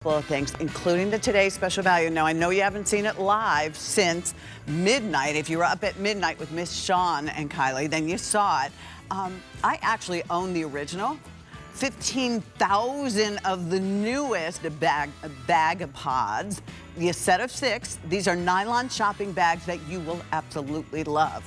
Of things, including the today's special value. Now, I know you haven't seen it live since midnight. If you were up at midnight with Miss Shawn and Kylie, then you saw it. I actually own the original. 15,000 of the newest BagPodz. The set of 6. These are nylon shopping bags that you will absolutely love.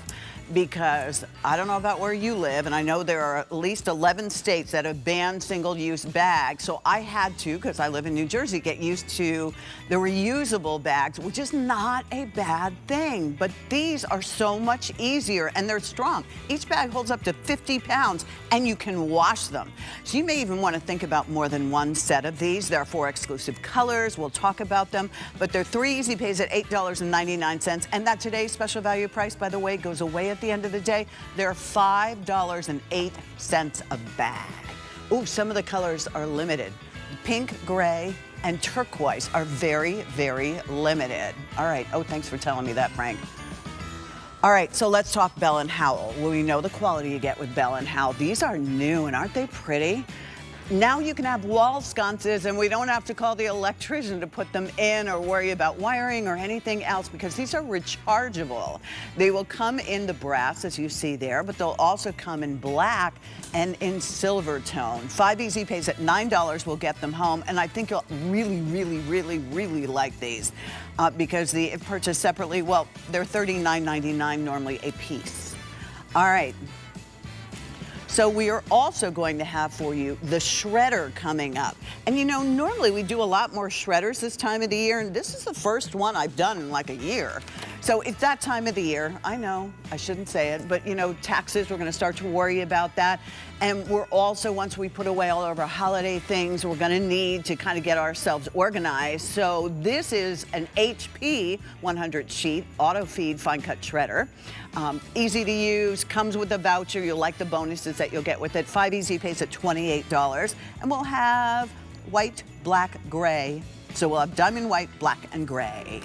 Because I don't know about where you live, and I know there are at least 11 states that have banned single-use bags. So I had to, because I live in New Jersey, get used to the reusable bags, which is not a bad thing. But these are so much easier, and they're strong. Each bag holds up to 50 pounds, and you can wash them. So you may even want to think about more than one set of these. There are 4 exclusive colors. We'll talk about them. But they're 3 easy pays at $8.99. And that today's special value price, by the way, goes away at the end of the day. They're $5.08 a bag. Ooh, some of the colors are limited. Pink, gray, and turquoise are very, very limited. All right. Oh, thanks for telling me that, Frank. All right, so let's talk Bell & Howell. Well, we know the quality you get with Bell & Howell. These are new, and aren't they pretty? Now you can have wall sconces, and we don't have to call the electrician to put them in or worry about wiring or anything else, because these are rechargeable. They will come in the brass, as you see there, but they'll also come in black and in silver tone. 5 easy pays at $9 will get them home, and I think you'll really, really, really, really like these because the purchased separately, well, they're $39.99 normally a piece. All right. So we are also going to have for you the shredder coming up. And you know, normally we do a lot more shredders this time of the year, and this is the first one I've done in like a year. So it's that time of the year. I know, I shouldn't say it, but you know, taxes, we're gonna start to worry about that. And we're also, once we put away all of our holiday things, we're gonna need to kind of get ourselves organized. So this is an HP 100 sheet Autofeed Finecut shredder. Easy to use, comes with a voucher. You'll like the bonuses that you'll get with it. 5 easy pays at $28. And we'll have white, black, gray. So we'll have diamond white, black, and gray.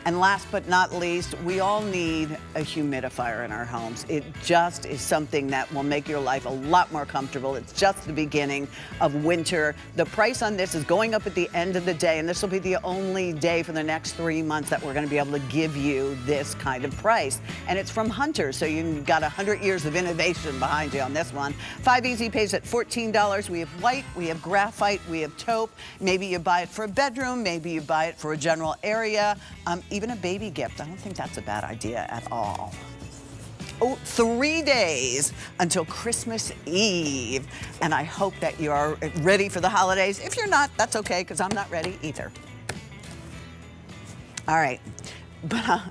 And last but not least, we all need a humidifier in our homes. It just is something that will make your life a lot more comfortable. It's just the beginning of winter. The price on this is going up at the end of the day, and this will be the only day for the next 3 months that we're going to be able to give you this kind of price. And it's from Hunter, so you've got 100 years of innovation behind you on this one. 5 easy pays at $14. We have white, we have graphite, we have taupe. Maybe you buy it for a bedroom, maybe you buy it for a general area. Even a baby gift. I don't think that's a bad idea at all. Oh, 3 days until Christmas Eve. And I hope that you are ready for the holidays. If you're not, that's okay, because I'm not ready either. All right. But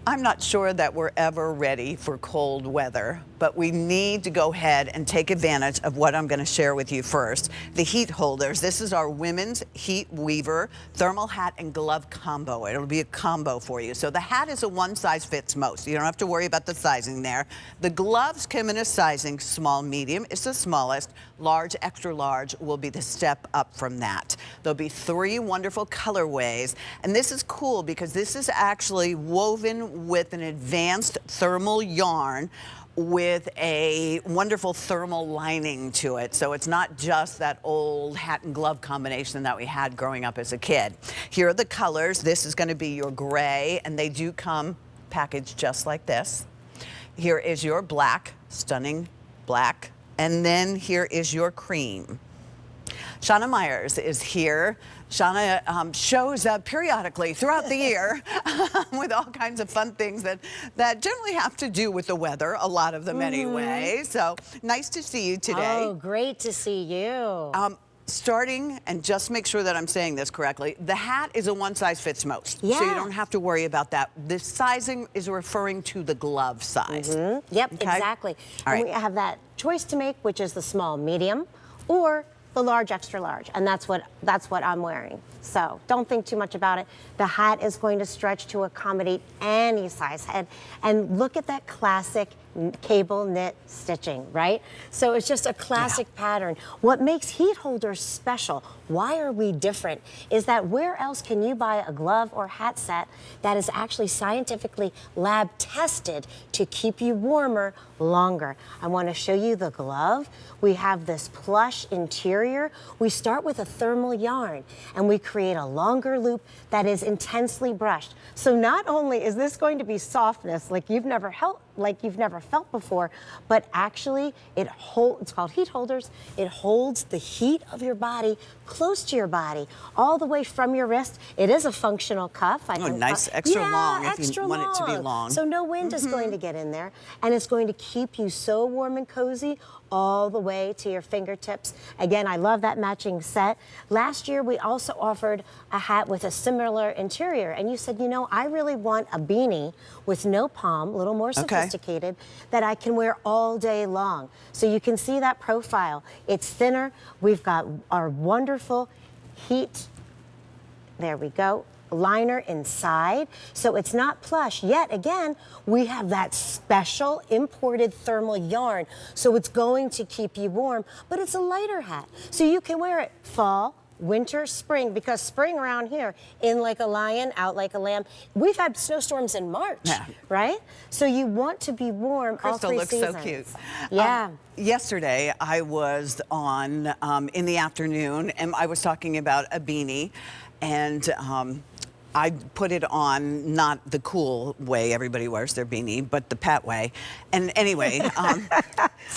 I'm not sure that we're ever ready for cold weather, but we need to go ahead and take advantage of what I'm going to share with you first. The heat holders. This is our women's HeatWeaver thermal hat and glove combo. It'll be a combo for you. So the hat is a one size fits most. You don't have to worry about the sizing there. The gloves come in a sizing small, medium is the smallest. Large, extra large will be the step up from that. There'll be 3 wonderful colorways. And this is cool because this is actually woven with an advanced thermal yarn with a wonderful thermal lining to it. So it's not just that old hat and glove combination that we had growing up as a kid. Here are the colors. This is going to be your gray, and they do come packaged just like this. Here is your black, stunning black, and then here is your cream. Shauna Myers is here. Shauna shows up periodically throughout the year with all kinds of fun things that generally have to do with the weather, a lot of them anyway. So nice to see you today. Oh, great to see you. Starting, and just make sure that I'm saying this correctly, the hat is a one size fits most. Yeah. So you don't have to worry about that. The sizing is referring to the glove size. Yep, Okay? exactly. All right. And we have that choice to make, which is the small, medium, or the large, extra large, and that's what I'm wearing. So don't think too much about it. The hat is going to stretch to accommodate any size head. And look at that classic cable knit stitching, right? So it's just a classic pattern. What makes heat holders special, why are we different, is that where else can you buy a glove or hat set that is actually scientifically lab tested to keep you warmer longer? I want to show you the glove. We have this plush interior. We start with a thermal yarn and we create a longer loop that is intensely brushed. So not only is this going to be softness like you've never felt before, but actually it's called heat holders. It holds the heat of your body close to your body, all the way from your wrist. It is a functional cuff. Nice, extra long if you want it to be long. So no wind is going to get in there, and it's going to keep you so warm and cozy all the way to your fingertips. Again, I love that matching set. Last year, we also offered a hat with a similar interior, and you said, you know, I really want a beanie with no palm, a little more sophisticated, that I can wear all day long. So you can see that profile. It's thinner. We've got our wonderful heat, there we go, liner inside, so it's not plush. Yet again, we have that special imported thermal yarn, so it's going to keep you warm, but it's a lighter hat. So you can wear it fall, winter, spring, because spring around here, in like a lion, out like a lamb. We've had snowstorms in March, right? So you want to be warm Crystal all 3 looks seasons. so cute. Yeah. Yesterday, I was on in the afternoon, and I was talking about a beanie, and I put it on not the cool way everybody wears their beanie, but the Pat way. And anyway, Facebook.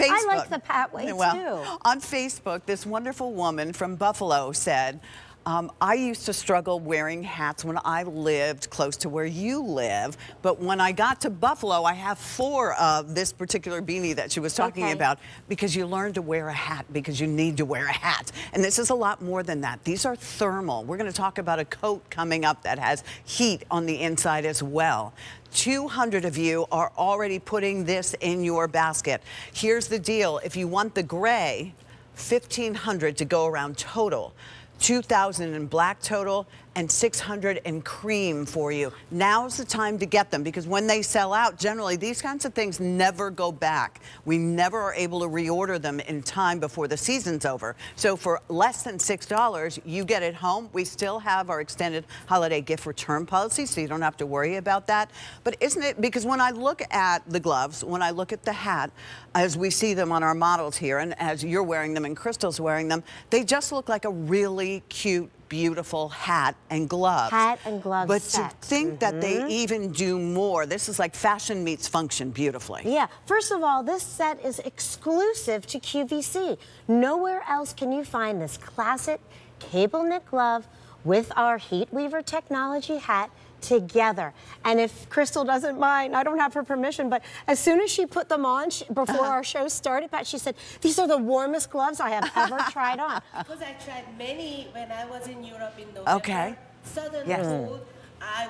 I like the Pat way too. On Facebook, this wonderful woman from Buffalo said, I used to struggle wearing hats when I lived close to where you live, but when I got to Buffalo, I have 4 of this particular beanie that she was talking about, because you learn to wear a hat because you need to wear a hat. And this is a lot more than that. These are thermal. We're going to talk about a coat coming up that has heat on the inside as well. 200 of you are already putting this in your basket. Here's the deal. If you want the gray, 1,500 to go around total. 2,000 in black total and 600 in cream for you. Now's the time to get them, because when they sell out, generally these kinds of things never go back. We never are able to reorder them in time before the season's over. So for less than $6, you get it home. We still have our extended holiday gift return policy, so you don't have to worry about that. But isn't it, because when I look at the gloves, when I look at the hat, as we see them on our models here, and as you're wearing them and Crystal's wearing them, they just look like a really cute, beautiful hat and gloves. Hat and gloves But set. to think that they even do more, this is like fashion meets function beautifully. Yeah, first of all, this set is exclusive to QVC. Nowhere else can you find this classic cable knit glove with our HeatWeaver technology hat together. And if Crystal doesn't mind, I don't have her permission, but as soon as she put them on before our show started, Pat, she said, these are the warmest gloves I have ever tried on. Because I tried many when I was in Europe in November. Southern cold. I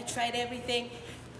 tried everything.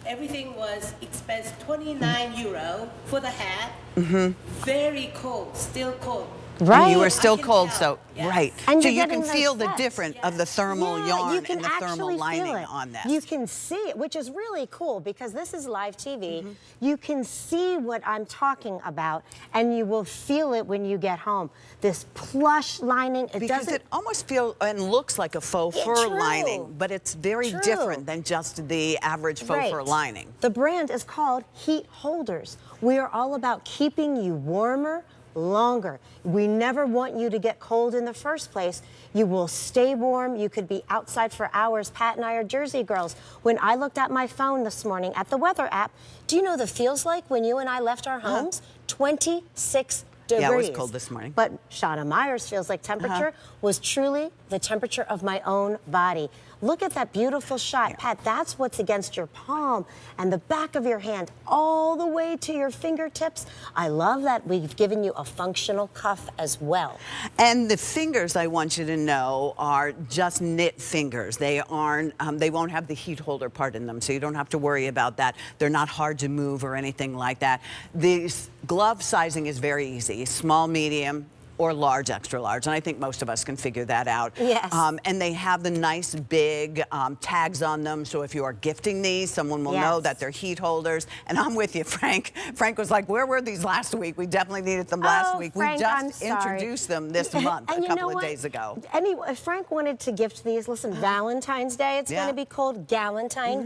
Everything was expensive, 29 euro for the hat. Very cold, still cold. Right. And you were still cold, tell. so Yes. right. And so you're you can getting feel those the sets. difference of the thermal yarn you can and the thermal actually lining feel it. on this. You can see it, which is really cool, because this is live TV. You can see what I'm talking about, and you will feel it when you get home. This plush lining, Because it almost feels and looks like a faux fur true. lining, but it's very True. different than just the average faux fur lining. The brand is called Heat Holders. We are all about keeping you warmer longer. We never want you to get cold in the first place. You will stay warm. You could be outside for hours. Pat and I are Jersey girls. When I looked at my phone this morning at the weather app, do you know the feels like when you and I left our homes? 26 degrees. Yeah, it was cold this morning. But Shauna Myers feels like temperature was truly the temperature of my own body. Look at that beautiful shot. Pat, that's what's against your palm and the back of your hand all the way to your fingertips. I love that we've given you a functional cuff as well. And the fingers, I want you to know, are just knit fingers. They aren't, they won't have the heat holder part in them, so you don't have to worry about that. They're not hard to move or anything like that. The glove sizing is very easy. Small, medium, or large, extra large, and I think most of us can figure that out. Yes. And they have the nice big tags on them, so if you are gifting these, someone will know that they're heat holders. And I'm with you, Frank. Frank was like, where were these last week? We definitely needed them last week. Frank, we just introduced them this month, a couple of days ago. Anyway, Frank wanted to gift these. Listen, Valentine's Day, it's going to be called Galentine.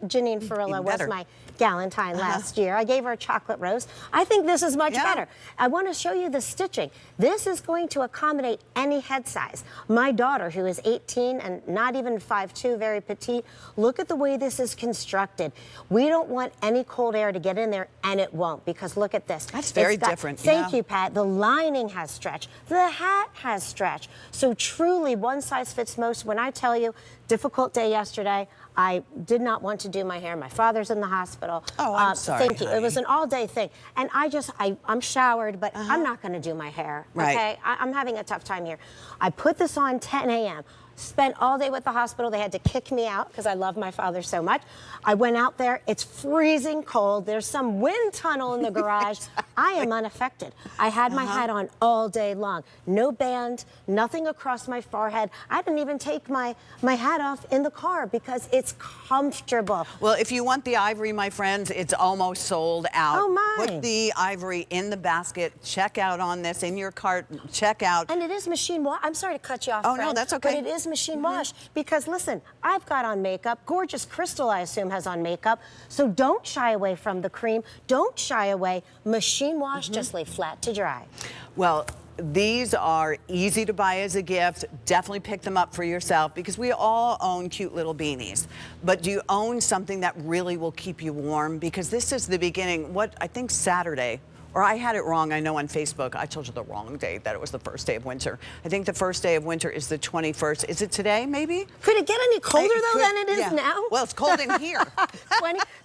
Janine Ferrilla was my Galentine last year. I gave her a chocolate rose. I think this is much better. I want to show you the stitching. This is going to accommodate any head size. My daughter, who is 18 and not even 5'2", very petite, look at the way this is constructed. We don't want any cold air to get in there, and it won't, because look at this. That's very different. Thank you, Pat. The lining has stretch. The hat has stretch. So truly, one size fits most. When I tell you, difficult day yesterday, I did not want to do my hair. My father's in the hospital. Oh, I'm sorry, Thank you. honey. It was an all-day thing. And I'm showered, but I'm not going to do my hair, okay? I'm having a tough time here. I put this on 10 a.m., spent all day with the hospital. They had to kick me out because I love my father so much. I went out there. It's freezing cold. There's some wind tunnel in the garage. I am unaffected. I had my hat on all day long. No band, nothing across my forehead. I didn't even take my hat off in the car because it's comfortable. Well, if you want the ivory, my friends, it's almost sold out. Oh, my. Put the ivory in the basket. Check out on this, in your cart. Check out. And it is machine wash. I'm sorry to cut you off, Oh, friend, no, that's okay. but it is machine wash because, listen, I've got on makeup. Gorgeous Crystal, I assume, has on makeup. So don't shy away from the cream. Don't shy away. Machine wash, just lay flat to dry. Well, these are easy to buy as a gift. Definitely pick them up for yourself because we all own cute little beanies. But do you own something that really will keep you warm? Because this is the beginning, I think Saturday, or I had it wrong, I know on Facebook. I told you the wrong day, that it was the first day of winter. I think the first day of winter is the 21st. Is it today, maybe? Could it get any colder, than it is now? Well, it's cold in here.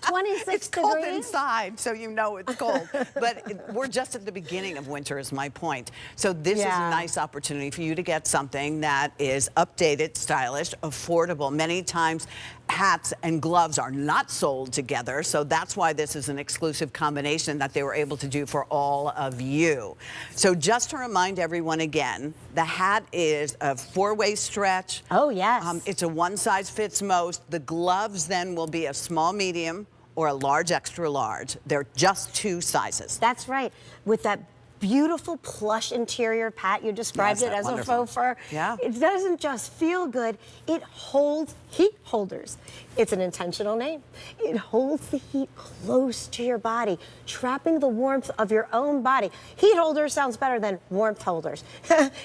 26 It's degrees. cold inside, so you know it's cold. But we're just at the beginning of winter is my point. So this is a nice opportunity for you to get something that is updated, stylish, affordable. Many times hats and gloves are not sold together, so that's why this is an exclusive combination that they were able to do for all of you. So just to remind everyone again, the hat is a 4-way stretch. Oh, yes. It's a one size fits most. The gloves then will be a small, medium, or a large, extra large. They're just 2 sizes. That's right. With that beautiful plush interior, Pat, you described it as wonderful. a faux fur. Yeah. It doesn't just feel good, it holds heat holders. It's an intentional name. It holds the heat close to your body, trapping the warmth of your own body. Heat holders sounds better than warmth holders.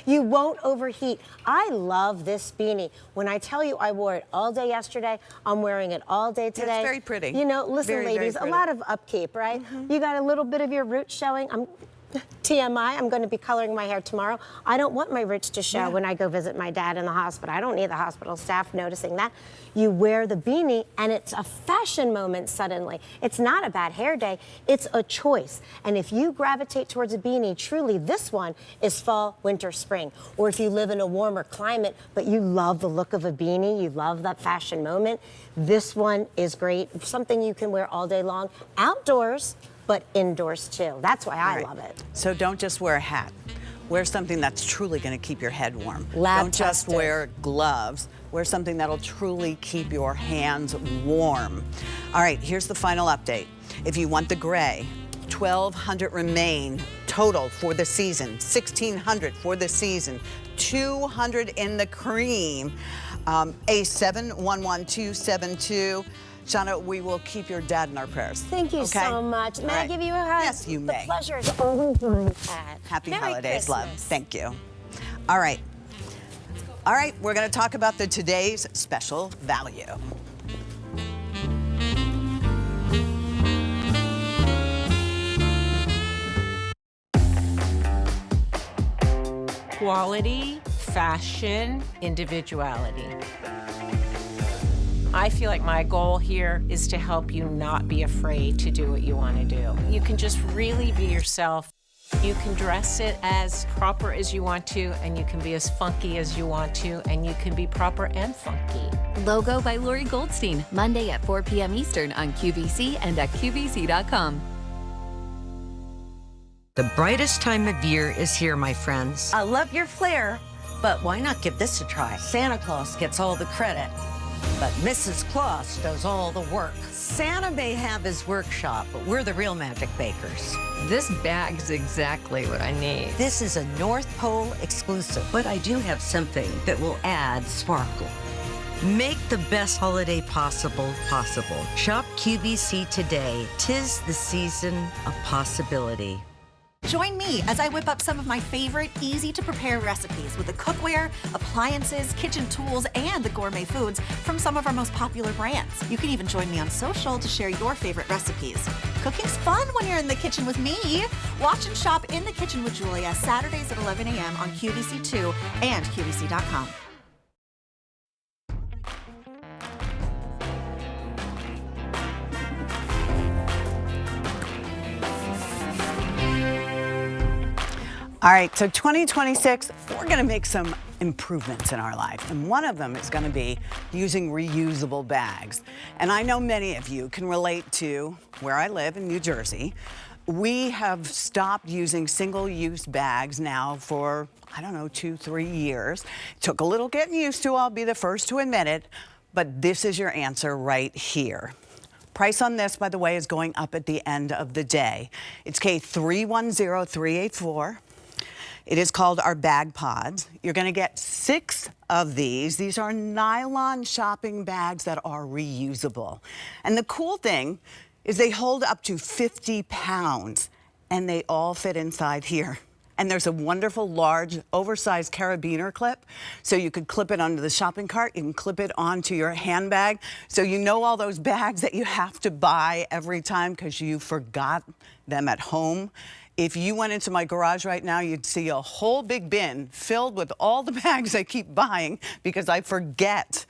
You won't overheat. I love this beanie. When I tell you I wore it all day yesterday, I'm wearing it all day today. It's very pretty. You know, listen, Very, very ladies, a pretty. lot of upkeep, right? You got a little bit of your roots showing. TMI, I'm going to be coloring my hair tomorrow. I don't want my roots to show when I go visit my dad in the hospital. I don't need the hospital staff noticing that. You wear the beanie and it's a fashion moment suddenly. It's not a bad hair day, it's a choice. And if you gravitate towards a beanie, truly this one is fall, winter, spring. Or if you live in a warmer climate, but you love the look of a beanie, you love that fashion moment, this one is great. Something you can wear all day long, outdoors, but indoors too. That's why I love it. So don't just wear a hat. Wear something that's truly going to keep your head warm. Lab Don't just tested. wear gloves. Wear something that'll truly keep your hands warm. All right, here's the final update. If you want the gray, 1,200 remain total for the season, 1,600 for the season, 200 in the cream, A711272. Shauna, we will keep your dad in our prayers. Thank you so much. May I give you a hug? Yes, you may. The pleasure is always mine, Pat. Happy Merry holidays, love. Christmas. Thank you. All right. All right, we're going to talk about today's special value. Quality, fashion, individuality. I feel like my goal here is to help you not be afraid to do what you want to do. You can just really be yourself. You can dress it as proper as you want to, and you can be as funky as you want to, and you can be proper and funky. Logo by Lori Goldstein, Monday at 4 p.m. Eastern on QVC and at QVC.com. The brightest time of year is here, my friends. I love your flair, but why not give this a try? Santa Claus gets all the credit, but Mrs. Claus does all the work. Santa may have his workshop, but we're the real magic bakers. This bag's exactly what I need. This is a North Pole exclusive, But I do have something that will add sparkle. Make the best holiday possible. Shop QVC today. 'Tis the season of possibility. Join me as I whip up some of my favorite easy-to-prepare recipes with the cookware, appliances, kitchen tools, and the gourmet foods from some of our most popular brands. You can even join me on social to share your favorite recipes. Cooking's fun when you're in the kitchen with me. Watch and shop In the Kitchen with Julia Saturdays at 11 a.m. on QVC2 and QVC.com. All right, so 2026, we're gonna make some improvements in our life. And one of them is gonna be using reusable bags. And I know many of you can relate to where I live in New Jersey. We have stopped using single-use bags now for, I don't know, 2-3 years. It took a little getting used to, I'll be the first to admit it, but this is your answer right here. Price on this, by the way, is going up at the end of the day. It's K310384. It is called our BagPodz. You're gonna get 6 of these. These are nylon shopping bags that are reusable. And the cool thing is they hold up to 50 pounds and they all fit inside here. And there's a wonderful large oversized carabiner clip. So you could clip it onto the shopping cart, you can clip it onto your handbag. So you know all those bags that you have to buy every time because you forgot them at home. If you went into my garage right now, you'd see a whole big bin filled with all the bags I keep buying because I forget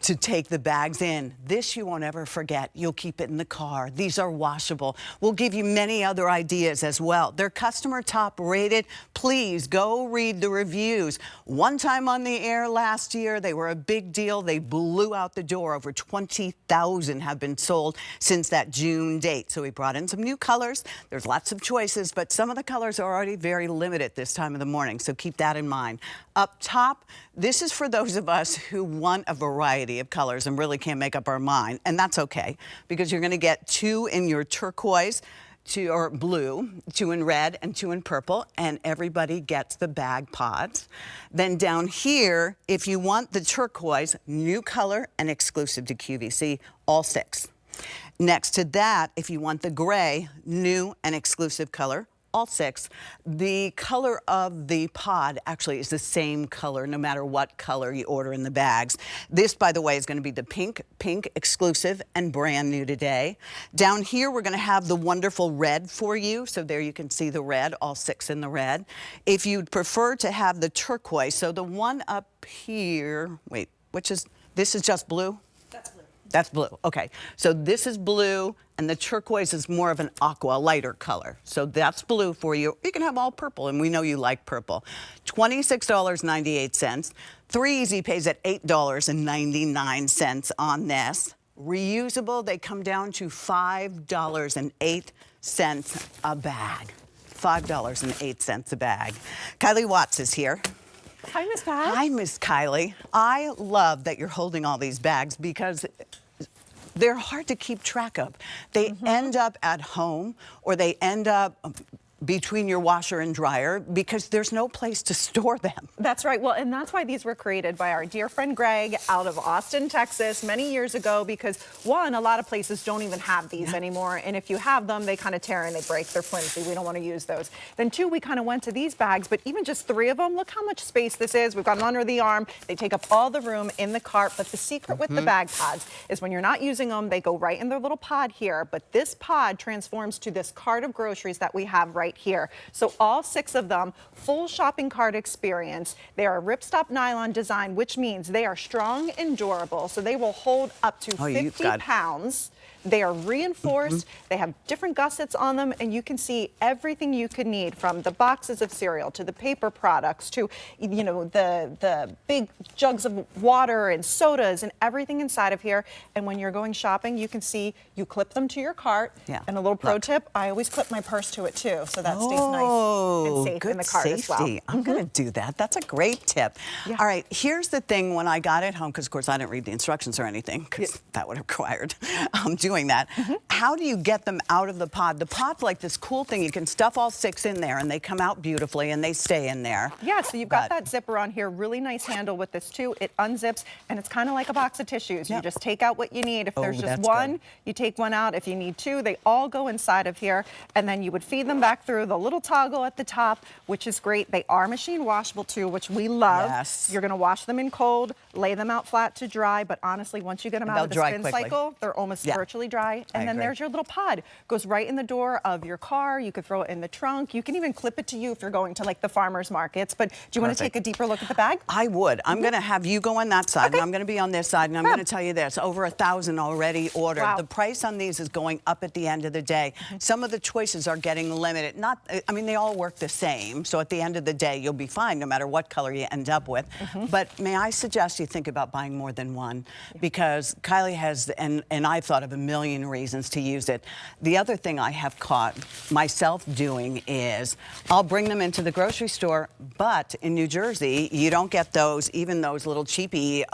to take the bags in. This you won't ever forget. You'll keep it in the car. These are washable. We'll give you many other ideas as well. They're customer top rated. Please go read the reviews. One time on the air last year, they were a big deal. They blew out the door. Over 20,000 have been sold since that June date. So we brought in some new colors. There's lots of choices, but some of the colors are already very limited this time of the morning. So keep that in mind. Up top, this is for those of us who want a variety of colors and really can't make up our mind, and that's okay, because you're gonna get 2 in your turquoise, 2 or blue, 2 in red, and 2 in purple, and everybody gets the BagPodz. Then down here, if you want the turquoise, new color and exclusive to QVC, all 6. Next to that, if you want the gray, new and exclusive color, all 6. The color of the pod actually is the same color no matter what color you order in the bags. This, by the way, is going to be the pink exclusive and brand new today. Down here, we're going to have the wonderful red for you. So there you can see the red, all 6 in the red. If you'd prefer to have the turquoise, so the one up here, wait, this is just blue? That's blue, okay. So this is blue, and the turquoise is more of an aqua, lighter color. So that's blue for you. You can have all purple, and we know you like purple. $26.98. 3 easy pays at $8.99 on this. Reusable, they come down to $5.08 a bag. $5.08 a bag. Kylie Watts is here. Hi, Miss Pat. Hi, Miss Kylie. I love that you're holding all these bags because they're hard to keep track of. They end up at home or they end up between your washer and dryer because there's no place to store them. That's right. Well, and that's why these were created by our dear friend Greg out of Austin, Texas, many years ago because, one, a lot of places don't even have these anymore. And if you have them, they kind of tear and they break. They're flimsy. We don't want to use those. Then, 2, we kind of went to these bags, but even just 3 of them, look how much space this is. We've got them under the arm. They take up all the room in the cart. But the secret with the BagPodz is when you're not using them, they go right in their little pod here. But this pod transforms to this cart of groceries that we have right here. So all 6 of them, full shopping cart experience. They are ripstop nylon design, which means they are strong and durable. So they will hold up to 50 pounds. They are reinforced. They have different gussets on them, and you can see everything you could need from the boxes of cereal to the paper products to, you know, the big jugs of water and sodas and everything inside of here. And when you're going shopping, you can see you clip them to your cart. Yeah. And a little pro tip, I always clip my purse to it too. So so that stays nice and safe good in the cart safety. as well. I'm going to do that. That's a great tip. Yeah. All right, here's the thing when I got it home, because of course I didn't read the instructions or anything, because that would have required doing that. How do you get them out of the pod? The pod's like this cool thing. You can stuff all 6 in there and they come out beautifully and they stay in there. Yeah, so you've got that zipper on here. Really nice handle with this too. It unzips and it's kind of like a box of tissues. You just take out what you need. If there's just one, you take one out. If you need 2, they all go inside of here. And then you would feed them back through the little toggle at the top, which is great. They are machine washable too, which we love. Yes. You're going to wash them in cold, lay them out flat to dry. But honestly, once you get them out of the spin cycle, they're almost virtually dry. And then there's your little pod. Goes right in the door of your car. You could throw it in the trunk. You can even clip it to you if you're going to like the farmer's markets. But do you want to take a deeper look at the bag? I would. I'm going to have you go on that side, and I'm going to be on this side, and I'm going to tell you this. Over 1,000 already ordered. Wow. The price on these is going up at the end of the day. Some of the choices are getting limited. I mean, they all work the same, so at the end of the day, you'll be fine no matter what color you end up with. But may I suggest you think about buying more than one? Because Kylie has, and I've thought of a million reasons to use it. The other thing I have caught myself doing is I'll bring them into the grocery store, but in New Jersey, you don't get those, even those little cheapy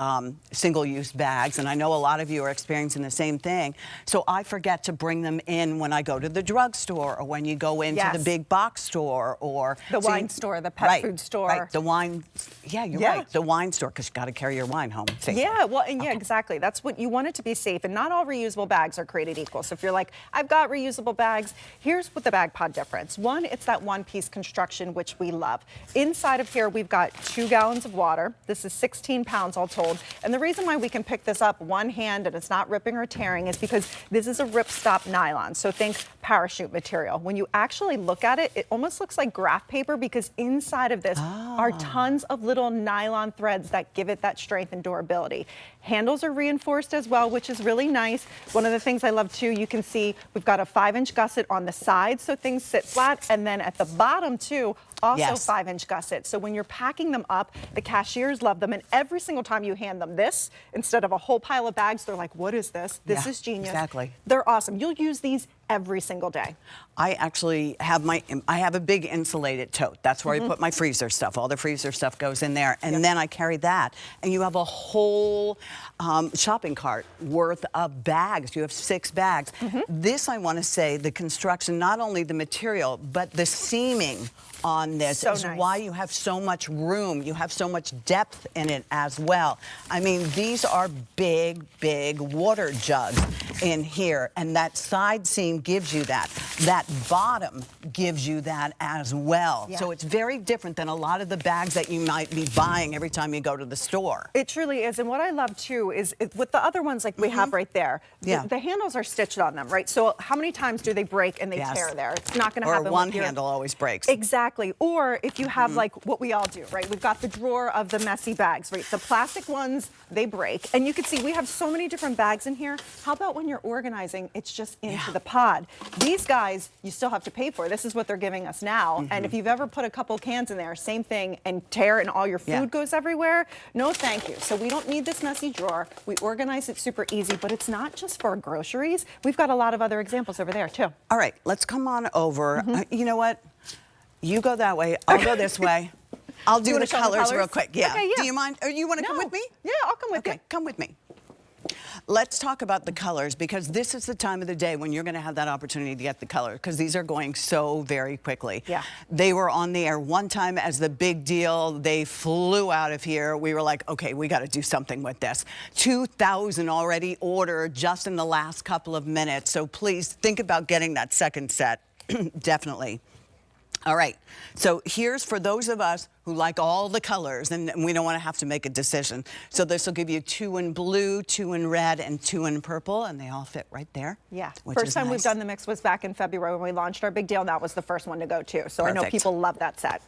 single-use bags, and I know a lot of you are experiencing the same thing. So I forget to bring them in when I go to the drugstore or when you go into the big box store or the wine store, the pet food store. Right, the wine. Yeah, you're right. The wine store, because you got to carry your wine home safely. Yeah, well, and exactly. That's what you want it to be safe, and not all reusable bags are created equal. So if you're like, I've got reusable bags, here's what the BagPod difference. One, it's that one-piece construction, which we love. Inside of here, we've got 2 gallons of water. This is 16 pounds all told. And the reason why we can pick this up one hand and it's not ripping or tearing is because this is a ripstop nylon. So think parachute material. When you actually look at it, it almost looks like graph paper because inside of this are tons of little nylon threads that give it that strength and durability. Handles are reinforced as well, which is really nice. One of the things I love too, you can see we've got a 5-inch gusset on the side so things sit flat, and then at the bottom too, also 5-inch gusset. So when you're packing them up, the cashiers love them, and every single time you hand them this, instead of a whole pile of bags, they're like, what is this? This is genius. Exactly. They're awesome. You'll use these every single day. I actually have I have a big insulated tote. That's where I put my freezer stuff. All the freezer stuff goes in there. And then I carry that. And you have a whole shopping cart worth of bags. You have 6 bags. This, I want to say, the construction, not only the material, but the seaming on this is why you have so much room. You have so much depth in it as well. I mean, these are big, big water jugs in here. And that side seam gives you that. That bottom gives you that as well. So it's very different than a lot of the bags that you might be buying every time you go to the store. It truly is. And what I love too is with the other ones like we have right there, the handles are stitched on them, right? So how many times do they break and they tear there? It's not going to happen. Or one handle always breaks. Exactly. Or if you have like what we all do, right? We've got the drawer of the messy bags, right? The plastic ones, they break. And you can see we have so many different bags in here. How about when you're organizing, it's just into the pod. These guys, you still have to pay for. This is what they're giving us now. And if you've ever put a couple cans in there, same thing, and tear and all your food goes everywhere, no thank you. So we don't need this messy drawer. We organize it super easy, but it's not just for groceries. We've got a lot of other examples over there too. All right, let's come on over. You know what? You go that way, I'll go this way. I'll do the colors real quick. Okay, Do you mind? Or you want to come with me? Yeah, I'll come with you. Come with me. Let's talk about the colors, because this is the time of the day when you're going to have that opportunity to get the color, because these are going so very quickly. They were on the air one time as the big deal. They flew out of here. We were like, okay, we got to do something with this. 2,000 already ordered just in the last couple of minutes. So please think about getting that second set. Definitely. All right, so here's for those of us who like all the colors, and we don't want to have to make a decision. So this will give you 2 in blue, 2 in red, and 2 in purple, and they all fit right there. First time we've done the mix was back in February when we launched our big deal, and that was the first one to go too. So I know people love that set.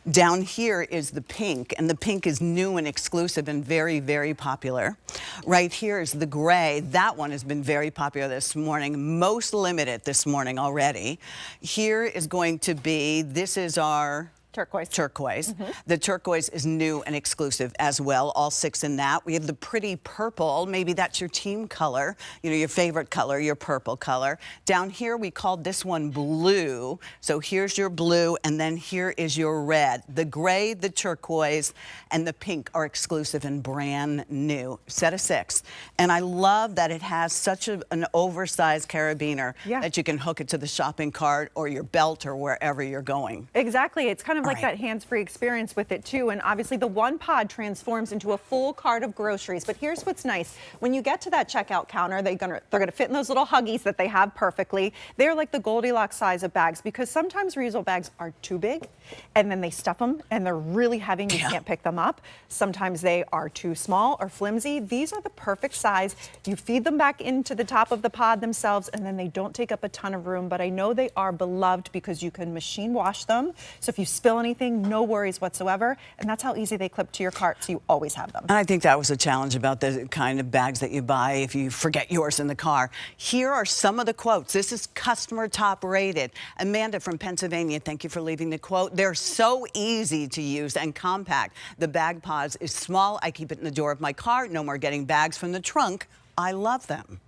Down here is the pink, and the pink is new and exclusive and very, very popular. Right here is the gray. That one has been very popular this morning, most limited this morning already. Here is going to be, this is our Turquoise. The turquoise is new and exclusive as well, all 6 in that. We have the pretty purple, maybe that's your team color, you know, your favorite color, your purple color. Down here we called this one blue, so here's your blue, and then here is your red. The gray, the turquoise, and the pink are exclusive and brand new, set of 6. And I love that it has such an oversized carabiner that you can hook it to the shopping cart or your belt or wherever you're going. Exactly, it's kind of like that hands-free experience with it too, and obviously the one pod transforms into a full cart of groceries. But here's what's nice: when you get to that checkout counter, they're gonna fit in those little huggies that they have perfectly. They're like the Goldilocks size of bags, because sometimes reusable bags are too big, and then they stuff them and they're really heavy and you can't pick them up. Sometimes they are too small or flimsy. These are the perfect size. You feed them back into the top of the pod themselves, and then they don't take up a ton of room. But I know they are beloved because you can machine wash them. So if you spill anything, no worries whatsoever. And that's how easy they clip to your cart, so you always have them. And I think that was a challenge about the kind of bags that you buy if you forget yours in the car. Here are some of the quotes. This is customer top rated. Amanda from Pennsylvania, thank you for leaving the quote. They're so easy to use and compact. The BagPodz is small. I keep it in the door of my car. No more getting bags from the trunk. I love them.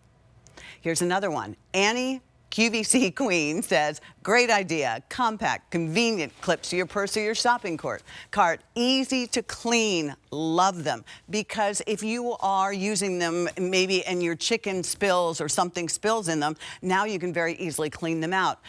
Here's another one. Annie QVC Queen says, great idea, compact, convenient, clips to your purse or your shopping cart, easy to clean, love them. Because if you are using them maybe and your chicken spills or something spills in them, now you can very easily clean them out.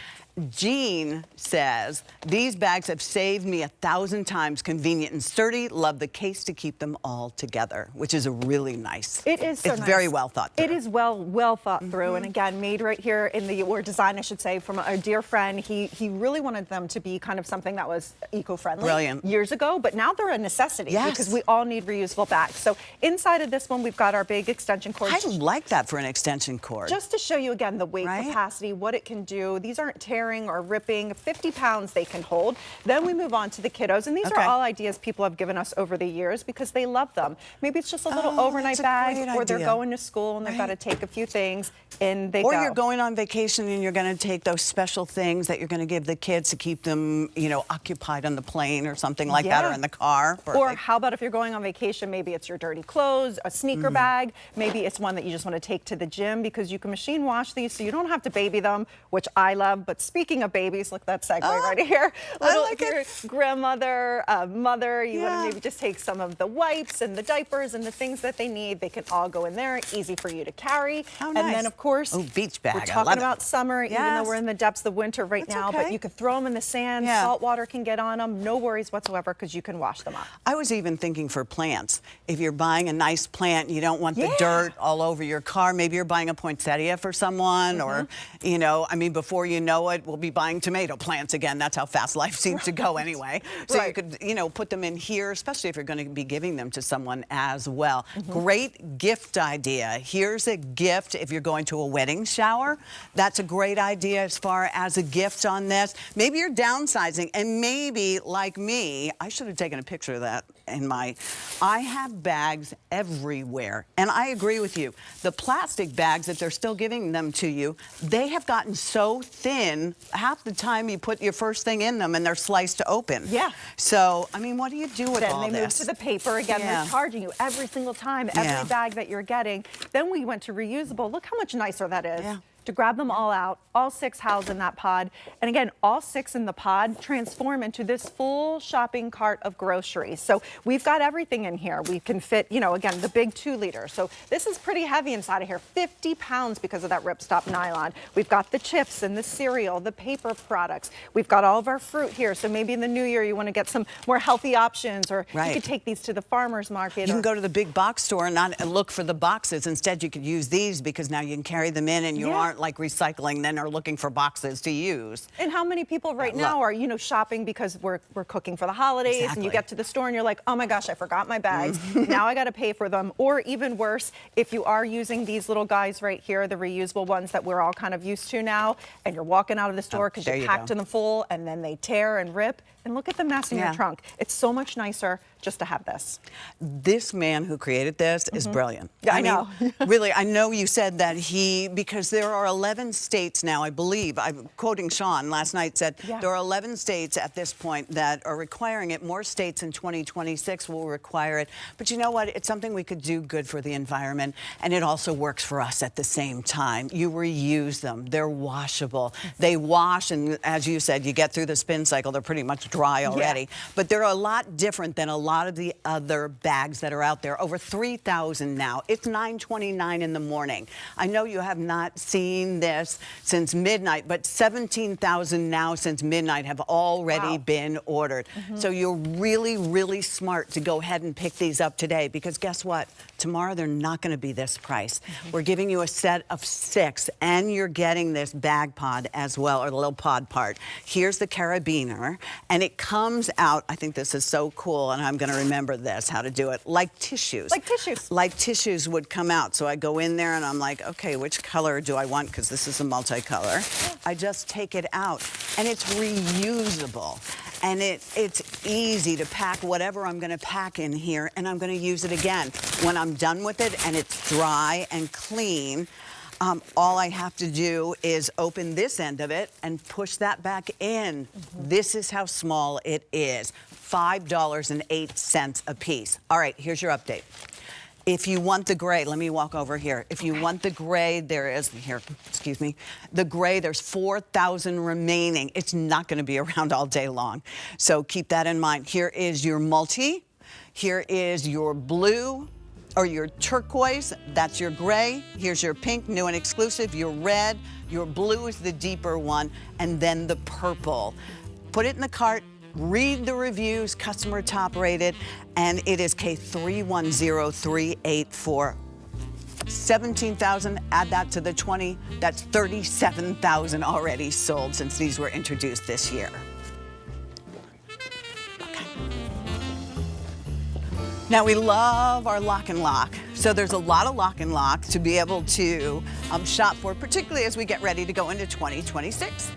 Jean says, these bags have saved me 1,000 times, convenient and sturdy. Love the case to keep them all together, which is a really nice. It is so It's nice. very well thought through. It is well thought through, and again, made right here in the, or design, I should say, from a dear friend. He really wanted them to be kind of something that was eco-friendly. Brilliant. Years ago, but now they're a necessity because we all need reusable bags. So inside of this one, we've got our big extension cord. I like that for an extension cord. Just to show you again the weight capacity, what it can do. These aren't tearing or ripping. 50 pounds they can hold. Then we move on to the kiddos, and these are all ideas people have given us over the years because they love them. Maybe it's just a little overnight bag, or they're going to school and they've got to take a few things, and they Or go. you're going on vacation and you're going to take those special things that you're going to give the kids to keep them, you know, occupied on the plane or something like that, or in the car. Perfect. Or how about if you're going on vacation, maybe it's your dirty clothes, a sneaker bag, maybe it's one that you just want to take to the gym, because you can machine wash these so you don't have to baby them, which I love. But speaking of babies, look, that segue right here. I like your grandmother, mother, you want to maybe just take some of the wipes and the diapers and the things that they need. They can all go in there, easy for you to carry. How nice. And then, of course, beach bag. we're talking about summer, even though we're in the depths of winter right now, okay. but you could throw them in the sand, salt water can get on them, no worries whatsoever, because you can wash them up. I was even thinking for plants. If you're buying a nice plant, you don't want the dirt all over your car. Maybe you're buying a poinsettia for someone, or, you know, I mean, before you know it, we'll be buying tomato plants again. That's how fast life seems to go anyway. So you could, you know, put them in here, especially if you're going to be giving them to someone as well. Great gift idea. Here's a gift if you're going to a wedding shower. That's a great idea as far as a gift on this. Maybe you're downsizing, and maybe, like me, I should have taken a picture of that in my, I have bags everywhere. And I agree with you. The plastic bags, if they're still giving them to you, they have gotten so thin, half the time you put your first thing in them and they're sliced open. Yeah. So, I mean, what do you do with all this? Then they move to the paper. Again, they're charging you every single time, every bag that you're getting. Then we went to reusable. Look how much nicer that is. To grab them all out, all 6 housed in that pod. And again, all 6 in the pod transform into this full shopping cart of groceries. So we've got everything in here. We can fit, you know, again, the big 2 liter. So this is pretty heavy inside of here, 50 pounds because of that ripstop nylon. We've got the chips and the cereal, the paper products. We've got all of our fruit here. So maybe in the new year, you want to get some more healthy options, or you could take these to the farmer's market. You can go to the big box store and not look for the boxes. Instead, you could use these because now you can carry them in, and you aren't like recycling then are looking for boxes to use. And how many people right now are, you know, shopping because we're cooking for the holidays, and you get to the store and you're like, oh my gosh, I forgot my bags. Now I got to pay for them. Or even worse, if you are using these little guys right here, the reusable ones that we're all kind of used to now, and you're walking out of the store because you packed them full and then they tear and rip, And look at the mess in your trunk. It's so much nicer just to have this. This man who created this is brilliant. Yeah, I know. Really, I know you said that because there are 11 states now, I believe, I'm quoting Sean last night, said there are 11 states at this point that are requiring it. More states in 2026 will require it. But you know what? It's something we could do good for the environment, and it also works for us at the same time. You reuse them. They're washable. They wash, and as you said, you get through the spin cycle, they're pretty much dry already. But they're a lot different than a lot of the other bags that are out there. Over 3,000 now. It's 9:29 in the morning. I know you have not seen this since midnight, but 17,000 now since midnight have already been ordered. So you're really, really smart to go ahead and pick these up today, because guess what? Tomorrow they're not going to be this price. We're giving you a set of 6, and you're getting this BagPodz as well, or the little pod part. Here's the carabiner, and it comes out, I think this is so cool, and I'm going to remember this, how to do it, like tissues. Like tissues. Like tissues would come out. So I go in there and I'm like, okay, which color do I want? Because this is a multicolor. I just take it out, and it's reusable. And it's easy to pack whatever I'm going to pack in here, and I'm going to use it again. When I'm done with it and it's dry and clean, all I have to do is open this end of it and push that back in. This is how small it is. $5.08 a piece. All right, here's your update. If you want the gray, let me walk over here. If you want the gray, there is, here, excuse me. The gray, there's 4,000 remaining. It's not going to be around all day long. So keep that in mind. Here is your multi. Here is your blue, or your turquoise. That's your gray. Here's your pink, new and exclusive. Your red. Your blue is the deeper one. And then the purple. Put it in the cart. Read the reviews, customer top rated, and it is K310384. 17,000, add that to the 20, that's 37,000 already sold since these were introduced this year. Okay. Now we love our LocknLock. So there's a lot of LocknLock to be able to shop for, particularly as we get ready to go into 2026.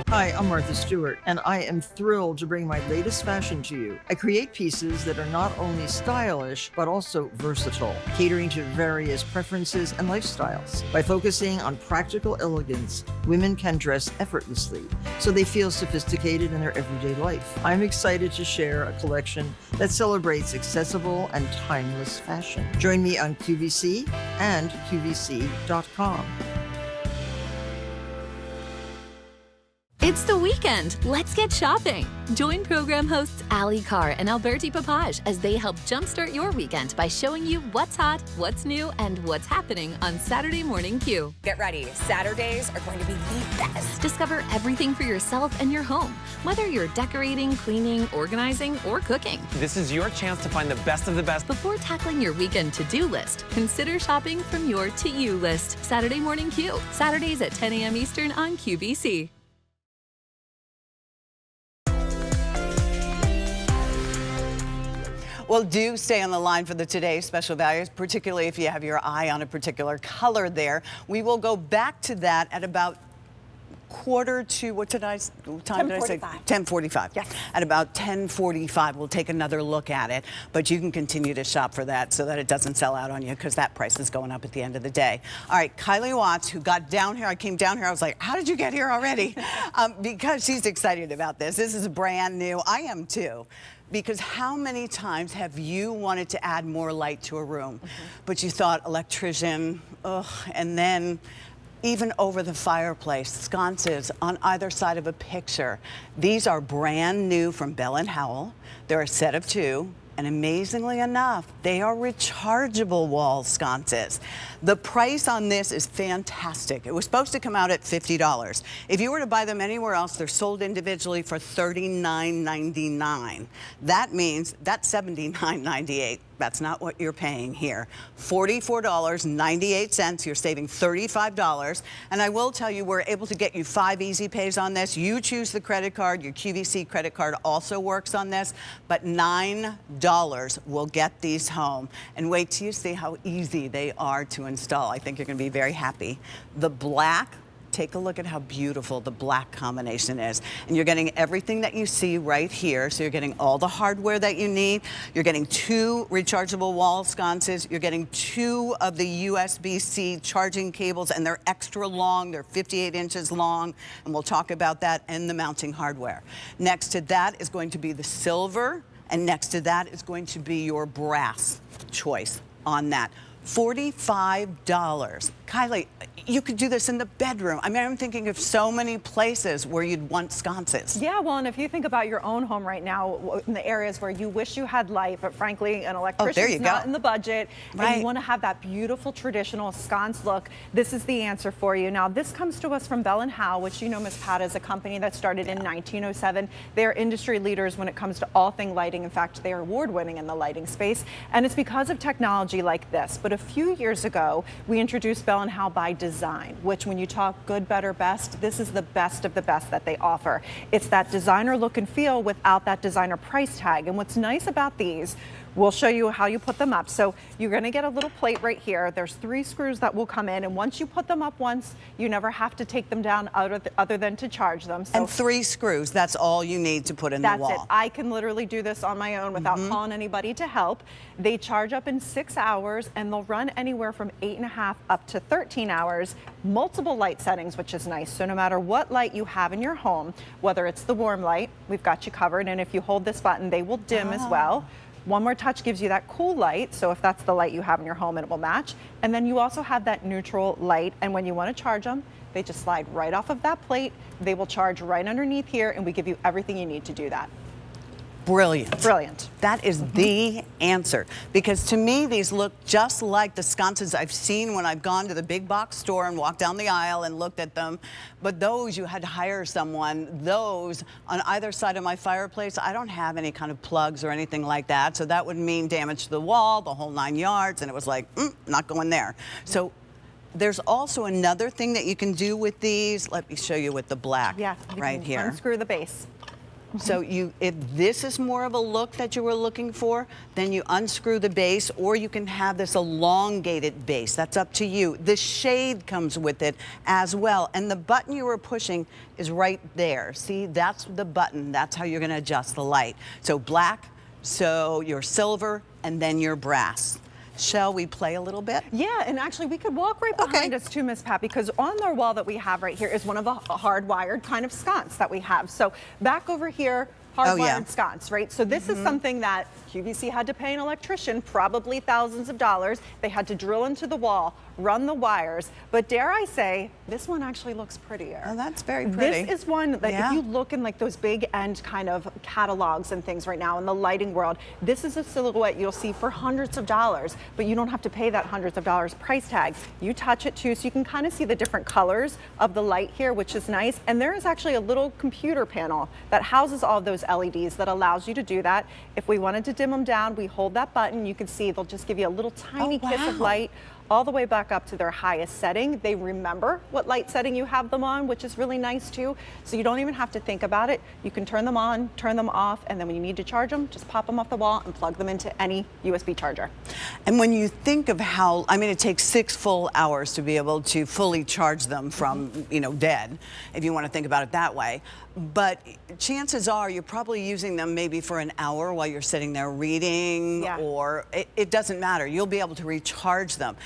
Hi, I'm Martha Stewart, and I am thrilled to bring my latest fashion to you. I create pieces that are not only stylish, but also versatile, catering to various preferences and lifestyles. By focusing on practical elegance, women can dress effortlessly, so they feel sophisticated in their everyday life. I'm excited to share a collection that celebrates accessible and timeless fashion. Join me on QVC and QVC.com. It's the weekend. Let's get shopping. Join program hosts Ali Carr and Alberti Papage as they help jumpstart your weekend by showing you what's hot, what's new, and what's happening on Saturday Morning Q. Get ready. Saturdays are going to be the best. Discover everything for yourself and your home, whether you're decorating, cleaning, organizing, or cooking. This is your chance to find the best of the best. Before tackling your weekend to-do list, consider shopping from your to-you list. Saturday Morning Q. Saturdays at 10 a.m. Eastern on QVC. Well, do stay on the line for the today's special values, particularly if you have your eye on a particular color there. We will go back to that at about quarter to, what did I, time did I say? 10:45. Yes. At about 10:45, we'll take another look at it, but you can continue to shop for that so that it doesn't sell out on you, because that price is going up at the end of the day. All right, Kylie Watts, who got down here, I came down here, I was like, how did you get here already? Because she's excited about this. This is brand new. I am too. Because how many times have you wanted to add more light to a room, but you thought electrician, ugh, and then even over the fireplace, sconces on either side of a picture. These are brand new from Bell & Howell. They're a set of 2. And amazingly enough, they are rechargeable wall sconces. The price on this is fantastic. It was supposed to come out at $50. If you were to buy them anywhere else, they're sold individually for $39.99. That means that's $79.98. That's not what you're paying here. $44.98. You're saving $35. And I will tell you, we're able to get you 5 easy pays on this. You choose the credit card. Your QVC credit card also works on this. But $9 will get these home. And wait till you see how easy they are to install. I think you're going to be very happy. The black, take a look at how beautiful the black combination is. And you're getting everything that you see right here. So you're getting all the hardware that you need. You're getting 2 rechargeable wall sconces. You're getting 2 of the USB-C charging cables, and they're extra long. They're 58 inches long. And we'll talk about that and the mounting hardware. Next to that is going to be the silver. And next to that is going to be your brass choice on that. $45. Kylie, you could do this in the bedroom. I mean, I'm thinking of so many places where you'd want sconces. Yeah, well, and if you think about your own home right now, in the areas where you wish you had Lite, but frankly, an electrician's not in the budget, and you want to have that beautiful traditional sconce look, this is the answer for you. Now, this comes to us from Bell & Howell, which you know, Ms. Pat, is a company that started in 1907. They're industry leaders when it comes to all thing lighting. In fact, they are award-winning in the lighting space, and it's because of technology like this. But a few years ago, we introduced Bell & Howell by Design, which when you talk good, better, best, this is the best of the best that they offer. It's that designer look and feel without that designer price tag. And what's nice about these, we'll show you how you put them up. So you're going to get a little plate right here. There's 3 screws that will come in, and once you put them up once, you never have to take them down other than to charge them. So and 3 screws, that's all you need to put in the wall. That's it. I can literally do this on my own without calling anybody to help. They charge up in 6 hours, and they'll run anywhere from 8.5 up to 13 hours. Multiple light settings, which is nice. So no matter what light you have in your home, whether it's the warm light, we've got you covered. And if you hold this button, they will dim as well. One more touch gives you that cool light, so if that's the light you have in your home, it will match. And then you also have that neutral light, and when you want to charge them, they just slide right off of that plate. They will charge right underneath here, and we give you everything you need to do that. Brilliant. Brilliant. That is the answer. Because to me, these look just like the sconces I've seen when I've gone to the big box store and walked down the aisle and looked at them. But those, you had to hire someone. Those, on either side of my fireplace, I don't have any kind of plugs or anything like that. So that would mean damage to the wall, the whole 9 yards. And it was like, not going there. So there's also another thing that you can do with these. Let me show you with the black right here. Unscrew the base. So if this is more of a look that you were looking for, then you unscrew the base, or you can have this elongated base. That's up to you. The shade comes with it as well. And the button you were pushing is right there. See, that's the button. That's how you're going to adjust the light. So black, so your silver, and then your brass. Shall we play a little bit? Yeah, and actually we could walk right behind us too, Miss Pat, because on our wall that we have right here is one of the hardwired kind of sconce that we have. So back over here, hardwired sconce, right? So this is something that QVC had to pay an electrician, probably thousands of dollars. They had to drill into the wall, run the wires. But dare I say, this one actually looks prettier. Oh, that's very pretty. This is one that if you look in like those big end kind of catalogs and things right now in the lighting world, this is a silhouette you'll see for hundreds of dollars, but you don't have to pay that hundreds of dollars price tag. You touch it too, so you can kind of see the different colors of the light here, which is nice. And there is actually a little computer panel that houses all of those LEDs that allows you to do that. If we wanted to dim them down, we hold that button. You can see they'll just give you a little tiny kiss of light all the way back up to their highest setting. They remember what light setting you have them on, which is really nice too. So you don't even have to think about it. You can turn them on, turn them off, and then when you need to charge them, just pop them off the wall and plug them into any USB charger. And when you think of how, I mean, it takes 6 full hours to be able to fully charge them from, you know, dead, if you want to think about it that way. But chances are you're probably using them maybe for an hour while you're sitting there reading, or it doesn't matter. You'll be able to recharge them.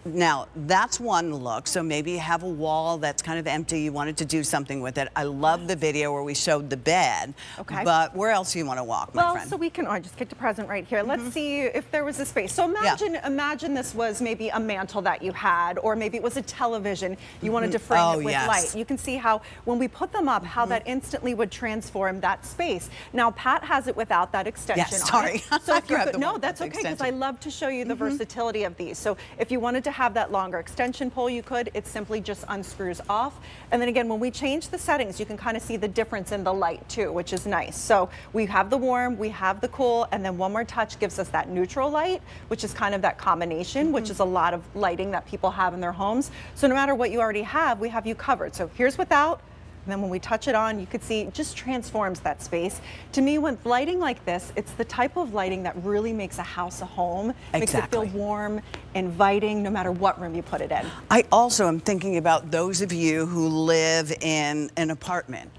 Now, that's one look. So maybe you have a wall that's kind of empty. You wanted to do something with it. I love the video where we showed the bed. Okay. But where else do you want to walk, my friend? So we can, I just kicked a present right here. Let's see if there was a space. So imagine this was maybe a mantle that you had, or maybe it was a television. You wanted to frame it with light. You can see how when we put them up, how that instantly would transform that space. Now, Pat has it without that extension on it. So if you could, no, that's okay, because I love to show you the versatility of these. So if you wanted to have that longer extension pole, you could. It simply just unscrews off. And then again, when we change the settings, you can kind of see the difference in the light too, which is nice. So we have the warm, we have the cool, and then one more touch gives us that neutral light, which is kind of that combination, which is a lot of lighting that people have in their homes. So no matter what you already have, we have you covered. So here's without. And then when we touch it on, you could see it just transforms that space. To me, with lighting like this, it's the type of lighting that really makes a house a home, makes it feel warm, inviting, no matter what room you put it in. I also am thinking about those of you who live in an apartment,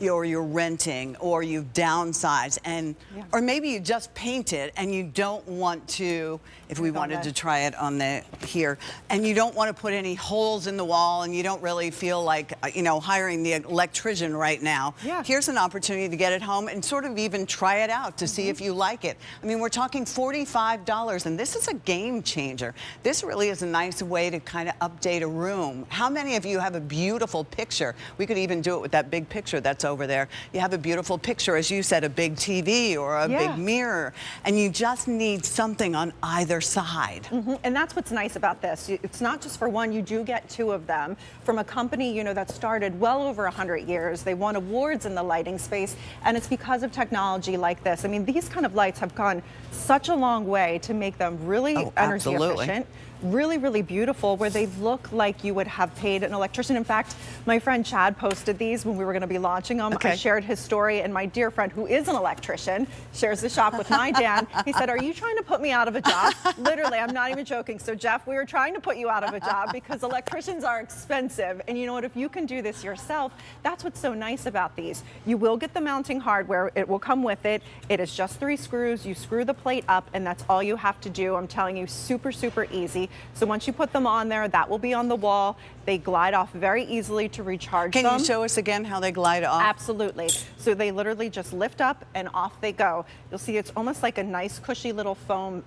or you're renting, or you've downsized, and or maybe you just painted and you don't want to, if we wanted to try it on the here, and you don't want to put any holes in the wall, and you don't really feel like, you know, hiring the electrician right now. Here's an opportunity to get it home and sort of even try it out to see if you like it. I mean, we're talking $45, and this is a game changer. This really is a nice way to kind of update a room. How many of you have a beautiful picture? We could even do it with that big picture that's over there. You have a beautiful picture, as you said, a big TV or a big mirror, and you just need something on either side. And that's what's nice about this. It's not just for one, you do get two of them from a company, you know, that started well over 100 years. They won awards in the lighting space, and it's because of technology like this. I mean, these kind of lights have gone such a long way to make them really energy efficient. Really, really beautiful, where they look like you would have paid an electrician. In fact, my friend Chad posted these when we were going to be launching them. I shared his story, and my dear friend, who is an electrician, shares the shop with my Dan. He said, "Are you trying to put me out of a job?" Literally, I'm not even joking. So Jeff, we were trying to put you out of a job because electricians are expensive. And you know what, if you can do this yourself, that's what's so nice about these. You will get the mounting hardware. It will come with it. It is just 3 screws. You screw the plate up, and that's all you have to do. I'm telling you, super, super easy. So once you put them on there, that will be on the wall. They glide off very easily to recharge them. Can you show us again how they glide off? Absolutely. So they literally just lift up and off they go. You'll see it's almost like a nice cushy little foam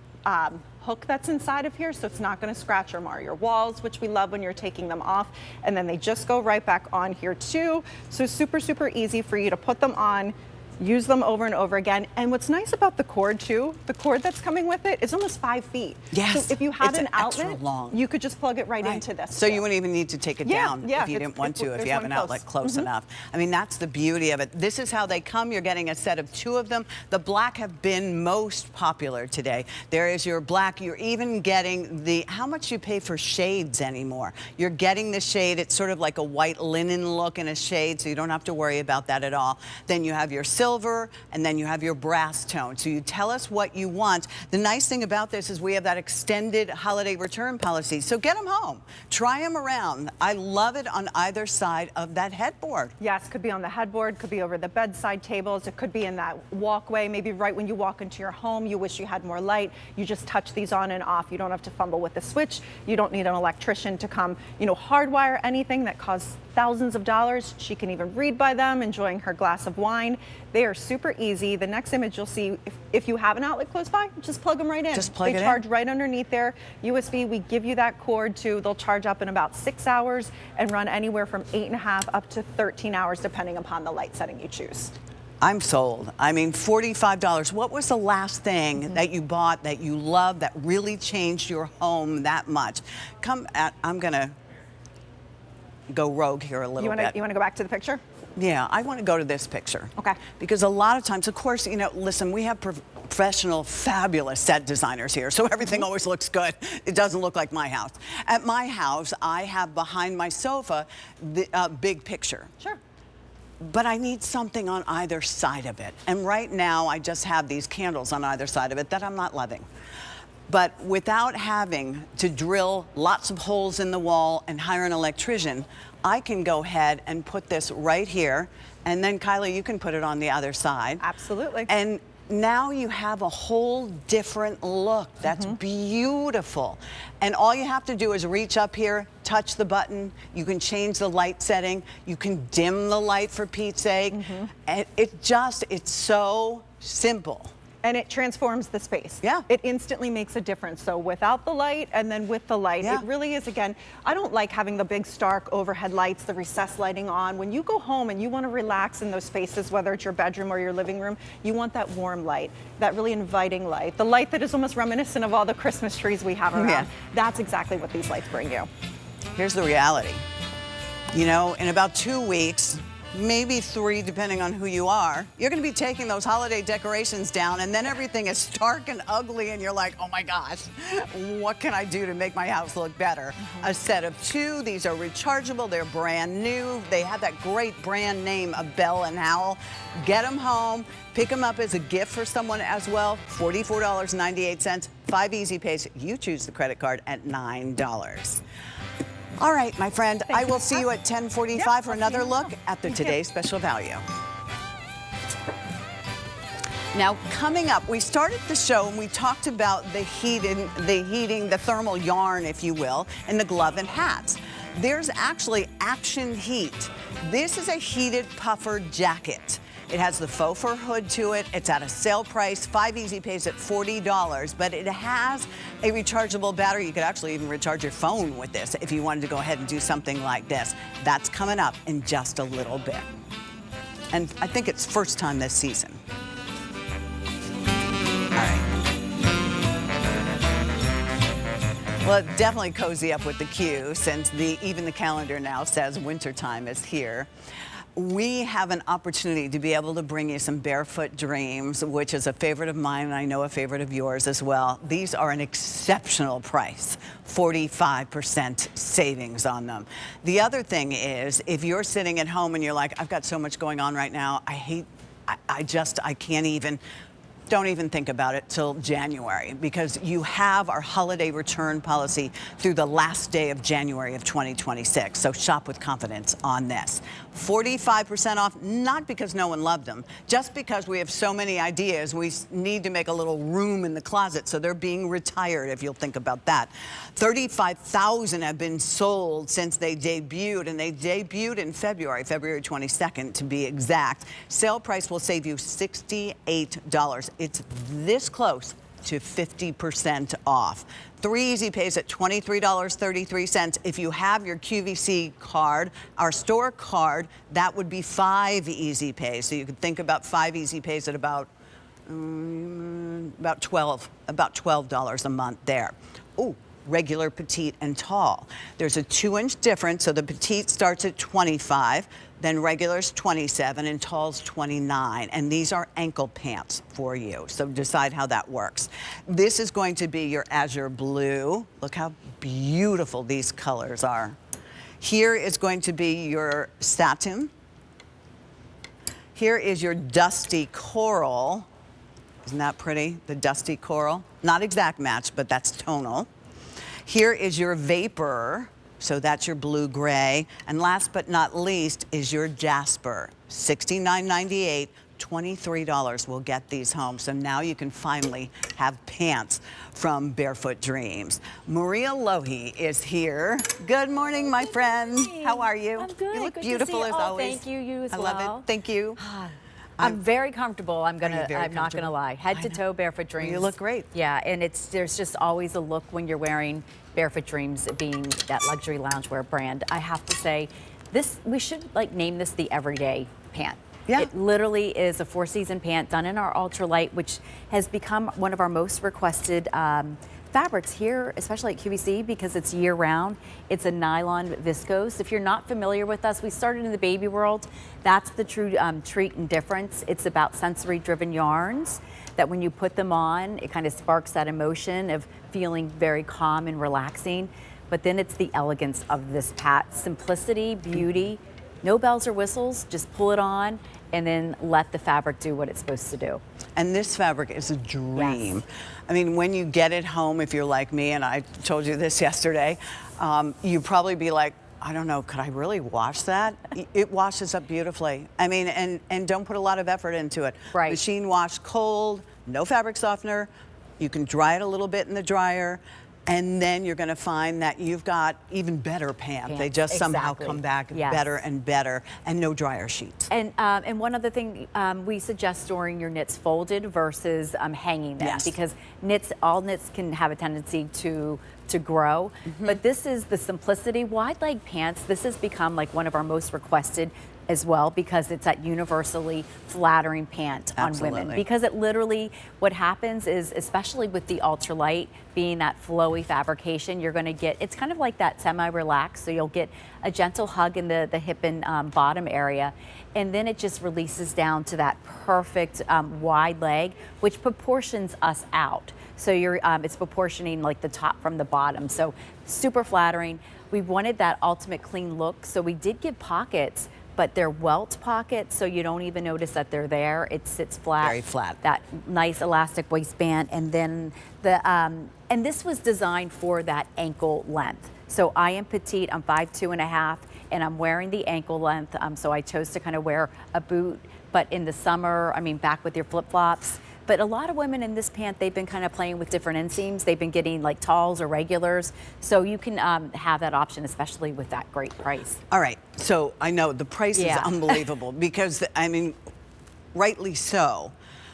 hook that's inside of here, so it's not going to scratch or mar your walls, which we love when you're taking them off. And then they just go right back on here too. So super, super easy for you to put them on, use them over and over again. And what's nice about the cord too, the cord that's coming with it is almost 5 feet. Yes. So if you had an extra outlet, long. you could just plug it right into this. So you wouldn't even need to take it down if you didn't want to, if you have an outlet close enough. I mean, that's the beauty of it. This is how they come. You're getting a set of 2 of them. The black have been most popular today. There is your black. You're even getting the, how much you pay for shades anymore. You're getting the shade. It's sort of like a white linen look in a shade, so you don't have to worry about that at all. Then you have your silver, and then you have your brass tone. So you tell us what you want. The nice thing about this is we have that extended holiday return policy. So get them home. Try them around. I love it on either side of that headboard. Yes, could be on the headboard, could be over the bedside tables. It could be in that walkway. Maybe right when you walk into your home, you wish you had more light. You just touch these on and off. You don't have to fumble with the switch. You don't need an electrician to come, you know, hardwire anything that costs thousands of dollars. She can even read by them, enjoying her glass of wine. They are super easy. The next image you'll see, if you have an outlet close by, just plug them right in. Just plug it in. They charge right underneath there. USB, we give you that cord too. They'll charge up in about 6 hours and run anywhere from 8.5 up to 13 hours, depending upon the light setting you choose. I'm sold. I mean, $45. What was the last thing that you bought that you loved that really changed your home that much? I'm gonna go rogue here a little bit. You want to go back to the picture? Yeah, I want to go to this picture. Okay. Because a lot of times, of course, you know, listen, we have professional, fabulous set designers here, so everything always looks good. It doesn't look like my house. At my house, I have behind my sofa the big picture. Sure. But I need something on either side of it. And right now, I just have these candles on either side of it that I'm not loving. But without having to drill lots of holes in the wall and hire an electrician, I can go ahead and put this right here. And then, Kylie, you can put it on the other side. Absolutely. And now you have a whole different look. That's beautiful. And all you have to do is reach up here, touch the button. You can change the light setting. You can dim the light, for Pete's sake. And it's so simple. And it transforms the space. Yeah. It instantly makes a difference. So without the light and then with the light, it really is, again, I don't like having the big stark overhead lights, the recessed lighting on. When you go home and you want to relax in those spaces, whether it's your bedroom or your living room, you want that warm light, that really inviting light, the light that is almost reminiscent of all the Christmas trees we have around. Yeah. That's exactly what these lights bring you. Here's the reality. You know, in about 2 weeks, maybe 3, depending on who you are, you're going to be taking those holiday decorations down, and then everything is stark and ugly, and you're like, oh my gosh, what can I do to make my house look better? A set of 2. These are rechargeable. They're brand new. They have that great brand name of Bell and Howell. Get them home. Pick them up as a gift for someone as well. $44.98. 5 easy pays. You choose the credit card at $9. All right, my friend, I will see you at 10:45 for another look at the Today's Special Value. Now, coming up, we started the show and we talked about the heating, the thermal yarn, if you will, and the glove and hats. There's actually ActionHeat. This is a heated puffer jacket. It has the faux fur hood to it. It's at a sale price, 5 easy pays at $40, but it has a rechargeable battery. You could actually even recharge your phone with this if you wanted to go ahead and do something like this. That's coming up in just a little bit. And I think it's first time this season. All right. Well, definitely cozy up with the Q, since even the calendar now says wintertime is here. We have an opportunity to be able to bring you some Barefoot Dreams, which is a favorite of mine, and I know a favorite of yours as well. These are an exceptional price, 45% savings on them. The other thing is, if you're sitting at home and you're like, I've got so much going on right now, I can't even. Don't even think about it till January, because you have our holiday return policy through the last day of January of 2026. So shop with confidence on this. 45% off, not because no one loved them, just because we have so many ideas. We need to make a little room in the closet, so they're being retired, if you'll think about that. 35,000 have been sold since they debuted, and they debuted in February 22nd to be exact. Sale price will save you $68. It's this close to 50% off. 3 easy pays at $23.33. If you have your QVC card, our store card, that would be 5 easy pays. So you could think about 5 easy pays at about $12 a month there. Oh, regular, petite, and tall. There's a 2-inch difference, so the petite starts at 25, then regular's 27, and tall's 29. And these are ankle pants for you, so decide how that works. This is going to be your azure blue. Look how beautiful these colors are. Here is going to be your satin. Here is your dusty coral. Isn't that pretty? The dusty coral. Not exact match, but that's tonal. Here is your vapor, so that's your blue-gray. And last but not least is your jasper, $69.98, $23 will get these home. So now you can finally have pants from Barefoot Dreams. Maria Lohi is here. Good morning, my friend. How are you? I'm good. You look Good beautiful to see you. as always. Thank you. You as I well. love it. Thank you. I'm very comfortable. I'm not gonna comfortable? lie. Head to toe Barefoot Dreams. You look great. Yeah, and there's just always a look when you're wearing Barefoot Dreams, being that luxury loungewear brand. I have to say, we should name this the everyday pant. Yeah. It literally is a 4-season pant done in our ultralight, which has become one of our most requested fabrics here, especially at QVC, because it's year-round. It's a nylon viscose. If you're not familiar with us, we started in the baby world. That's the true treat and difference. It's about sensory-driven yarns that when you put them on, it kind of sparks that emotion of feeling very calm and relaxing. But then it's the elegance of this pat. Simplicity, beauty, no bells or whistles, just pull it on and then let the fabric do what it's supposed to do. And this fabric is a dream. Yes. I mean, when you get it home, if you're like me, and I told you this yesterday, you probably be like, I don't know, could I really wash that? It washes up beautifully. I mean, and don't put a lot of effort into it. Right. Machine wash cold, no fabric softener. You can dry it a little bit in the dryer. And then you're going to find that you've got even better pants. They just somehow come back better and better, and no dryer sheets. And one other thing, we suggest storing your knits folded versus hanging them, because all knits can have a tendency to grow. But this is the simplicity wide leg pants. This has become like one of our most requested as well, because it's that universally flattering pant on women. Because it literally, what happens is, especially with the ultralight being that flowy fabrication, you're going to get, it's kind of like that semi-relaxed, so you'll get a gentle hug in the hip and bottom area, and then it just releases down to that perfect wide leg, which proportions us out. So you're, it's proportioning like the top from the bottom, so super flattering. We wanted that ultimate clean look, so we did give pockets, but they're welt pockets, so you don't even notice that they're there. It sits flat. Very flat. That nice elastic waistband, and then and this was designed for that ankle length. So I am petite, I'm 5'2½", and I'm wearing the ankle length, so I chose to kind of wear a boot, but in the summer, I mean, back with your flip-flops. But a lot of women in this pant, they've been kind of playing with different inseams. They've been getting like talls or regulars. So you can have that option, especially with that great price. All right, so I know the price is unbelievable because, I mean, rightly so.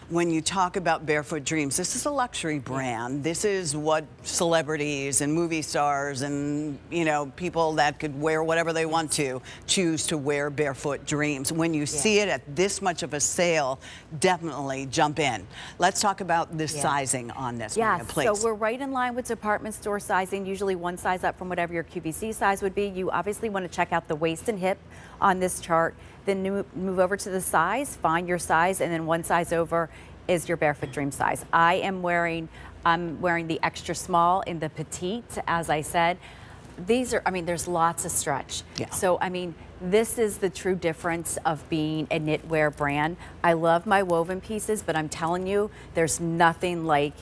When you talk about Barefoot Dreams, this is a luxury brand. This is what celebrities and movie stars and, you know, people that could wear whatever they want to choose to wear Barefoot Dreams. When you see it at this much of a sale, definitely jump in. Let's talk about the sizing on this, Maria, please. So we're right in line with department store sizing, usually one size up from whatever your QVC size would be. You obviously want to check out the waist and hip on this chart. Then move over to the size, find your size, and then one size over is your Barefoot Dream size. I'm wearing the extra small in the petite, as I said. These are, I mean, there's lots of stretch. So, I mean, this is the true difference of being a knitwear brand. I love my woven pieces, but I'm telling you, there's nothing like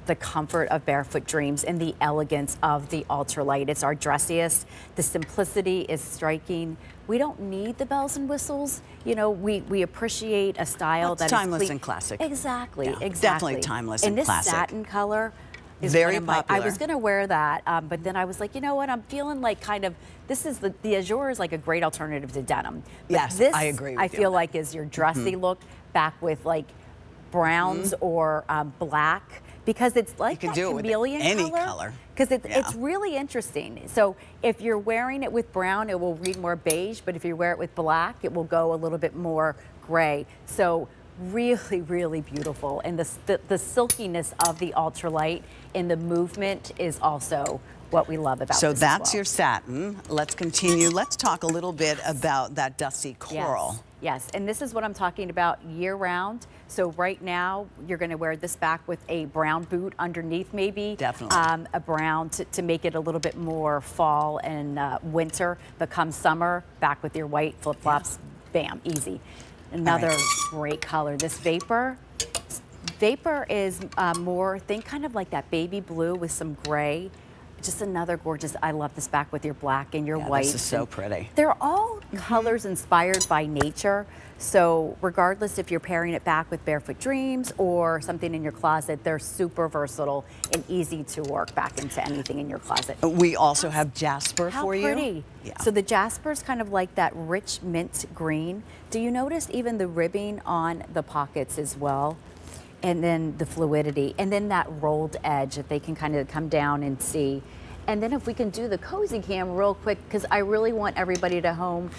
the comfort of Barefoot Dreams and the elegance of the ultralight. It's our dressiest. The simplicity is striking. We don't need the bells and whistles. You know, we appreciate a style that is timeless and classic. Exactly, exactly. Definitely timeless and classic. And this satin color is very popular. I was gonna wear that, but then I was like, you know what? I'm feeling like kind of, this is the azure is like a great alternative to denim. But yes, this, I agree with I feel like is your dressy look back with like browns or black. Because it's like that chameleon any color. Because it's really interesting. So if you're wearing it with brown, it will read more beige, but if you wear it with black, it will go a little bit more gray. So really, really beautiful. And the silkiness of the ultralight and the movement is also what we love about so this that's as well. your satin. Let's continue. Let's talk a little bit about that dusty coral. Yes, and this is what I'm talking about year round. So right now, you're going to wear this back with a brown boot underneath maybe. Definitely. A brown to make it a little bit more fall and winter. But come summer, back with your white flip-flops, bam, easy. Another great color. This Vapor is more, think kind of like that baby blue with some gray. Just another gorgeous, I love this back with your black and your white. This is so pretty. They're all colors inspired by nature. So regardless if you're pairing it back with Barefoot Dreams or something in your closet, they're super versatile and easy to work back into anything in your closet. We also have Jasper for you. How pretty. So the Jasper is kind of like that rich mint green. Do you notice even the ribbing on the pockets as well? And then the fluidity, and then that rolled edge that they can kind of come down and see. And then if we can do the cozy cam real quick, because I really want everybody to home.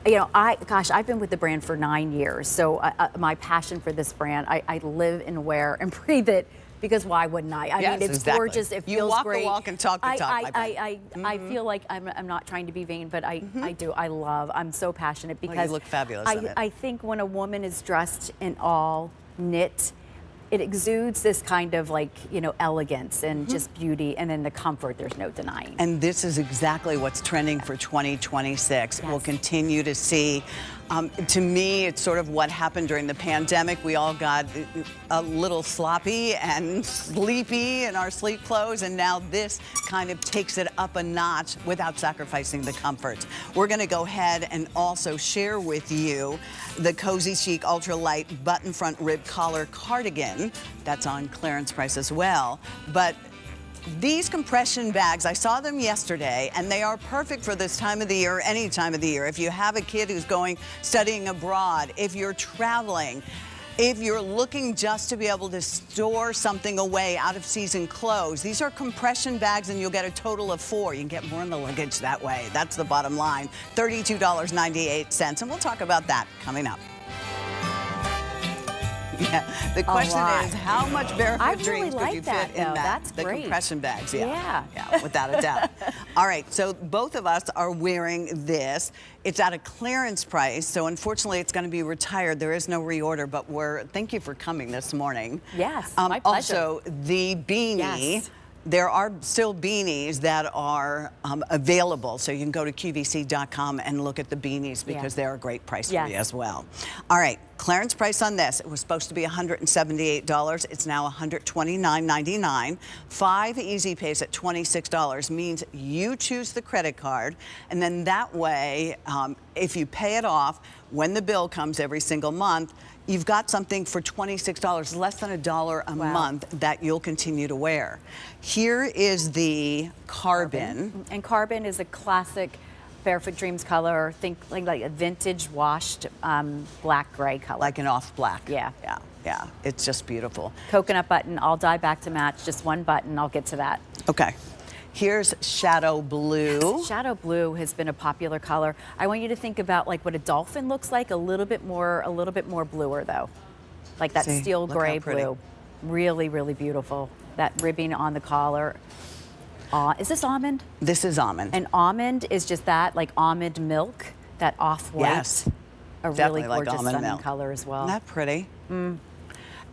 You know, I've been with the brand for 9 years, so my passion for this brand, I live and wear and breathe it, because why wouldn't I? I mean, it's gorgeous, it feels great. You walk the walk and talk the talk. I feel like I'm not trying to be vain, but I do. I'm so passionate because you look fabulous in it. I think when a woman is dressed in all knit, it exudes this kind of like, you know, elegance and just beauty, and then the comfort, there's no denying. And this is exactly what's trending for 2026. We'll continue to see To me, it's sort of what happened during the pandemic. We all got a little sloppy and sleepy in our sleep clothes, and now this kind of takes it up a notch without sacrificing the comfort. We're going to go ahead and also share with you the CozyChic Ultra Light Button Front Rib Collar Cardigan. That's on clearance price as well. But these compression bags, I saw them yesterday, and they are perfect for this time of the year, any time of the year. If you have a kid who's studying abroad, if you're traveling, if you're looking just to be able to store something away out of season clothes, these are compression bags, and you'll get a total of 4. You can get more in the luggage that way. That's the bottom line. $32.98, and we'll talk about that coming up. Yeah. The question is, how much Barefoot dreams could you fit in the compression bags? Yeah, without a doubt. All right, so both of us are wearing this. It's at a clearance price, so unfortunately it's going to be retired. There is no reorder, but thank you for coming this morning. Yes, my pleasure. Also, the beanie. Yes. There are still beanies that are available, so you can go to QVC.com and look at the beanies because they're a great price for you as well. All right, clearance price on this. It was supposed to be $178. It's now $129.99. 5 easy pays at $26 means you choose the credit card, and then that way, if you pay it off, when the bill comes every single month, you've got something for $26, less than $1 a month that you'll continue to wear. Here is the Carbon. And Carbon is a classic Barefoot Dreams color. Think like a vintage washed black gray color. Like an off black. Yeah. Yeah. It's just beautiful. Coconut button, all dye back to match, just one button. I'll get to that. Okay. Here's Shadow Blue. Shadow Blue has been a popular color. I want you to think about like what a dolphin looks like, a little bit more bluer though. Like that steel gray blue. Really, really beautiful. That ribbing on the collar. Is this almond? This is almond. And almond is just that, like almond milk, that off-white. Yes. A really gorgeous stunning color as well. Isn't that pretty?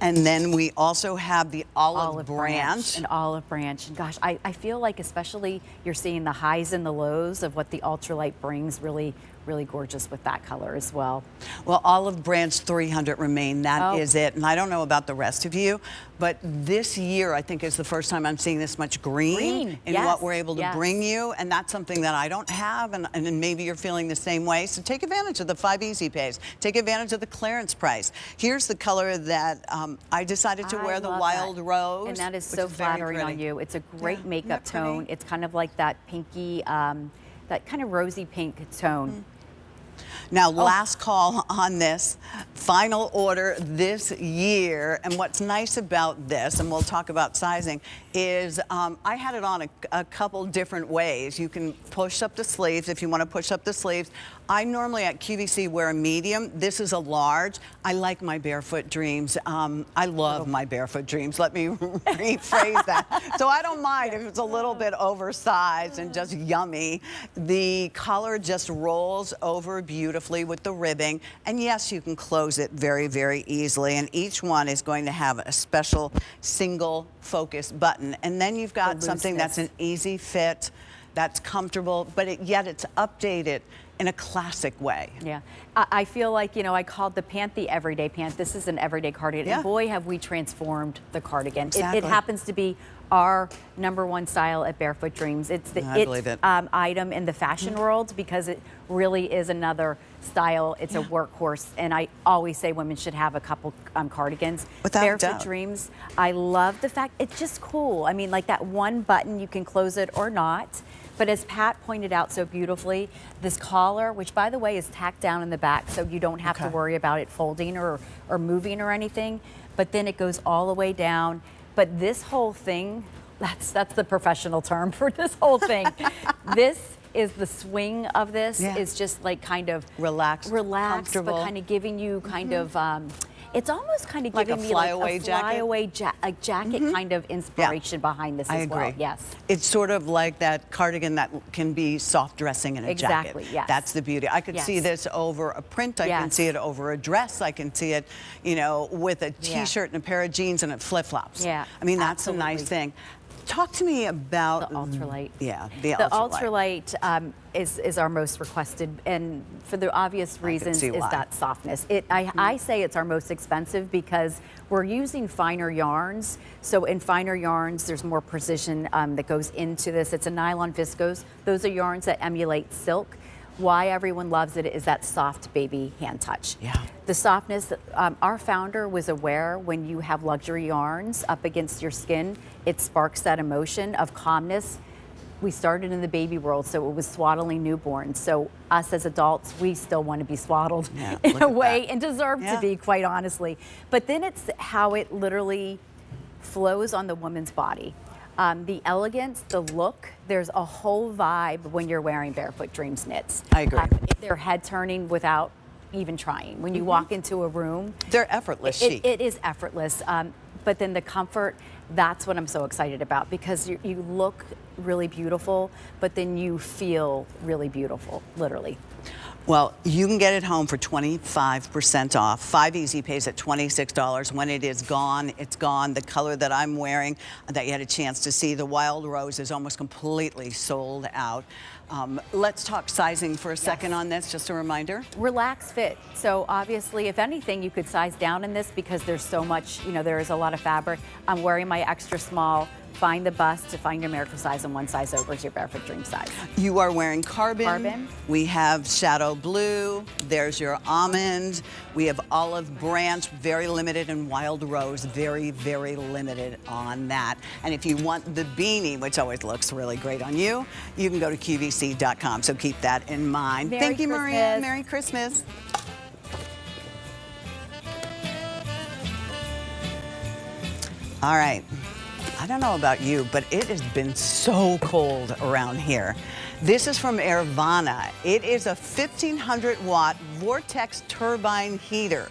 And then we also have the olive branch. An olive branch. And gosh, I feel like especially you're seeing the highs and the lows of what the ultralight brings, really, really gorgeous with that color as well. Well, olive branch 300 remain. That is it. And I don't know about the rest of you, but this year I think is the first time I'm seeing this much green in what we're able to bring you. And that's something that I don't have. And maybe you're feeling the same way. So take advantage of the 5 easy pays. Take advantage of the clearance price. Here's the color that I decided to wear, the Wild Rose. And that is so flattering on you. It's a great makeup tone. It's kind of like that pinky, that kind of rosy pink tone. Now, last call on this, final order this year. And what's nice about this, and we'll talk about sizing, is I had it on a couple different ways. You can push up the sleeves if you want to push up the sleeves. I normally at QVC wear a medium. This is a large. I like my Barefoot Dreams. I love my Barefoot Dreams. Let me rephrase that. So I don't mind if it's a little bit oversized and just yummy. The collar just rolls over beautifully with the ribbing. And yes, you can close it very, very easily. And each one is going to have a special single focus button. And then you've got something that's an easy fit, that's comfortable, but yet it's updated in a classic way. Yeah, I feel like, you know, I called the Pant the everyday pant. This is an everyday cardigan, and boy, have we transformed the cardigan. Exactly. It happens to be our #1 style at Barefoot Dreams. It's the item in the fashion world because it really is another style. It's a workhorse, and I always say women should have a couple cardigans. Without Barefoot doubt. Dreams, I love the fact it's just cool. I mean, like that one button, you can close it or not. But as Pat pointed out so beautifully, this collar, which by the way is tacked down in the back, so you don't have to worry about it folding or moving or anything, but then it goes all the way down. But this whole thing, that's the professional term for this whole thing. This is the swing of this is just like kind of relaxed, comfortable, but kind of giving you kind of, it's almost kind of like giving a me like a flyaway jacket kind of inspiration behind this as well. I agree. Yes. It's sort of like that cardigan that can be soft dressing in a jacket. Exactly, yes. That's the beauty. I could see this over a print. I can see it over a dress. I can see it, you know, with a t-shirt and a pair of jeans and flip-flops. Yeah. I mean, that's a nice thing. Talk to me about the ultralight. Yeah, the ultralight is our most requested, and for the obvious reasons is that softness. I say it's our most expensive because we're using finer yarns. So in finer yarns, there's more precision that goes into this. It's a nylon viscose. Those are yarns that emulate silk. Why everyone loves it is that soft baby hand touch. Yeah. The softness, our founder was aware when you have luxury yarns up against your skin, it sparks that emotion of calmness. We started in the baby world, so it was swaddling newborns. So us as adults, we still want to be swaddled in a way and deserve to be, quite honestly. But then it's how it literally flows on the woman's body. The elegance, the look, there's a whole vibe when you're wearing Barefoot Dreams knits. I agree. They're head turning without even trying. When you walk into a room, they're effortless chic. It is effortless. But then the comfort, that's what I'm so excited about, because you look really beautiful, but then you feel really beautiful, literally. Well, you can get it home for 25% off. 5 easy pays at $26. When it is gone, it's gone. The color that I'm wearing that you had a chance to see, the Wild Rose, is almost completely sold out. Let's talk sizing for a second on this, just a reminder. Relax fit. So obviously, if anything, you could size down in this because there's so much, there is a lot of fabric. I'm wearing my extra small. Find the bust to find your miracle size, and one size over is your Barefoot Dream size. You are wearing carbon. We have shadow blue. There's your almond. We have olive branch, very limited, and wild rose, very, very limited on that. And if you want the beanie, which always looks really great on you, you can go to QVC.com. So keep that in mind. Thank you, Maria. Merry Christmas. All right. I don't know about you, but it has been so cold around here. This is from Airvana. It is a 1,500 watt Vortex turbine heater.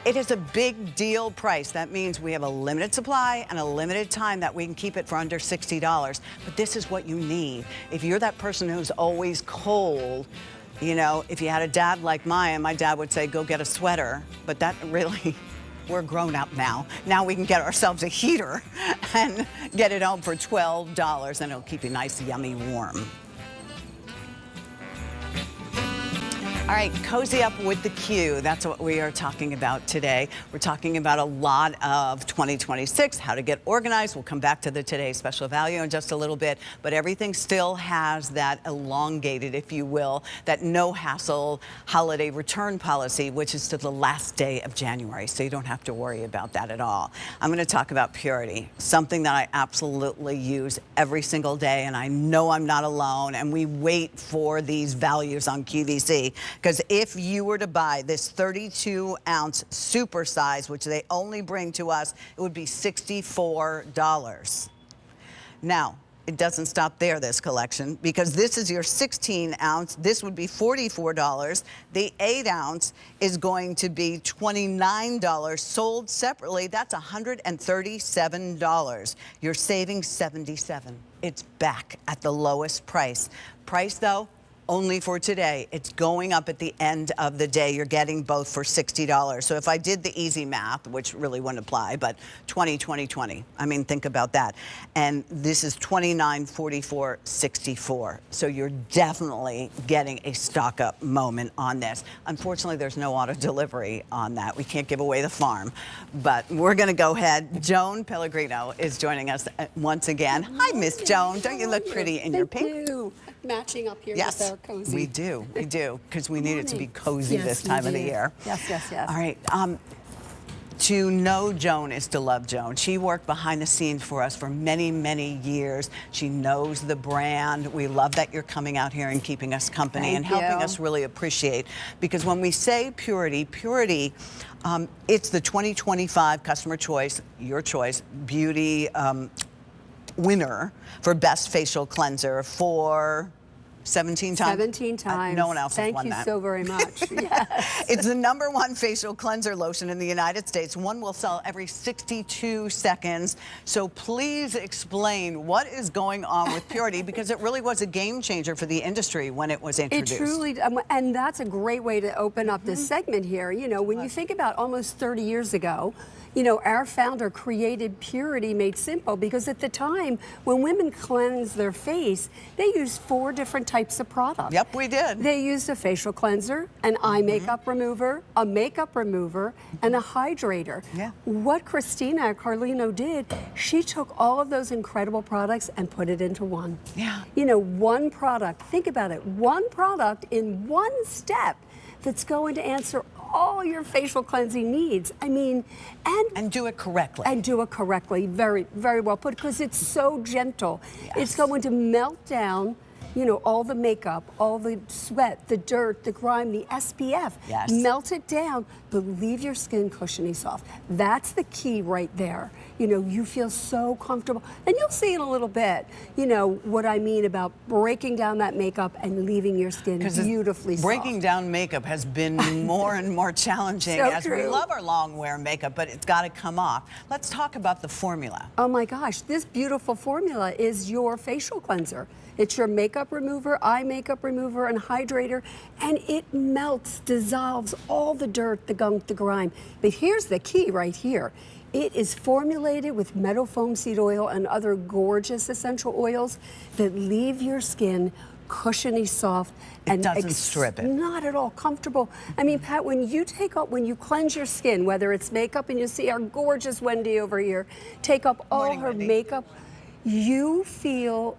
It is a big deal price. That means we have a limited supply and a limited time that we can keep it for under $60. But this is what you need. If you're that person who's always cold, if you had a dad like mine, my dad would say, go get a sweater. But that really... We're grown up now. Now we can get ourselves a heater and get it home for $12, and it'll keep you nice, yummy, warm. All right, cozy up with the Q. That's what we are talking about today. We're talking about a lot of 2026, how to get organized. We'll come back to the Today Special Value in just a little bit, but everything still has that elongated, if you will, that no hassle holiday return policy, which is to the last day of January, so you don't have to worry about that at all. I'm going to talk about Purity, something that I absolutely use every single day, and I know I'm not alone, and we wait for these values on QVC. Because if you were to buy this 32-ounce super size, which they only bring to us, it would be $64. Now, it doesn't stop there, this collection, because this is your 16-ounce. This would be $44. The 8-ounce is going to be $29. Sold separately, that's $137. You're saving $77. It's back at the lowest price. Price, though, only for today. It's going up at the end of the day. You're getting both for $60. So if I did the easy math, which really wouldn't apply, but 20, 20, 20. I mean, think about that. And this is $29, $44, $64. So you're definitely getting a stock up moment on this. Unfortunately, there's no auto delivery on that. We can't give away the farm, but we're gonna go ahead. Joan Pellegrino is joining us once again. Hi, Miss Joan. Don't you look pretty in your pink? Thank you. Matching up here Yes, with our cozy. we do, because we need it to be cozy this time of the year. Yes, yes, yes. All right. To know Joan is to love Joan. She worked behind the scenes for us for many, many years. She knows the brand. We love that you're coming out here and keeping us company and helping us really appreciate. Because when we say Purity, it's the 2025 Customer Choice, your choice, beauty winner for Best Facial Cleanser for 17 times? 17 times. No one else has won that. Thank you so very much. Yes. It's the #1 facial cleanser lotion in the United States. One will sell every 62 seconds. So please explain what is going on with Purity, because it really was a game changer for the industry when it was introduced. It truly, and that's a great way to open up this segment here. You know, when you think about almost 30 years ago, you know, our founder created Purity Made Simple, because at the time when women cleanse their face, they used 4 different types of products. Yep, we did. They used a facial cleanser, an eye makeup remover, a makeup remover, and a hydrator. Yeah. What Christina Carlino did, she took all of those incredible products and put it into one. Yeah. You know, one product, think about it, one product in one step that's going to answer all your facial cleansing needs. I mean, and do it correctly. And do it correctly. Very, very well put, because it's so gentle. Yes. It's going to melt down, you know, all the makeup, all the sweat, the dirt, the grime, the SPF. Yes. Melt it down, but leave your skin cushiony soft. That's the key right there. You know, you feel so comfortable. And you'll see in a little bit, you know, what I mean about breaking down that makeup and leaving your skin beautifully soft. Breaking down makeup has been more and more challenging, So as we true. love our long wear makeup, but it's got to come off. Let's talk about the formula. Oh my gosh, this beautiful formula is your facial cleanser. It's your makeup remover, eye makeup remover, and hydrator, and it melts, dissolves all the dirt, the gunk, the grime. But here's the key right here. It is formulated with meadow foam seed oil and other gorgeous essential oils that leave your skin cushiony soft and doesn't strip it. Not at all comfortable. I mean, Pat, when you cleanse your skin, whether it's makeup, and you see our gorgeous Wendy over here take up all her makeup, you feel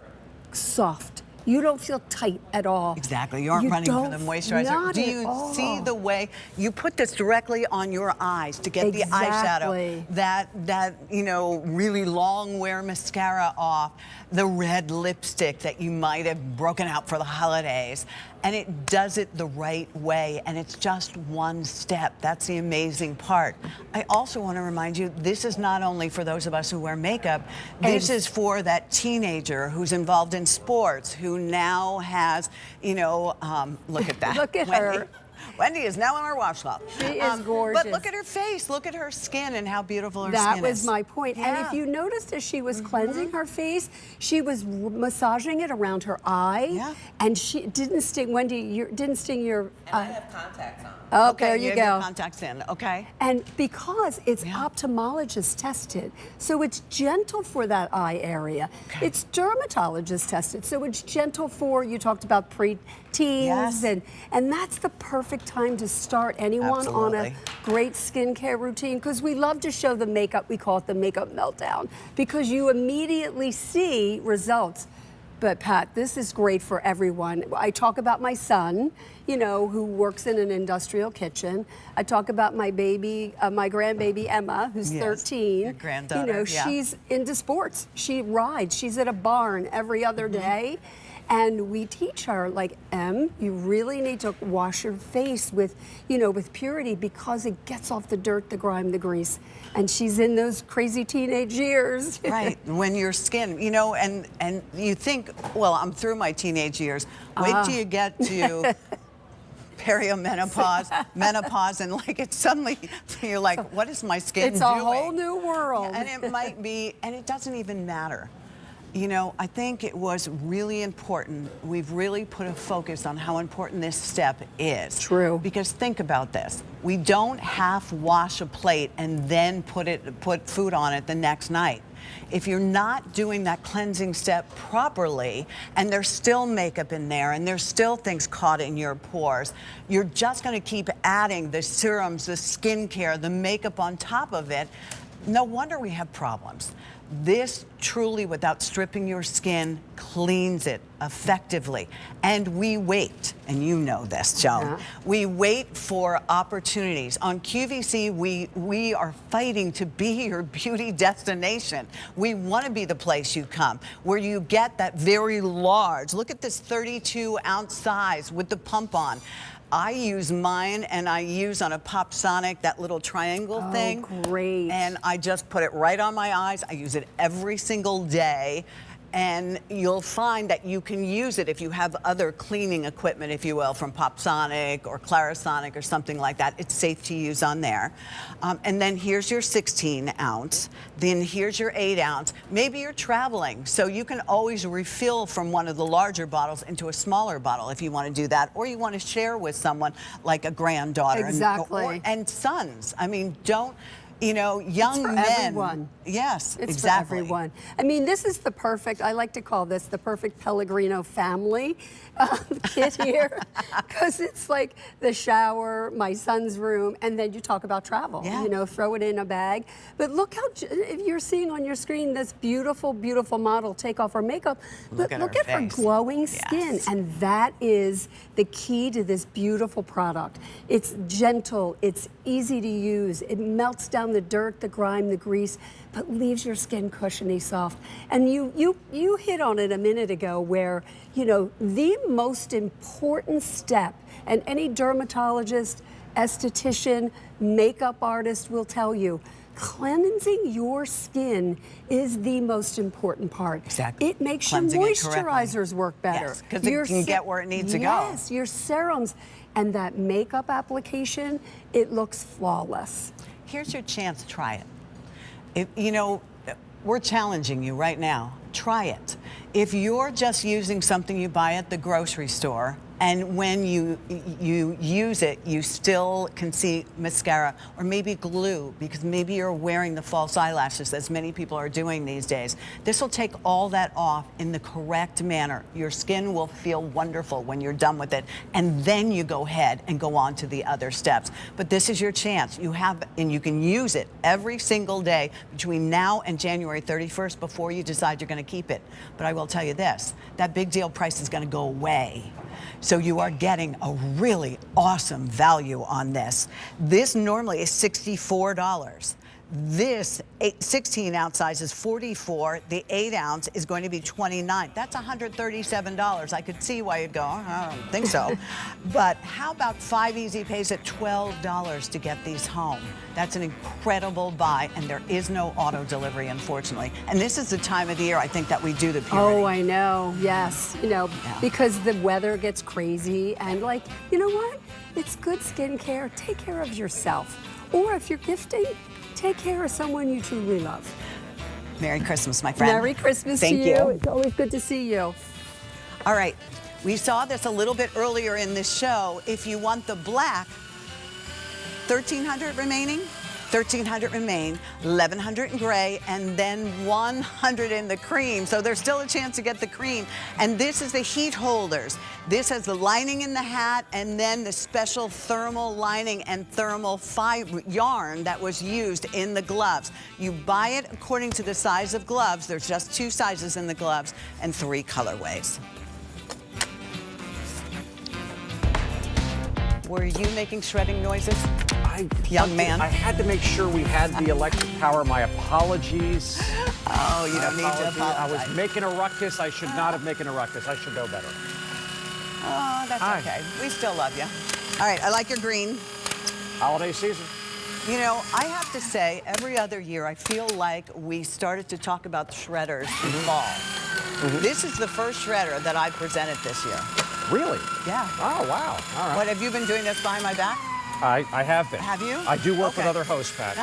soft. You don't feel tight at all. Exactly. You aren't running for the moisturizer. Not Do you at all. see the way you put this directly on your eyes to get the eyeshadow, that you know, really long wear mascara off, the red lipstick that you might have broken out for the holidays, and it does it the right way, and it's just one step. That's the amazing part. I also want to remind you, this is not only for those of us who wear makeup, this is for that teenager who's involved in sports, who now has, you know, look at that. Look at Wendy. her. Wendy is now on our washcloth. She is gorgeous. But look at her face, look at her skin, and how beautiful her That skin was is. my point. Yeah. And if you noticed, as she was cleansing her face, she was massaging it around her eye. Yeah. And she didn't sting, Wendy, didn't sting your... I have contacts on. Oh, there you have go. your contacts in, okay. And because it's ophthalmologist tested, so it's gentle for that eye area. Okay. It's dermatologist tested, so it's gentle for, you talked about pre-teens, and that's the perfect time to start anyone on a great skincare routine, because we love to show the makeup, we call it the makeup meltdown, because you immediately see results. But Pat, this is great for everyone. I talk about my son, you know, who works in an industrial kitchen. I talk about my baby, my grandbaby Emma, who's 13. Your granddaughter, you know, she's into sports. She rides. She's at a barn every other day. And we teach her, like, Em, you really need to wash your face with, you know, with Purity, because it gets off the dirt, the grime, the grease. And she's in those crazy teenage years. Right, when your skin, you know, and you think, well, I'm through my teenage years. Wait till you get to perimenopause, menopause, and like it's suddenly, you're like, what is my skin doing? It's a whole new world. And it might be, and it doesn't even matter. You know, I think it was really important. We've really put a focus on how important this step is. True. Because think about this. We don't half wash a plate and then put food on it the next night. If you're not doing that cleansing step properly, and there's still makeup in there, and there's still things caught in your pores, you're just going to keep adding the serums, the skincare, the makeup on top of it. No wonder we have problems. This truly, without stripping your skin, cleans it effectively. And we wait, and you know this, Joan. We wait for opportunities. On QVC, we are fighting to be your beauty destination. We want to be the place you come, where you get that very large, look at this 32-ounce size with the pump on. I use mine, and I use on a Popsonic that little triangle thing. Great. And I just put it right on my eyes. I use it every single day. And you'll find that you can use it if you have other cleaning equipment, if you will, from Popsonic or Clarisonic or something like that. It's safe to use on there. And then here's your 16 ounce. Then here's your 8 ounce. Maybe you're traveling, so you can always refill from one of the larger bottles into a smaller bottle if you want to do that, or you want to share with someone like a granddaughter. Exactly. And sons. I mean, don't. You know, young men. It's for everyone. Yes, it's exactly. for everyone. I mean, this is the perfect, I like to call this the perfect Pellegrino family kit here, because it's like the shower, my son's room, and then you talk about travel. Yeah. You know, throw it in a bag. But look how, if you're seeing on your screen this beautiful, beautiful model take off her makeup, but look at her glowing skin. And that is the key to this beautiful product. It's gentle, it's easy to use, it melts down the dirt, the grime, the grease, but leaves your skin cushiony soft. And you hit on it a minute ago where, you know, the most important step, and any dermatologist, esthetician, makeup artist will tell you, cleansing your skin is the most important part. Exactly. It makes Cleansing your it correctly. moisturizers work better. Yes, because it can get where it needs to go. Yes, your serums. And that makeup application, it looks flawless. Here's your chance, try it. You know, we're challenging you right now. Try it. If you're just using something you buy at the grocery store, and when you use it, you still can see mascara or maybe glue, because maybe you're wearing the false eyelashes, as many people are doing these days. This will take all that off in the correct manner. Your skin will feel wonderful when you're done with it, and then you go ahead and go on to the other steps. But this is your chance. You have, and you can use it every single day between now and January 31st before you decide you're going to keep it. But I will tell you this, that big deal price is going to go away. So you are getting a really awesome value on this. This normally is $64. This 16 ounce size is $44. The 8 ounce is going to be $29. That's $137. I could see why you'd go, oh, I don't think so. But how about 5 easy pays at $12 to get these home? That's an incredible buy, and there is no auto delivery, unfortunately. And this is the time of the year, I think, that we do the purity. Oh, I know, yes. You know, because the weather gets crazy, and like, you know what? It's good skincare. Take care of yourself. Or if you're gifting, take care of someone you truly love. Merry Christmas, my friend. Merry Christmas to you. It's always good to see you. All right, we saw this a little bit earlier in this show. If you want the black, 1,300 remaining, 1,300 remain, 1,100 in gray, and then 100 in the cream. So there's still a chance to get the cream. And this is the heat holders. This has the lining in the hat, and then the special thermal lining and thermal fiber yarn that was used in the gloves. You buy it according to the size of gloves. There's just 2 sizes in the gloves and 3 colorways. Were you making shredding noises? Young man. I had to make sure we had the electric power. My apologies. Oh, you don't need to apologize. I was making a ruckus. I should not have making a ruckus. I should know better. Oh, that's okay. We still love you. All right, I like your green. Holiday season. You know, I have to say, every other year, I feel like we started to talk about shredders in fall. This is the first shredder that I presented this year. Really? Yeah. Oh, wow. All right. What, have you been doing this behind my back? I have been. Have you? I do work with other hosts, Pat.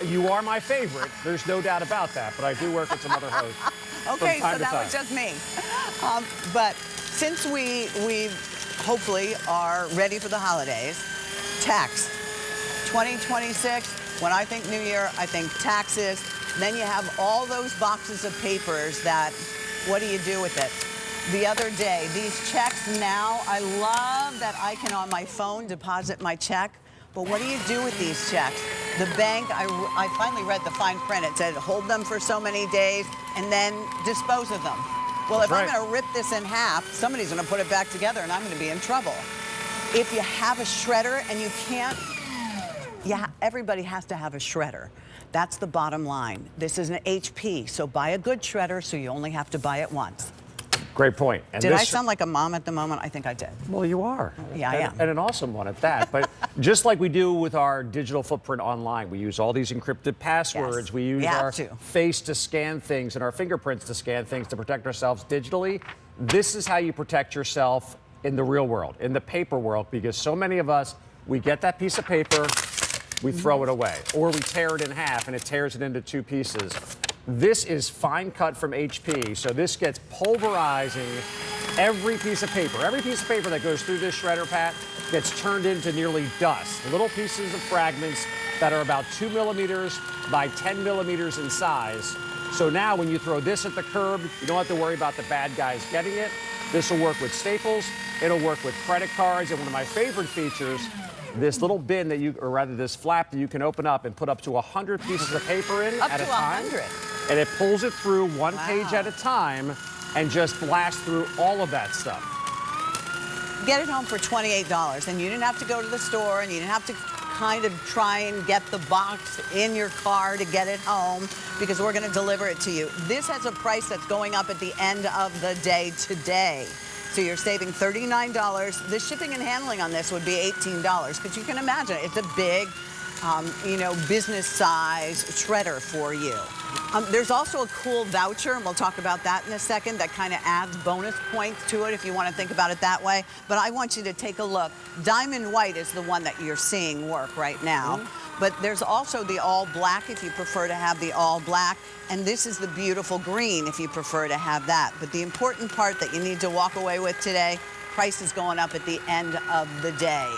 You are my favorite. There's no doubt about that, but I do work with some other hosts. Okay, so that was just me. But since we hopefully are ready for the holidays, tax. 2026, when I think New Year, I think taxes. Then you have all those boxes of papers that, what do you do with it? The other day, these checks now, I love that I can on my phone deposit my check, but what do you do with these checks? The bank, I finally read the fine print. It said hold them for so many days and then dispose of them. Well, if I'm gonna rip this in half, somebody's gonna put it back together and I'm gonna be in trouble. If you have a shredder and you can't, everybody has to have a shredder. That's the bottom line. This is an HP, so buy a good shredder so you only have to buy it once. Great point. And Did I sound like a mom at the moment? I think I did. Well, you are. Yeah, I am. And an awesome one at that. But just like we do with our digital footprint online, we use all these encrypted passwords. Yes, We use we have our to. face to scan things and our fingerprints to scan things to protect ourselves digitally. This is how you protect yourself in the real world, in the paper world, because so many of us, we get that piece of paper, we throw it away, or we tear it in half and it tears it into 2 pieces. This is Finecut from HP, so this gets pulverizing every piece of paper. Every piece of paper that goes through this shredder, Pat, gets turned into nearly dust. Little pieces of fragments that are about 2 millimeters by 10 millimeters in size. So now when you throw this at the curb, you don't have to worry about the bad guys getting it. This will work with staples, it'll work with credit cards, and one of my favorite features, this little bin that or rather this flap that you can open up and put up to 100 pieces of paper in at a time. 100. And it pulls it through one page at a time and just blasts through all of that stuff. Get it home for $28, and you didn't have to go to the store, and you didn't have to kind of try and get the box in your car to get it home, because we're going to deliver it to you. This has a price that's going up at the end of the day today. So you're saving $39. The shipping and handling on this would be $18, because you can imagine it's a big, business size shredder for you. There's also a cool voucher, and we'll talk about that in a second, that kind of adds bonus points to it if you want to think about it that way. But I want you to take a look. Diamond White is the one that you're seeing work right now. But there's also the all black if you prefer to have the all black. And this is the beautiful green if you prefer to have that. But the important part that you need to walk away with today, price is going up at the end of the day.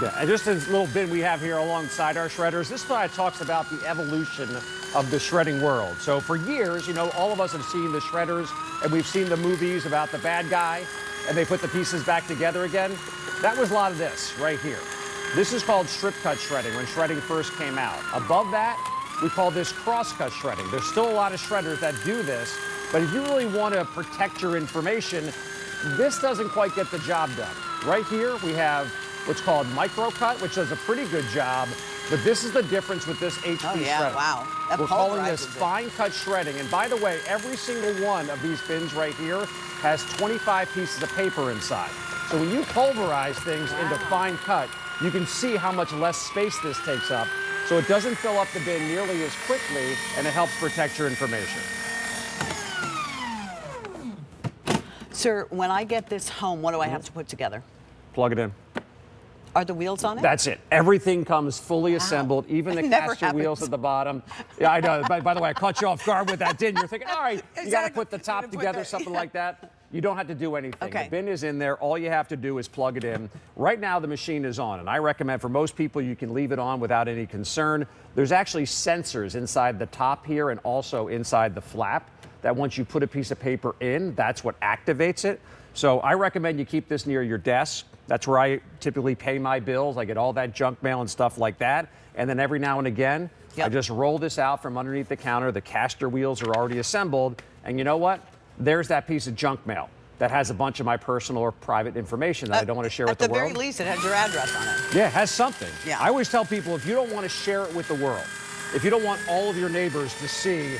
Yeah, and just this little bin we have here alongside our shredders, this slide talks about the evolution of the shredding world. So for years, all of us have seen the shredders, and we've seen the movies about the bad guy, and they put the pieces back together again. That was a lot of this right here. This is called strip cut shredding when shredding first came out. Above that, we call this cross cut shredding. There's still a lot of shredders that do this, but if you really want to protect your information, this doesn't quite get the job done. Right here, we have what's called micro cut, which does a pretty good job, but this is the difference with this HP shredder. Wow. We're calling this fine cut shredding. And by the way, every single one of these bins right here has 25 pieces of paper inside. So when you pulverize things into fine cut, you can see how much less space this takes up. So it doesn't fill up the bin nearly as quickly, and it helps protect your information. Sir, when I get this home, what do I have to put together? Plug it in. Are the wheels on it? That's it. Everything comes fully assembled, even the caster wheels at the bottom. Yeah, I know. By the way, I caught you off guard with that, didn't you? You're thinking, all right, you got to put the top together, something like that. You don't have to do anything. Okay. The bin is in there. All you have to do is plug it in. Right now, the machine is on, and I recommend for most people you can leave it on without any concern. There's actually sensors inside the top here and also inside the flap that once you put a piece of paper in, that's what activates it. So I recommend you keep this near your desk. That's where I typically pay my bills. I get all that junk mail and stuff like that. And then every now and again, I just roll this out from underneath the counter. The caster wheels are already assembled. And you know what? There's that piece of junk mail that has a bunch of my personal or private information that I don't want to share with the world. At the very least, it has your address on it. Yeah, it has something. Yeah. I always tell people, if you don't want to share it with the world, if you don't want all of your neighbors to see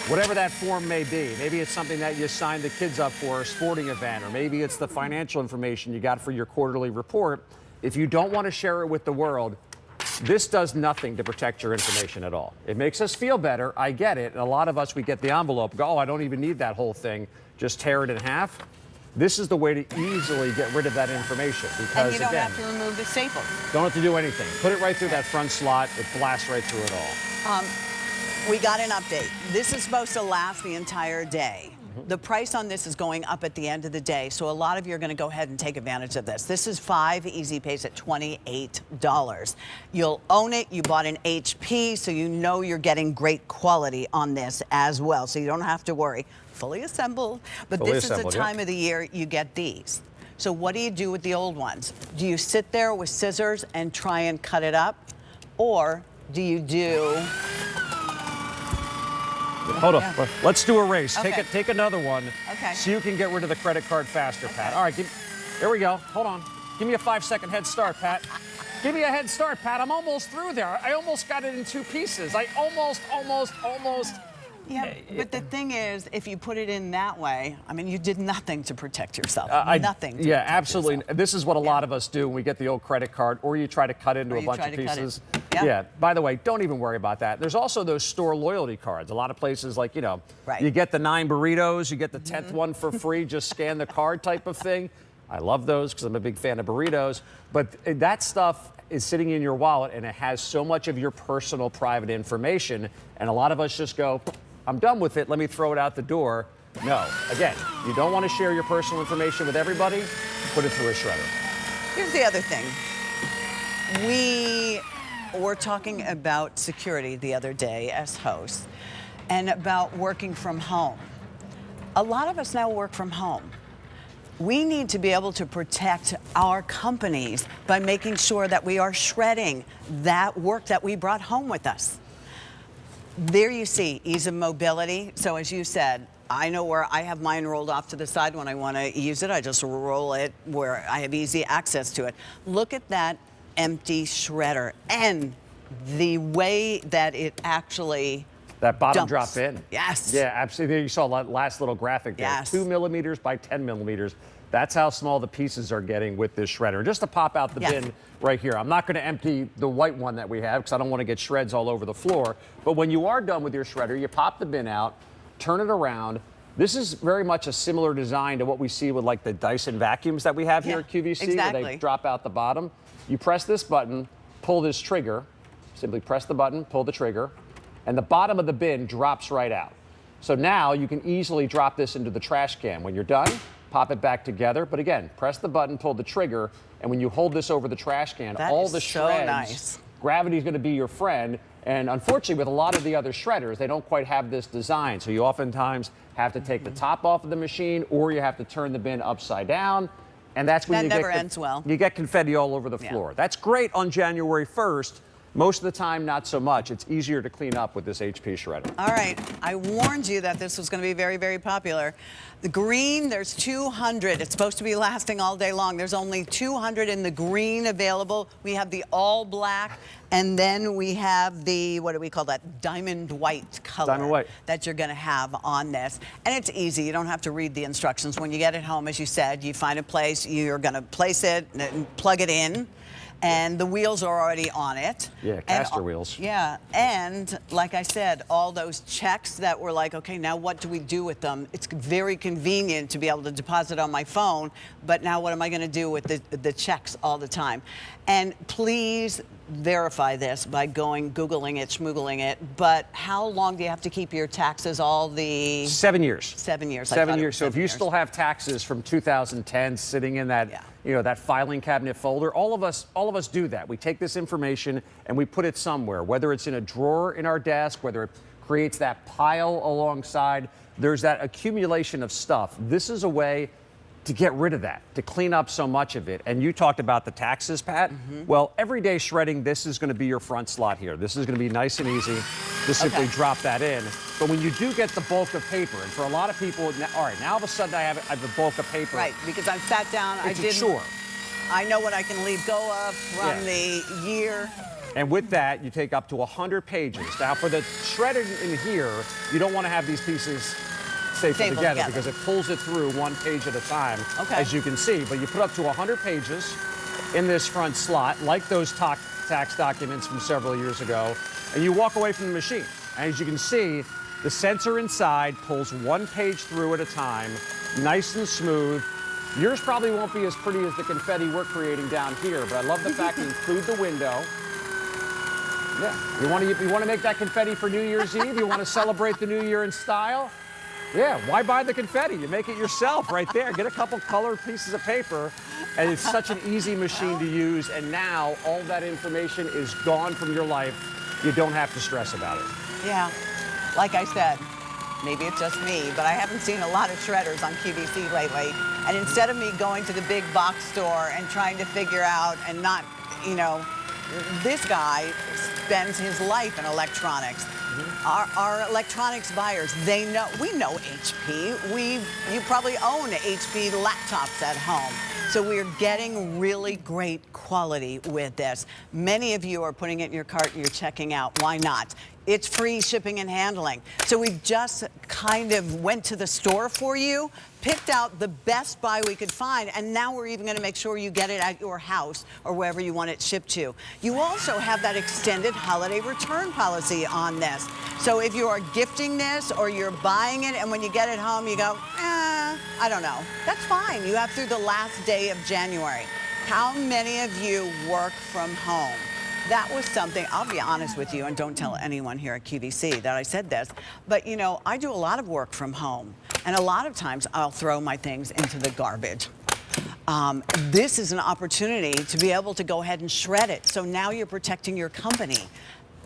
whatever that form may be, maybe it's something that you signed the kids up for, a sporting event, or maybe it's the financial information you got for your quarterly report. If you don't want to share it with the world, this does nothing to protect your information at all. It makes us feel better. I get it. And a lot of us, we get the envelope, go, oh, I don't even need that whole thing. Just tear it in half. This is the way to easily get rid of that information. Because, and you don't again, have to remove the staples. Don't have to do anything. Put it right through that front slot. It blasts right through it all. We got an update. This is supposed to last the entire day. The price on this is going up at the end of the day, so a lot of you are going to go ahead and take advantage of this. This is 5 easy pays at $28. You'll own it. You bought an HP, so you know you're getting great quality on this as well, so you don't have to worry. Fully assembled, but this is the time of the year you get these. So what do you do with the old ones? Do you sit there with scissors and try and cut it up, or do you do... Hold on. Let's do a race. Okay. Take another one. Okay. So you can get rid of the credit card faster, Pat. All right. Here we go. Hold on. Give me a 5-second head start, Pat. Give me a head start, Pat. I'm almost through there. I almost got it in 2 pieces. I almost. Yeah, but the thing is, if you put it in that way, I mean, you did nothing to protect yourself. Nothing. Yeah, absolutely. This is what a lot of us do when we get the old credit card, or you try to cut into a bunch of pieces. Yeah. By the way, don't even worry about that. There's also those store loyalty cards. A lot of places, like, you know, you get the 9 burritos, you get the 10th one for free, just scan the card type of thing. I love those because I'm a big fan of burritos. But that stuff is sitting in your wallet, and it has so much of your personal private information. And a lot of us just go, I'm done with it, let me throw it out the door. No, again, you don't want to share your personal information with everybody, put it through a shredder. Here's the other thing. We were talking about security the other day as hosts and about working from home. A lot of us now work from home. We need to be able to protect our companies by making sure that we are shredding that work that we brought home with us. There you see ease of mobility. So as you said, I know where I have mine rolled off to the side when I want to use it. I just roll it where I have easy access to it. Look at that empty shredder and the way that it actually that bottom dumps. drop in. Yes. Yeah, absolutely. You saw that last little graphic there. Yes. 2 millimeters by 10 millimeters. That's how small the pieces are getting with this shredder. Just to pop out the bin right here. I'm not going to empty the white one that we have because I don't want to get shreds all over the floor. But when you are done with your shredder, you pop the bin out, turn it around. This is very much a similar design to what we see with like the Dyson vacuums that we have here at QVC, where they drop out the bottom. You press this button, pull this trigger, simply press the button, pull the trigger, and the bottom of the bin drops right out. So now you can easily drop this into the trash can. When you're done, pop it back together. But again, press the button, pull the trigger, and when you hold this over the trash can, all the shreds, gravity is going to be your friend. And unfortunately, with a lot of the other shredders, they don't quite have this design. So you oftentimes have to take the top off of the machine, or you have to turn the bin upside down. And that's when you get confetti all over the floor. That's great on January 1st. Most of the time, not so much. It's easier to clean up with this HP shredder. All right, I warned you that this was going to be very, very popular. The green, there's 200. It's supposed to be lasting all day long. There's only 200 in the green available. We have the all black, and then we have the, what do we call that? Diamond white color. Diamond white. That you're going to have on this. And it's easy. You don't have to read the instructions. When you get it home, as you said, you find a place, you're going to place it and plug it in. And the wheels are already on it. Yeah, caster wheels. Yeah, and like I said, all those checks that were like, okay, now what do we do with them? It's very convenient to be able to deposit on my phone, but now what am I going to do with the checks all the time? And please verify this by Googling it, schmoogling it, but how long do you have to keep your taxes, all the... 7 years. 7 years. 7 years. So if you still have taxes from 2010 sitting in that, you know, that filing cabinet folder, all of us do that. We take this information and we put it somewhere, whether it's in a drawer in our desk, whether it creates that pile alongside. There's that accumulation of stuff. This is a way to get rid of that, to clean up so much of it. And you talked about the taxes, Pat. Well, everyday shredding, this is going to be your front slot here. This is going to be nice and easy to simply drop that in. But when you do get the bulk of paper, and for a lot of people, all right, now all of a sudden I have a bulk of paper. Right, because I've sat down, It's a chore. I know what I can leave go of from the year. And with that, you take up to 100 pages. Now, for the shredded in here, you don't want to have these pieces stapled together because it pulls it through one page at a time, as you can see. But you put up to 100 pages in this front slot, like those tax documents from several years ago, and you walk away from the machine. And as you can see, the sensor inside pulls one page through at a time, nice and smooth. Yours probably won't be as pretty as the confetti we're creating down here, but I love the fact you include the window. Yeah, you want to make that confetti for New Year's Eve? You want to celebrate the new year in style? Yeah, why buy the confetti? You make it yourself right there. Get a couple colored pieces of paper, and it's such an easy machine to use, and now all that information is gone from your life. You don't have to stress about it. Yeah, like I said, maybe it's just me, but I haven't seen a lot of shredders on QVC lately. And instead of me going to the big box store and trying to figure out and not, you know, this guy spends his life in electronics. Our electronics buyers, we know HP. You probably own HP laptops at home. So we're getting really great quality with this. Many of you are putting it in your cart and you're checking out. Why not? It's free shipping and handling. So we just kind of went to the store for you, picked out the best buy we could find, and now we're even going to make sure you get it at your house or wherever you want it shipped to. You also have that extended holiday return policy on this. So if you are gifting this or you're buying it and when you get it home you go, I don't know, that's fine. You have through the last day of January. How many of you work from home? That was something, I'll be honest with you, and don't tell anyone here at QVC that I said this, but you know, I do a lot of work from home, and a lot of times I'll throw my things into the garbage. This is an opportunity to be able to go ahead and shred it, so now you're protecting your company.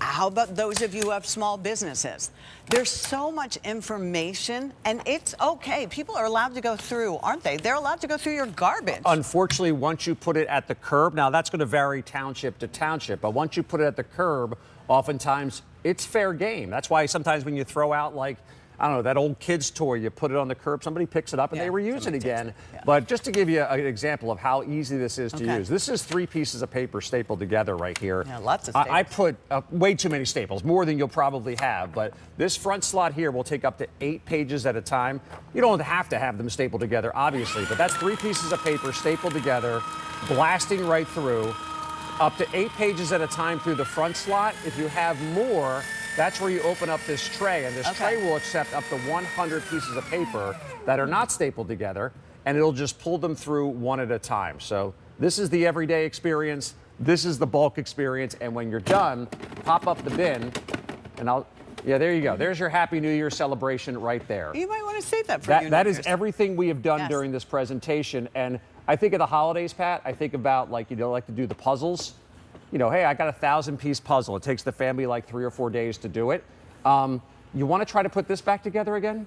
How about those of you who have small businesses? There's so much information, and it's okay. People are allowed to go through, aren't they? They're allowed to go through your garbage. Unfortunately, once you put it at the curb, now that's going to vary township to township, but once you put it at the curb, oftentimes it's fair game. That's why sometimes when you throw out, like, I don't know, that old kid's toy, you put it on the curb, somebody picks it up and they reuse it again. But just to give you an example of how easy this is to use, this is 3 pieces of paper stapled together right here. Yeah, lots of staples. I put way too many staples, more than you'll probably have, but this front slot here will take up to 8 pages at a time. You don't have to have them stapled together, obviously, but that's 3 pieces of paper stapled together, blasting right through, up to 8 pages at a time through the front slot. If you have more, that's where you open up this tray, and this tray will accept up to 100 pieces of paper that are not stapled together, and it'll just pull them through one at a time. So this is the everyday experience, this is the bulk experience, and when you're done, pop up the bin, and yeah, there you go. There's your Happy New Year celebration right there. You might want to save that for That is everything we have done during this presentation, and I think of the holidays, Pat, I think about, like, you know, like to do the puzzles. You know, hey, I got a 1,000-piece puzzle. It takes the family like 3 or 4 days to do it. You want to try to put this back together again?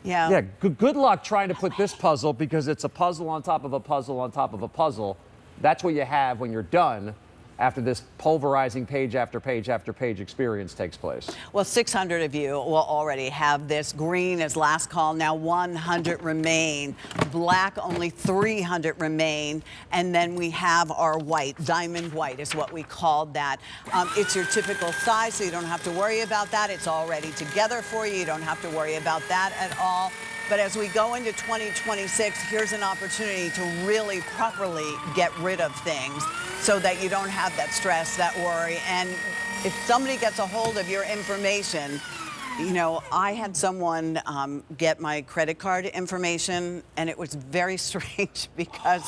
Yeah. Yeah, good luck trying to put this puzzle, because it's a puzzle on top of a puzzle on top of a puzzle. That's what you have when you're done after this pulverizing page after page after page experience takes place. Well, 600 of you will already have this. Green is last call. Now 100 remain. Black, only 300 remain. And then we have our white. Diamond white is what we called that. It's your typical size, so you don't have to worry about that. It's already together for you. You don't have to worry about that at all. But as we go into 2026, here's an opportunity to really properly get rid of things so that you don't have that stress, that worry. And if somebody gets a hold of your information, you know, I had someone get my credit card information, and it was very strange because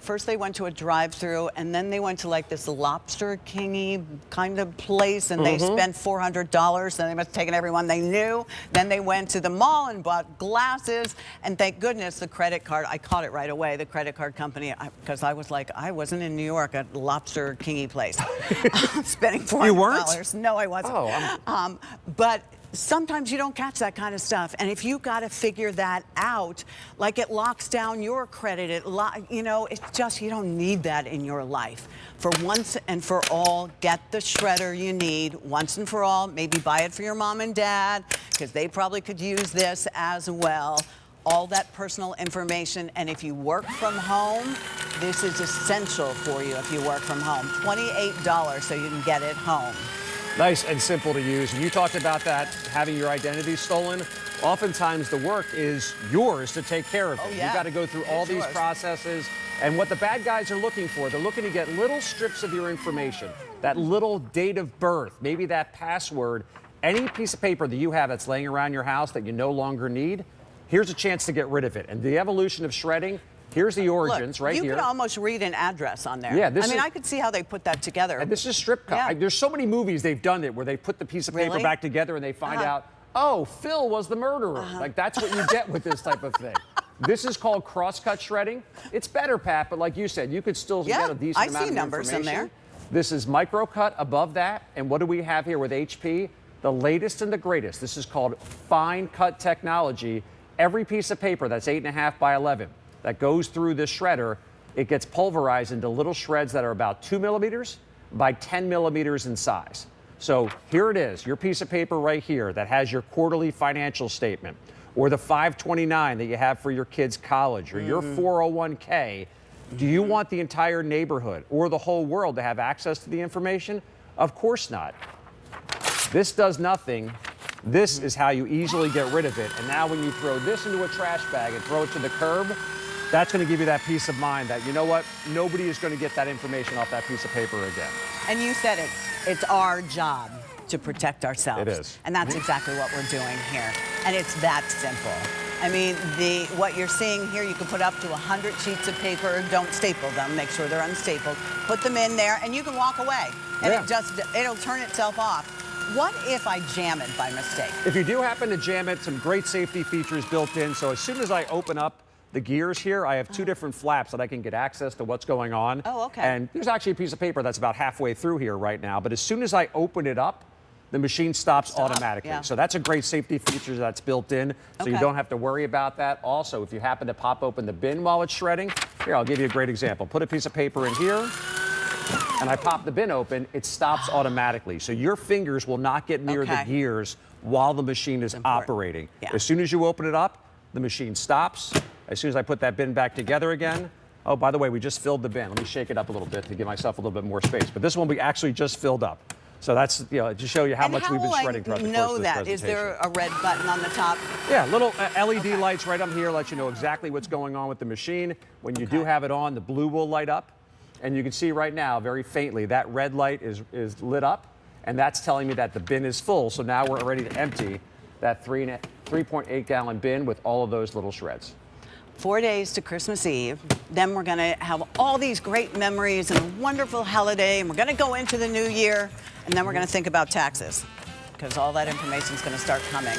first they went to a drive-through, and then they went to like this Lobster King-y kind of place, and they spent $400, and they must have taken everyone they knew. Then they went to the mall and bought glasses, and thank goodness the credit card, I caught it right away, the credit card company, because I was like, I wasn't in New York at Lobster King-y place. Spending $400. You weren't? No, I wasn't. Oh, but sometimes you don't catch that kind of stuff, and if you got to figure that out, like it locks down your credit, you know, it's just, you don't need that in your life. For once and for all, get the shredder you need once and for all. Maybe buy it for your mom and dad, because they probably could use this as well. All that personal information, and if you work from home, this is essential for you if you work from home. $28 so you can get it home. Nice and simple to use. And you talked about that, having your identity stolen. Oftentimes the work is yours to take care of it. Yeah. You got to go through all these processes. And what the bad guys are looking for, they're looking to get little strips of your information, that little date of birth, maybe that password, any piece of paper that you have that's laying around your house that you no longer need, here's a chance to get rid of it. And the evolution of shredding, here's the origins. Look, right here. You could almost read an address on there. Yeah, I could see how they put that together. And this is strip cut. Yeah. There's so many movies they've done it where they put the piece of paper back together and they find out, oh, Phil was the murderer. Like, that's what you get with this type of thing. This is called cross-cut shredding. It's better, Pat, but like you said, you could still get a decent amount of numbers in information. there. This is micro cut above that. And what do we have here with HP? The latest and the greatest. This is called fine cut technology. Every piece of paper that's 8.5 by 11 that goes through this shredder, it gets pulverized into little shreds that are about 2 millimeters by 10 millimeters in size. So here it is, your piece of paper right here that has your quarterly financial statement, or the 529 that you have for your kids' college or your 401k, do you want the entire neighborhood or the whole world to have access to the information? Of course not. This does nothing. This is how you easily get rid of it. And now when you throw this into a trash bag and throw it to the curb, that's going to give you that peace of mind that, you know what, nobody is going to get that information off that piece of paper again. And you said it, it's our job to protect ourselves. It is. And that's exactly what we're doing here. And it's that simple. I mean, what you're seeing here, you can put up to 100 sheets of paper. Don't staple them. Make sure they're unstapled. Put them in there, and you can walk away. And it'll turn itself off. What if I jam it by mistake? If you do happen to jam it, some great safety features built in. So as soon as I open up the gears here, I have two different flaps that I can get access to what's going on. Oh, okay. And there's actually a piece of paper that's about halfway through here right now. But as soon as I open it up, the machine stops automatically. Yeah. So that's a great safety feature that's built in, so you don't have to worry about that. Also, if you happen to pop open the bin while it's shredding, here, I'll give you a great example. Put a piece of paper in here, and I pop the bin open, it stops automatically. So your fingers will not get near the gears while the machine is operating. Yeah. As soon as you open it up, the machine stops. As soon as I put that bin back together again, oh, by the way, we just filled the bin. Let me shake it up a little bit to give myself a little bit more space. But this one we actually just filled up. So that's, you know, to show you how much we've been shredding throughout the course of this presentation. Is there a red button on the top? Yeah, little LED lights right up here let you know exactly what's going on with the machine. When you do have it on, the blue will light up. And you can see right now, very faintly, that red light is lit up. And that's telling me that the bin is full. So now we're ready to empty that 3.8 gallon bin with all of those little shreds. 4 days to Christmas Eve. Then we're going to have all these great memories and a wonderful holiday. And we're going to go into the new year. And then we're going to think about taxes, because all that information is going to start coming.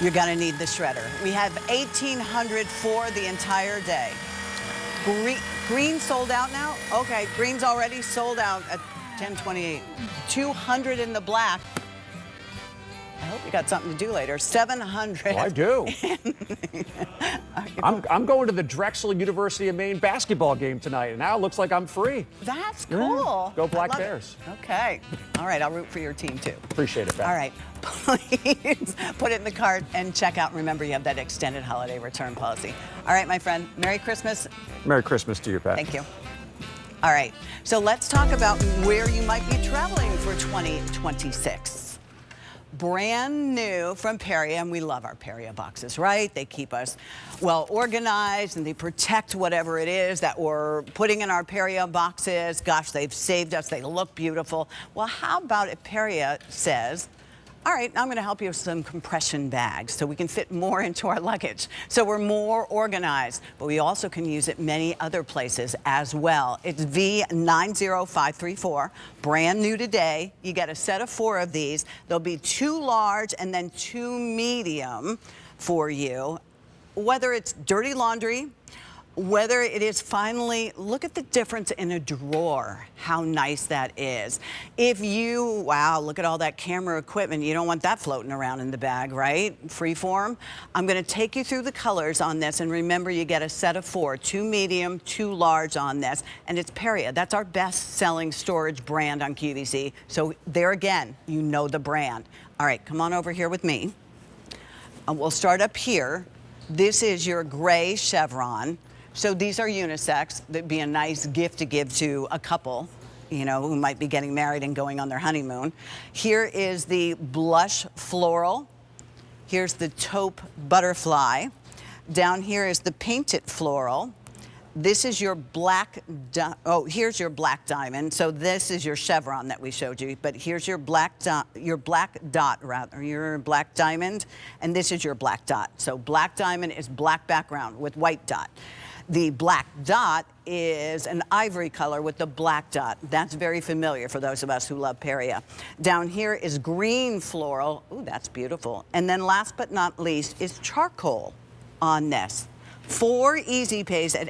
You're going to need the shredder. We have 1,800 for the entire day. Green sold out now? Okay, green's already sold out at 10:28. 200 in the black. I hope you got something to do later. 700. Oh, I do. I'm going to the Drexel University of Maine basketball game tonight, and now it looks like I'm free. That's cool. Go Black Bears. Okay. All right, I'll root for your team too. Appreciate it, Beth. All right, please put it in the cart and check out. Remember, you have that extended holiday return policy. All right, my friend, Merry Christmas. Merry Christmas to you, Pat. Thank you. All right, so let's talk about where you might be traveling for 2026. Brand new from Periea, and we love our Periea boxes, right? They keep us well organized and they protect whatever it is that we're putting in our Periea boxes. Gosh, they've saved us. They look beautiful. Well, how about if Periea says, all right, I'm going to help you with some compression bags so we can fit more into our luggage. So we're more organized, but we also can use it many other places as well. It's V90534, brand new today. You get a set of 4 of these. There'll be 2 large and then 2 medium for you. Whether it's dirty laundry, whether it is finally, look at the difference in a drawer, how nice that is. If you, wow, look at all that camera equipment. You don't want that floating around in the bag, right? Freeform. I'm gonna take you through the colors on this, and remember you get a set of 4, 2 medium, 2 large on this, and it's Periea. That's our best selling storage brand on QVC. So there again, you know the brand. All right, come on over here with me. We'll start up here. This is your gray chevron. So these are unisex. That'd be a nice gift to give to a couple, you know, who might be getting married and going on their honeymoon. Here is the blush floral. Here's the taupe butterfly. Down here is the painted floral. This is your black, here's your black diamond. So this is your chevron that we showed you, but here's your black diamond, and this is your black dot. So black diamond is black background with white dot. The black dot is an ivory color with the black dot. That's very familiar for those of us who love Periea. Down here is green floral. Ooh, that's beautiful. And then last but not least is charcoal on this. 4 easy pays at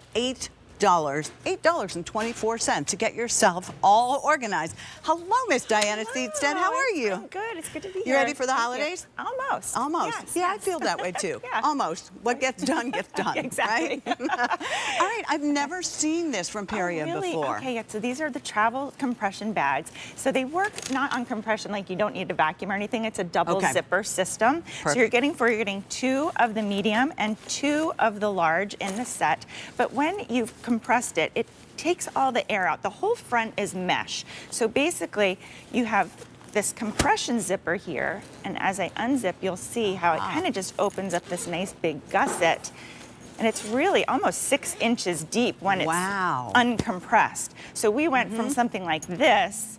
$8.24 to get yourself all organized. Hello, Miss Diana Seedstead. How are you? I'm good. It's good to be here. You ready for the Thank holidays? you. Almost. Almost. Yes, yeah, yes. I feel that way too. Yeah. Almost. What gets done gets done. Exactly. Right? All right. I've never seen this from Periea really? before. Okay, yeah, so these are the travel compression bags. So they work not on compression, like you don't need a vacuum or anything. It's a double zipper system. So you're getting 2 of the medium and 2 of the large in the set. But when you've compressed it, it takes all the air out. The whole front is mesh. So basically, you have this compression zipper here, and as I unzip, you'll see how it kind of just opens up this nice big gusset. And it's really almost 6 inches deep when it's uncompressed. So we went from something like this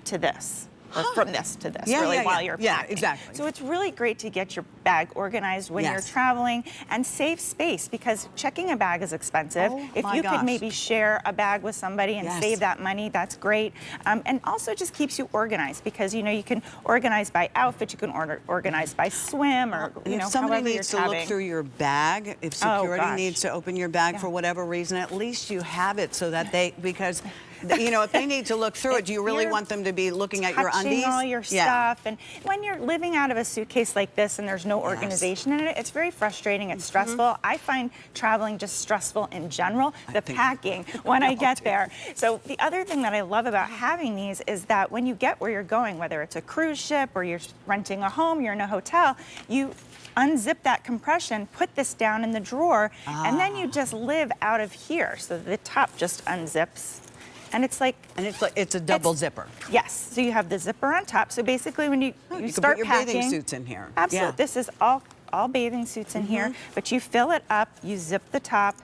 to this. Or from this to this, while you're packing. Yeah, exactly. So it's really great to get your bag organized when you're traveling and save space, because checking a bag is expensive. If you could maybe share a bag with somebody and save that money, that's great. And also just keeps you organized, because you can organize by outfit, you can organize by swim, or if somebody needs to look through your bag, if security needs to open your bag for whatever reason, at least you have it so that because if they need to look through it, do you really want them to be looking at your undies? All your stuff. And when you're living out of a suitcase like this and there's no organization in it, it's very frustrating. It's stressful. I find traveling just stressful in general. The packing when I get there. So the other thing that I love about having these is that when you get where you're going, whether it's a cruise ship or you're renting a home, you're in a hotel, you unzip that compression, put this down in the drawer, and then you just live out of here. So the top just unzips. And it's a double zipper. Yes. So you have the zipper on top. So basically, when you start put your packing, bathing suits in here. Absolutely. Yeah. This is all bathing suits in here. But you fill it up. You zip the top.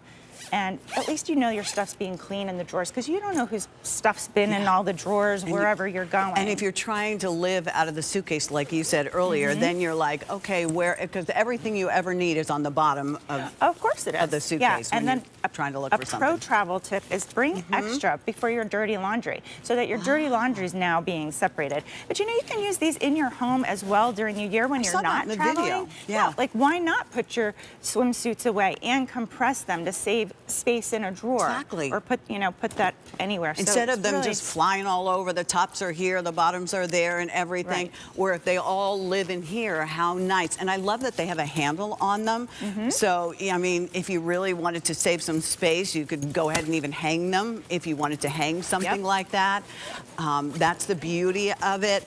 And at least your stuff's being clean in the drawers, because you don't know whose stuff's been in all the drawers wherever you're going. And if you're trying to live out of the suitcase, like you said earlier, then you're like, okay, because everything you ever need is on the bottom of course it is. Of the suitcase. Yeah, and then trying to look for something. A pro travel tip is bring extra before your dirty laundry, so that your dirty laundry is now being separated. But you can use these in your home as well during the year when you're not traveling. Video. Yeah, like why not put your swimsuits away and compress them to save space in a drawer? Exactly. Or put that anywhere. Instead so of them really just flying all over, the tops are here, the bottoms are there, and everything. Or if they all live in here, how nice. And I love that they have a handle on them. So, I mean, if you really wanted to save some space, you could go ahead and even hang them if you wanted to hang something like that. That's the beauty of it.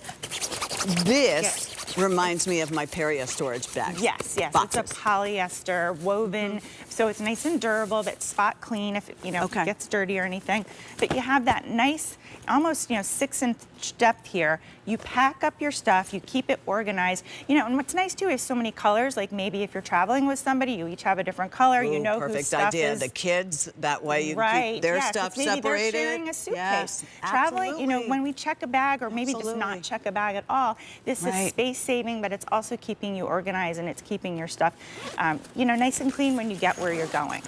This reminds me of my Periea storage bag. Yes. Boxes. It's a polyester woven, so it's nice and durable, but spot clean if it gets dirty or anything. But you have that nice, almost 6-inch depth here. You pack up your stuff, you keep it organized. And what's nice too is so many colors. Like maybe if you're traveling with somebody, you each have a different color. Ooh, whose perfect stuff idea. is. The kids, that way you keep their stuff maybe separated. They're sharing a suitcase. Yes, Traveling, when we check a bag, or maybe just not check a bag at all, this is space saving, but it's also keeping you organized, and it's keeping your stuff, nice and clean when you get where you're going.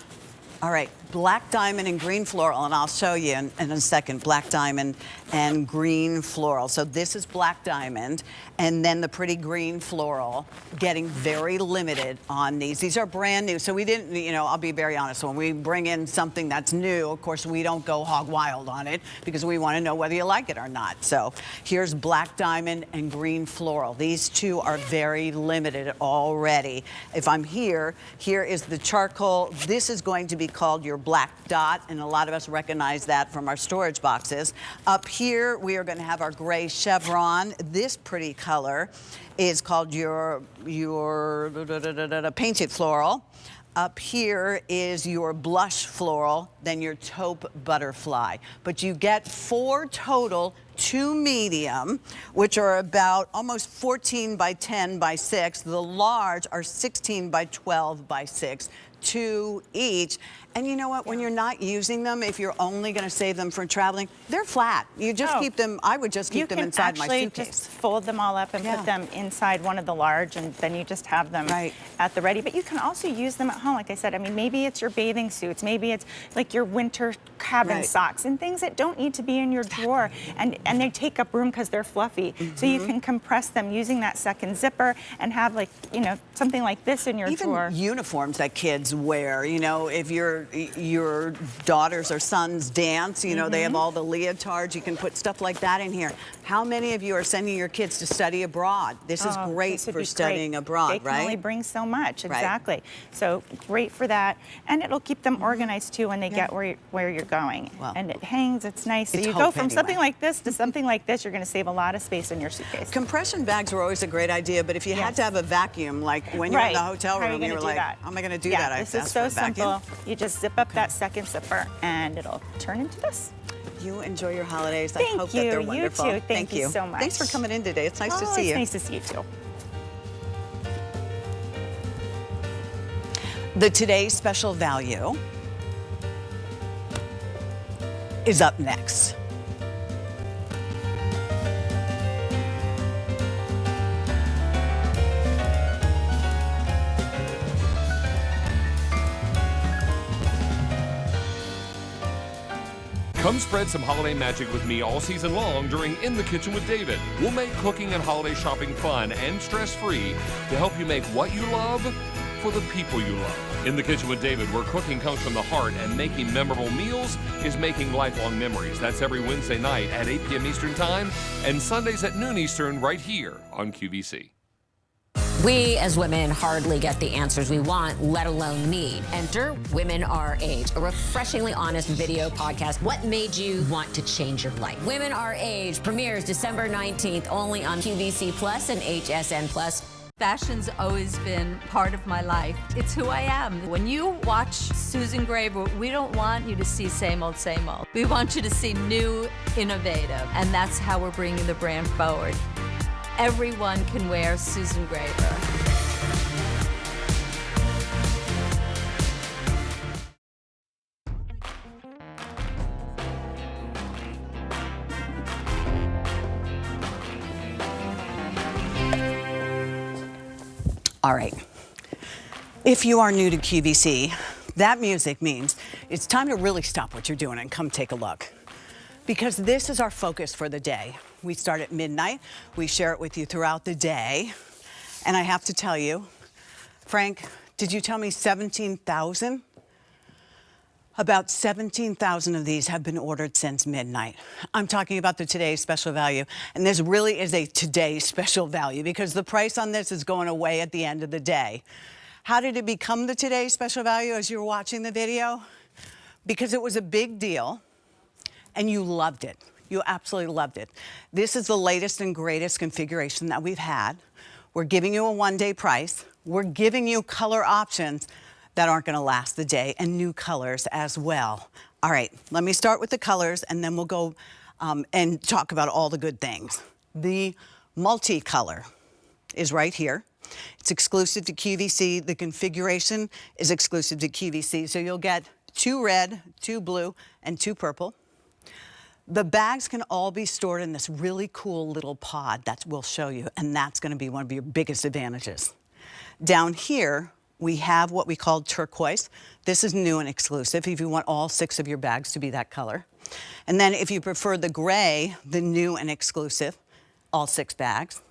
All right, black diamond and green floral, and I'll show you in a second, black diamond and green floral. So this is black diamond, and then the pretty green floral, getting very limited on these. These are brand new, so we didn't, I'll be very honest, when we bring in something that's new, of course, we don't go hog wild on it, because we want to know whether you like it or not. So here's black diamond and green floral. These two are very limited already. If I'm here is the charcoal. This is going to be called your black dot, and a lot of us recognize that from our storage boxes. Up here, we are going to have our gray chevron. This pretty color is called your painted floral. Up here is your blush floral, then your taupe butterfly. But you get 4 total, 2 medium, which are about almost 14 by 10 by 6. The large are 16 by 12 by 6. 2 each. And you know what? When you're not using them, if you're only going to save them for traveling, they're flat. You just keep them. I would just keep them inside my suitcase. You can actually just fold them all up and put them inside one of the large, and then you just have them at the ready. But you can also use them at home. Like I said, I mean, maybe it's your bathing suits, maybe it's like your winter cabin socks, and things that don't need to be in your drawer, and they take up room because they're fluffy. So you can compress them using that second zipper and have, like, something like this in your drawer. Even uniforms that kids kids wear. You know, if your daughters or sons dance, you know, they have all the leotards. You can put stuff like that in here. How many of you are sending your kids to study abroad? This is great for studying abroad, right? They can only bring so much, exactly. So great for that, and it'll keep them organized too when they get where you're going. Well, and it hangs, it's nice. So you go from something like this to something like this, you're going to save a lot of space in your suitcase. Compression bags were always a great idea, but if you had to have a vacuum, like when you're in the hotel room, you were like, how am I going to do that? This is so simple. You just zip up that second zipper, and it'll turn into this. You enjoy your holidays. I hope that they're wonderful. You too. Thank you so much. Thanks for coming in today. It's nice to see you. It's nice to see you too. The Today's Special Value is up next. Come spread some holiday magic with me all season long during In the Kitchen with David. We'll make cooking and holiday shopping fun and stress-free to help you make what you love for the people you love. In the Kitchen with David, where cooking comes from the heart and making memorable meals is making lifelong memories. That's every Wednesday night at 8 p.m. Eastern Time and Sundays at noon Eastern right here on QVC. We as women hardly get the answers we want, let alone need. Enter Women Our Age, a refreshingly honest video podcast. What made you want to change your life? Women Our Age premieres December 19th only on QVC Plus and HSN Plus. Fashion's always been part of my life. It's who I am. When you watch Susan Graver, we don't want you to see same old, same old. We want you to see new, innovative, and that's how we're bringing the brand forward. Everyone can wear Susan Graver. All right. If you are new to QVC, that music means it's time to really stop what you're doing and come take a look. Because this is our focus for the day. We start at midnight. We share it with you throughout the day. And I have to tell you, Frank, did you tell me 17,000? About 17,000 of these have been ordered since midnight. I'm talking about the Today's Special Value. And this really is a Today's Special Value because the price on this is going away at the end of the day. How did it become the Today's Special Value as you were watching the video? Because it was a big deal and you loved it. You absolutely loved it. This is the latest and greatest configuration that we've had. We're giving you a one-day price. We're giving you color options that aren't going to last the day and new colors as well. All right, let me start with the colors and then we'll go and talk about all the good things. The multicolor is right here. It's exclusive to QVC. The configuration is exclusive to QVC. So you'll get 2 red, 2 blue, and 2 purple. The bags can all be stored in this really cool little pod that we'll show you, and that's going to be one of your biggest advantages. Down here, we have what we call turquoise. This is new and exclusive if you want all 6 of your bags to be that color. And then if you prefer the gray, the new and exclusive, all 6 bags.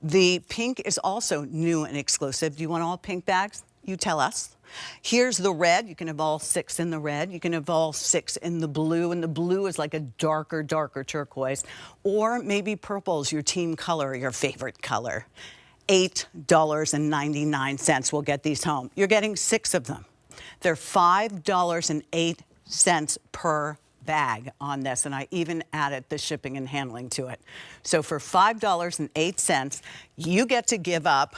The pink is also new and exclusive. Do you want all pink bags? You tell us. Here's the red. You can have all 6 in the red. You can have all 6 in the blue, and the blue is like a darker, darker turquoise. Or maybe purple is your team color, your favorite color. $8.99 will get these home. You're getting 6 of them. They're $5.08 per bag on this, and I even added the shipping and handling to it. So for $5.08, you get to give up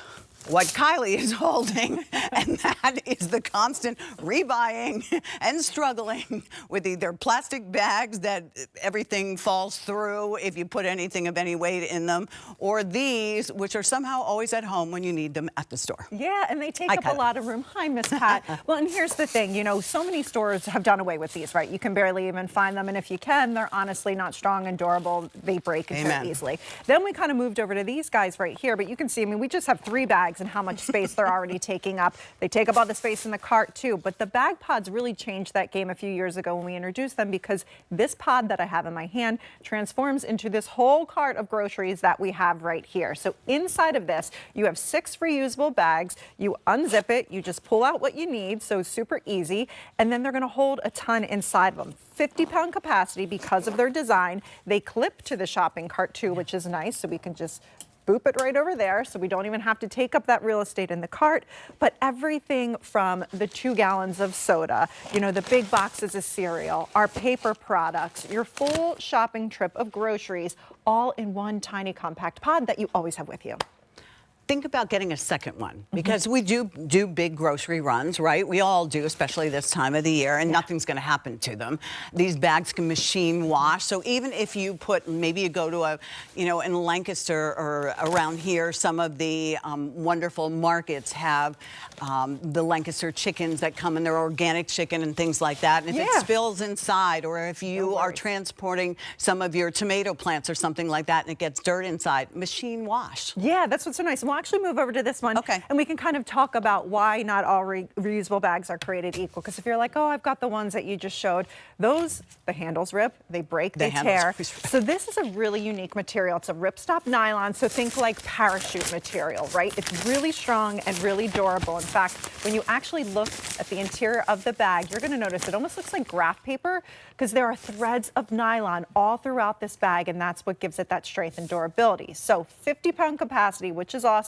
what Kylie is holding, and that is the constant rebuying and struggling with either plastic bags that everything falls through if you put anything of any weight in them, or these, which are somehow always at home when you need them at the store. Yeah, and they take up a lot of room. Hi, Miss Pat. Well, and here's the thing, you know, so many stores have done away with these, right? You can barely even find them, and if you can, they're honestly not strong and durable. They break so easily. Then we kind of moved over to these guys right here, but you can see, I mean, we just have 3 bags. bags and how much space they're already taking up. They take up all the space in the cart too, but the BagPodz really changed that game a few years ago when we introduced them, because this pod that I have in my hand transforms into this whole cart of groceries that we have right here. So inside of this, you have 6 reusable bags. You unzip it, you just pull out what you need, so super easy, and then they're gonna hold a ton inside of them. 50-pound capacity because of their design. They clip to the shopping cart too, which is nice, so we can just boop it right over there, so we don't even have to take up that real estate in the cart. But everything from the 2 gallons of soda, you know, the big boxes of cereal, our paper products, your full shopping trip of groceries, all in one tiny compact pod that you always have with you. Think about getting a second one, because we do big grocery runs, right? We all do, especially this time of the year, and nothing's going to happen to them. These bags can machine wash, so even if you put, maybe you go to a, you know, in Lancaster or around here, some of the wonderful markets have the Lancaster chickens that come in, their organic chicken and things like that. And if it spills inside, or if you are transporting some of your tomato plants or something like that and it gets dirt inside, machine wash. Yeah, that's what's so nice. We'll actually move over to this one, and we can kind of talk about why not all reusable bags are created equal. Because if you're like, oh, I've got the ones that you just showed, those, the handles rip, they break, they tear. So this is a really unique material. It's a ripstop nylon, so think like parachute material, right? It's really strong and really durable. In fact, when you actually look at the interior of the bag, you're gonna notice it almost looks like graph paper, because there are threads of nylon all throughout this bag, and that's what gives it that strength and durability. So 50-pound capacity, which is awesome.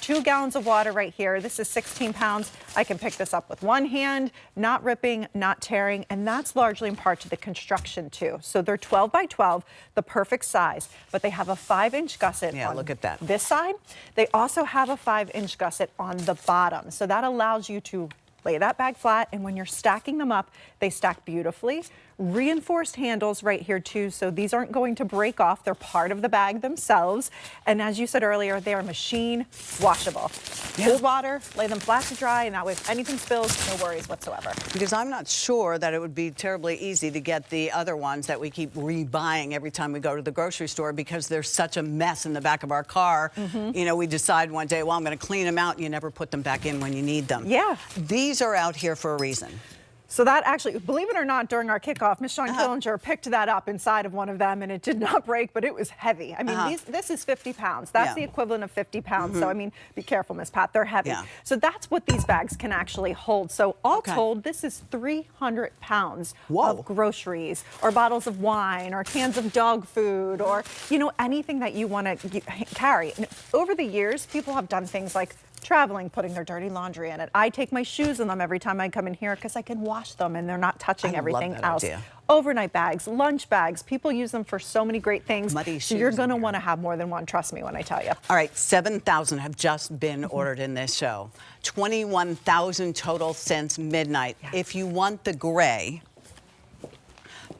2 gallons of water right here. This is 16 pounds. I can pick this up with one hand, not ripping, not tearing, and that's largely in part to the construction too. So they're 12 by 12, the perfect size, but they have a 5-inch gusset on look at that. This side. They also have a 5-inch gusset on the bottom. So that allows you to lay that bag flat, and when you're stacking them up, they stack beautifully. Reinforced handles right here too, so these aren't going to break off. They're part of the bag themselves. And as you said earlier, they are machine washable. Cold water, lay them flat to dry, and that way if anything spills, no worries whatsoever. Because I'm not sure that it would be terribly easy to get the other ones that we keep rebuying every time we go to the grocery store, because there's such a mess in the back of our car. You know, we decide one day, well, I'm going to clean them out, and you never put them back in when you need them. Yeah. These are out here for a reason. So that actually, believe it or not, during our kickoff, Miss Shawn Killinger picked that up inside of one of them, and it did not break, but it was heavy. I mean, this is 50 pounds. That's the equivalent of 50 pounds. So, I mean, be careful, Miss Pat, they're heavy. So that's what these bags can actually hold. So all told, this is 300 pounds of groceries, or bottles of wine, or cans of dog food, or, you know, anything that you want to carry. And over the years, people have done things like traveling, putting their dirty laundry in it. I take my shoes in them every time I come in here because I can wash them and they're not touching everything else. Overnight bags, lunch bags, people use them for so many great things. Muddy so shoes you're going to want to have more than one, trust me when I tell you. All right, 7,000 have just been ordered in this show. 21,000 total since midnight. If you want the gray,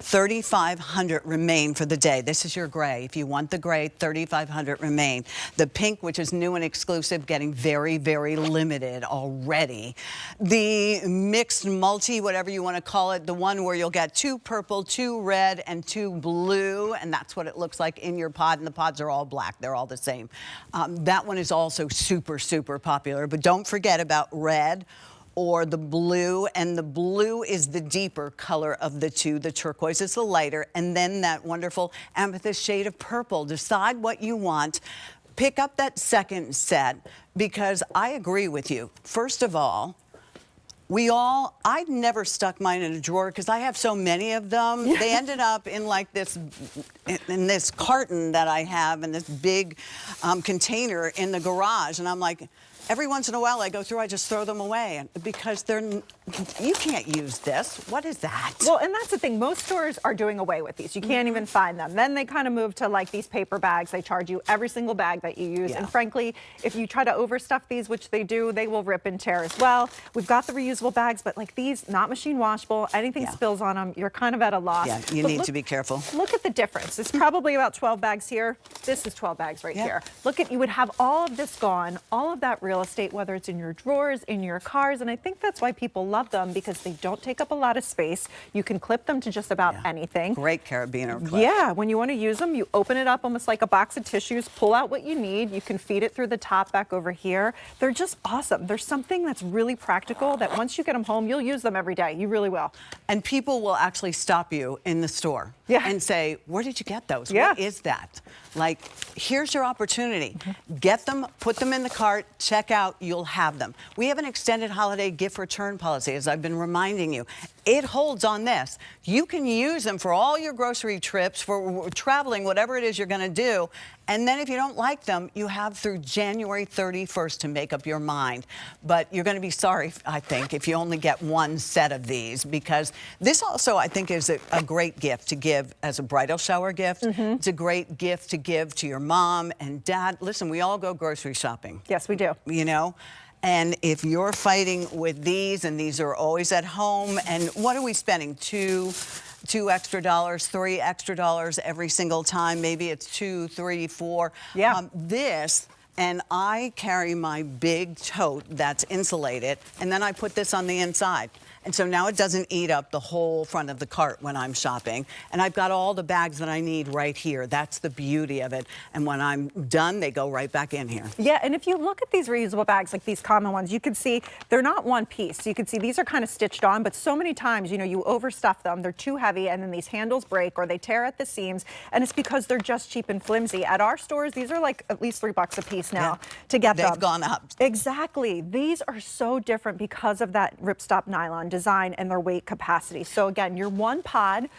3,500 remain for the day. This is your gray. If you want the gray, 3,500 remain. The pink, which is new and exclusive, getting very, very limited already. The mixed multi, whatever you want to call it, the one where you'll get 2 purple, 2 red, and 2 blue, and that's what it looks like in your pod, and the pods are all black. They're all the same. That one is also super, super popular, but don't forget about red or the blue, and the blue is the deeper color of the two. The turquoise is the lighter, and then that wonderful amethyst shade of purple. Decide what you want. Pick up that second set, because I agree with you. First of all, I never stuck mine in a drawer because I have so many of them. They ended up in like this, in this carton that I have, in this big container in the garage, and I'm like, every once in a while I go through, I just throw them away because you can't use this. What is that? Well, and that's the thing. Most stores are doing away with these. You can't even find them. Then they kind of move to like these paper bags. They charge you every single bag that you use. And frankly, if you try to overstuff these, which they do, they will rip and tear as well. We've got the reusable bags, but like these, not machine washable. Anything spills on them, you're kind of at a loss. Yeah, you need to be careful. Look at the difference. It's probably about 12 bags here. This is 12 bags right here. Look at, you would have all of this gone, all of that real real estate, whether it's in your drawers, in your cars, and I think that's why people love them, because they don't take up a lot of space. You can clip them to just about anything. Great carabiner clip. Yeah, when you want to use them, you open it up almost like a box of tissues, pull out what you need. You can feed it through the top back over here. They're just awesome. There's something that's really practical that once you get them home, you'll use them every day. You really will. And people will actually stop you in the store and say, where did you get those? What is that? Like, here's your opportunity. Get them, put them in the cart, check out, you'll have them. We have an extended holiday gift return policy, as I've been reminding you. It holds on this. You can use them for all your grocery trips, for traveling, whatever it is you're going to do. And then if you don't like them, you have through January 31st to make up your mind. But you're going to be sorry, I think, if you only get one set of these, because this also, I think, is a great gift to give as a bridal shower gift. It's a great gift to give to your mom and dad. Listen, we all go grocery shopping. Yes, we do. You know? And if you're fighting with these, and these are always at home, and what are we spending? $2 extra, $3 extra every single time. Maybe it's 2, 3, 4. Yeah. This, and I carry my big tote that's insulated, and then I put this on the inside. And so now it doesn't eat up the whole front of the cart when I'm shopping. And I've got all the bags that I need right here. That's the beauty of it. And when I'm done, they go right back in here. Yeah, and if you look at these reusable bags, like these common ones, you can see they're not one piece. You can see these are kind of stitched on, but so many times, you know, you overstuff them, they're too heavy, and then these handles break or they tear at the seams, and it's because they're just cheap and flimsy. At our stores, these are like at least $3 a piece now to get them. They've gone up. Exactly. These are so different because of that ripstop nylon design and their weight capacity. So again, your one pod,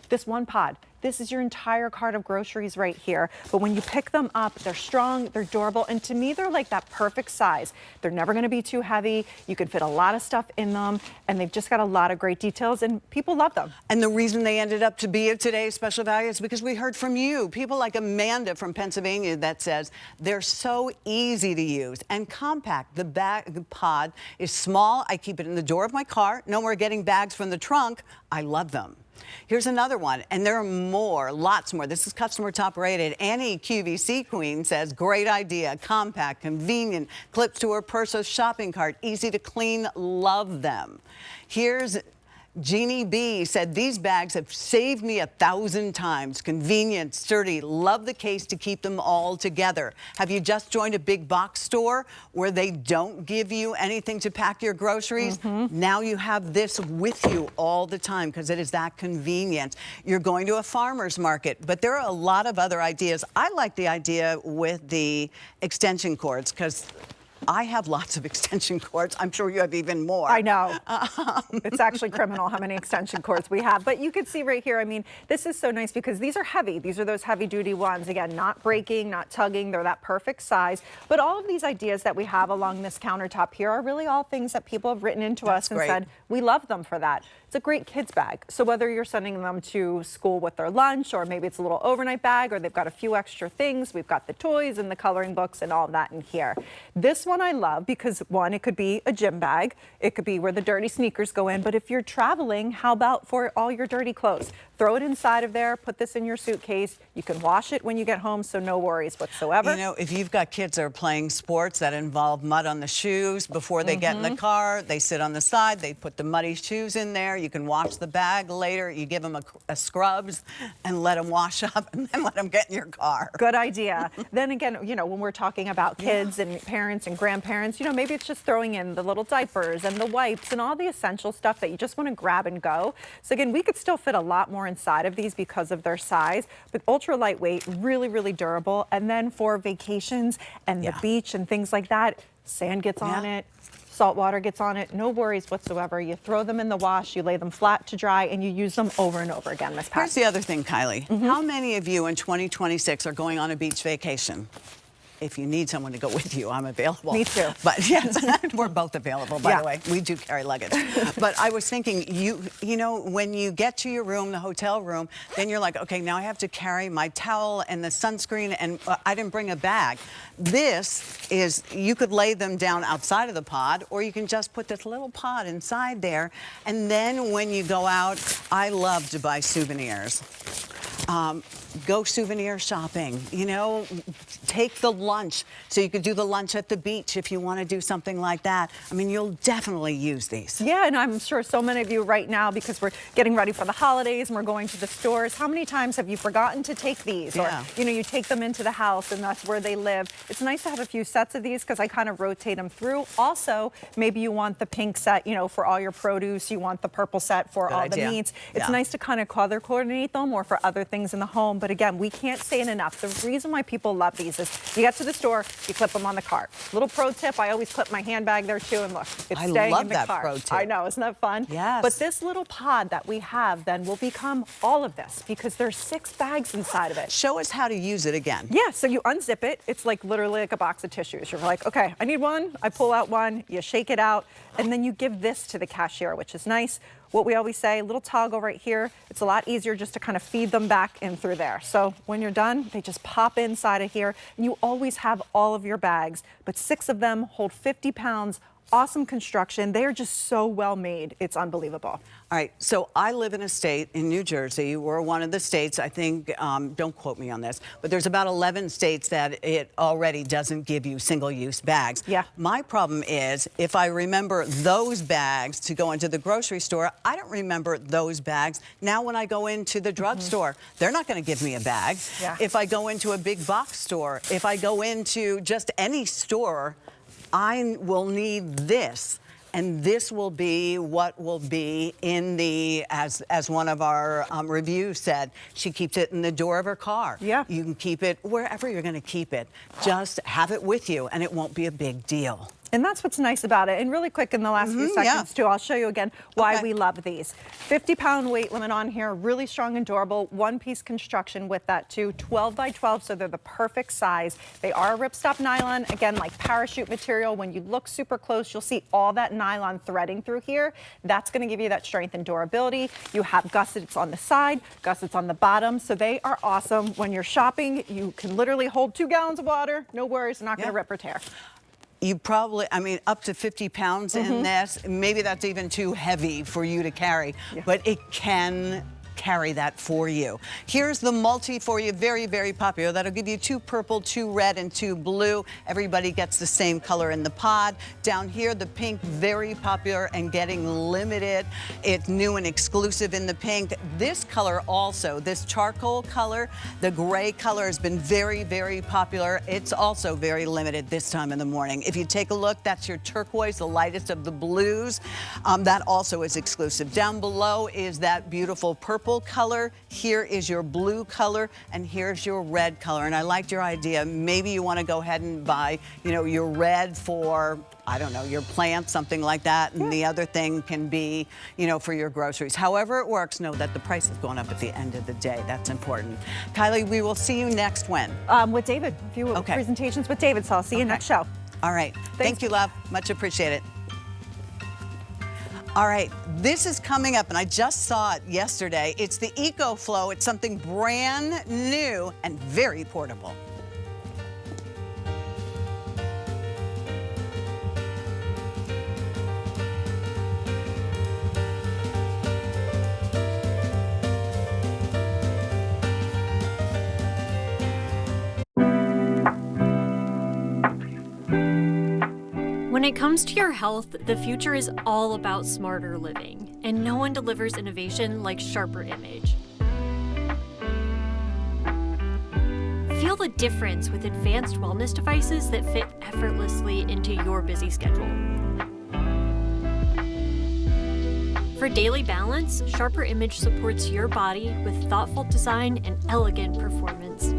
this is your entire cart of groceries right here. But when you pick them up, they're strong, they're durable, and to me, they're like that perfect size. They're never gonna be too heavy. You can fit a lot of stuff in them, and they've just got a lot of great details, and people love them. And the reason they ended up to be a today's special value is because we heard from you. People like Amanda from Pennsylvania that says they're so easy to use and compact. The BagPodz is small. I keep it in the door of my car. No more getting bags from the trunk. I love them. Here's another one, and there are more, lots more. This is customer top rated. Annie QVC Queen says, great idea, compact, convenient, clips to her purse or shopping cart, easy to clean, love them. Here's Jeannie B said, these bags have saved me 1,000 times. Convenient, sturdy, love the case to keep them all together. Have you just joined a big box store where they don't give you anything to pack your groceries? Now you have this with you all the time because it is that convenient. You're going to a farmer's market, but there are a lot of other ideas. I like the idea with the extension cords because I have lots of extension cords. I'm sure you have even more. I know. It's actually criminal how many extension cords we have. But you can see right here, I mean, this is so nice because these are heavy. These are those heavy duty ones. Again, not breaking, not tugging. They're that perfect size. But all of these ideas that we have along this countertop here are really all things that people have written into us and said, we love them for that. It's a great kids bag. So whether you're sending them to school with their lunch, or maybe it's a little overnight bag, or they've got a few extra things, we've got the toys and the coloring books and all of that in here. This one I love because, one, it could be a gym bag. It could be where the dirty sneakers go in. But if you're traveling, how about for all your dirty clothes? Throw it inside of there, put this in your suitcase. You can wash it when you get home, so no worries whatsoever. You know, if you've got kids that are playing sports that involve mud on the shoes, before they get in the car, they sit on the side, they put the muddy shoes in there. You can wash the bag later. You give them a scrubs and let them wash up and then let them get in your car. Good idea. Then again, you know, when we're talking about kids and parents and grandparents, you know, maybe it's just throwing in the little diapers and the wipes and all the essential stuff that you just want to grab and go. So again, we could still fit a lot more inside of these because of their size, but ultra lightweight, really, really durable. And then for vacations and the beach and things like that, sand gets on it, salt water gets on it, no worries whatsoever. You throw them in the wash, you lay them flat to dry, and you use them over and over again, Miss Pat. Here's the other thing, Kylie. How many of you in 2026 are going on a beach vacation? If you need someone to go with you, I'm available. Me too. But yes, we're both available, by the way. We do carry luggage. But I was thinking, you know, when you get to your room, the hotel room, then you're like, okay, now I have to carry my towel and the sunscreen, and I didn't bring a bag. This is, you could lay them down outside of the pod, or you can just put this little pod inside there. And then when you go out, I love to buy souvenirs. Go souvenir shopping, you know, take the lunch. So you could do the lunch at the beach if you want to do something like that. I mean, you'll definitely use these. Yeah, and I'm sure so many of you right now, because we're getting ready for the holidays and we're going to the stores, how many times have you forgotten to take these? Yeah. Or, you know, you take them into the house and that's where they live. It's nice to have a few sets of these because I kind of rotate them through. Also, maybe you want the pink set, you know, for all your produce. You want the purple set for Good all idea. the meats. It's nice to kind of color coordinate them or for other things in the home. But again, we can't say it enough. The reason why people love these is you get to the store, you clip them on the cart. Little pro tip, I always clip my handbag there too, and look, it's I staying love in the that cart. pro tip. I know, isn't that fun? Yes. But this little pod that we have then will become all of this because there's 6 bags inside of it. Show us how to use it again. Yeah, so you unzip it. It's like literally like a box of tissues. You're like, okay, I need one. I pull out one, you shake it out, and then you give this to the cashier, which is nice. What we always say, little toggle right here. It's a lot easier just to kind of feed them back in through there. So when you're done, they just pop inside of here. And you always have all of your bags, but 6 of them hold 50 pounds. Awesome construction. They are just so well made. It's unbelievable. All right, so I live in a state in New Jersey. We're one of the states, I think, don't quote me on this, but there's about 11 states that it already doesn't give you single-use bags. Yeah. My problem is if I remember those bags to go into the grocery store, I don't remember those bags. Now when I go into the drugstore, they're not going to give me a bag. Yeah. If I go into a big box store, if I go into just any store, I will need this. And this will be what will be in the, as one of our reviews said, she keeps it in the door of her car. Yeah. You can keep it wherever you're going to keep it. Just have it with you, and it won't be a big deal. And that's what's nice about it. And really quick in the last few seconds too, I'll show you again why we love these. 50-pound weight limit on here, really strong and durable. One-piece construction with that too, 12 by 12, so they're the perfect size. They are ripstop nylon, again, like parachute material. When you look super close, you'll see all that nylon threading through here. That's gonna give you that strength and durability. You have gussets on the side, gussets on the bottom, so they are awesome. When you're shopping, you can literally hold 2 gallons of water, no worries, not gonna rip or tear. You probably, I mean, up to 50 pounds in this. Maybe that's even too heavy for you to carry, but it can carry that for you. Here's the multi for you, very, very popular. That'll give you 2 purple, 2 red, and 2 blue. Everybody gets the same color in the pod. Down here, the pink, very popular and getting limited. It's new and exclusive in the pink. This color also, this charcoal color, the gray color has been very, very popular. It's also very limited this time in the morning. If you take a look, that's your turquoise, the lightest of the blues. That also is exclusive. Down below is that beautiful purple color. Here is your blue color, and here's your red color. And I liked your idea. Maybe you want to go ahead and buy, you know, your red for, I don't know, your plants, something like that. And the other thing can be, you know, for your groceries. However it works, know that the price is going up at the end of the day. That's important. Kylie, we will see you next when? With David. A few presentations with David, so I'll see you next show. All right. Thank you, love. Much appreciated. All right, this is coming up, and I just saw it yesterday. It's the Ecoflow. It's something brand new and very portable. When it comes to your health, the future is all about smarter living, and no one delivers innovation like Sharper Image. Feel the difference with advanced wellness devices that fit effortlessly into your busy schedule. For daily balance, Sharper Image supports your body with thoughtful design and elegant performance.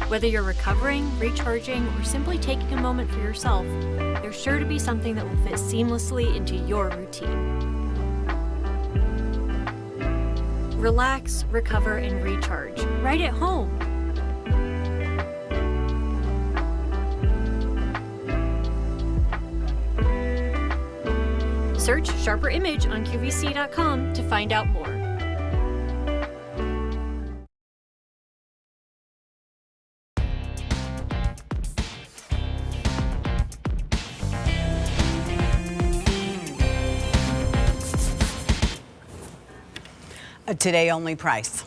Whether you're recovering, recharging, or simply taking a moment for yourself, there's sure to be something that will fit seamlessly into your routine. Relax, recover, and recharge right at home. Search Sharper Image on QVC.com to find out more. A today only price.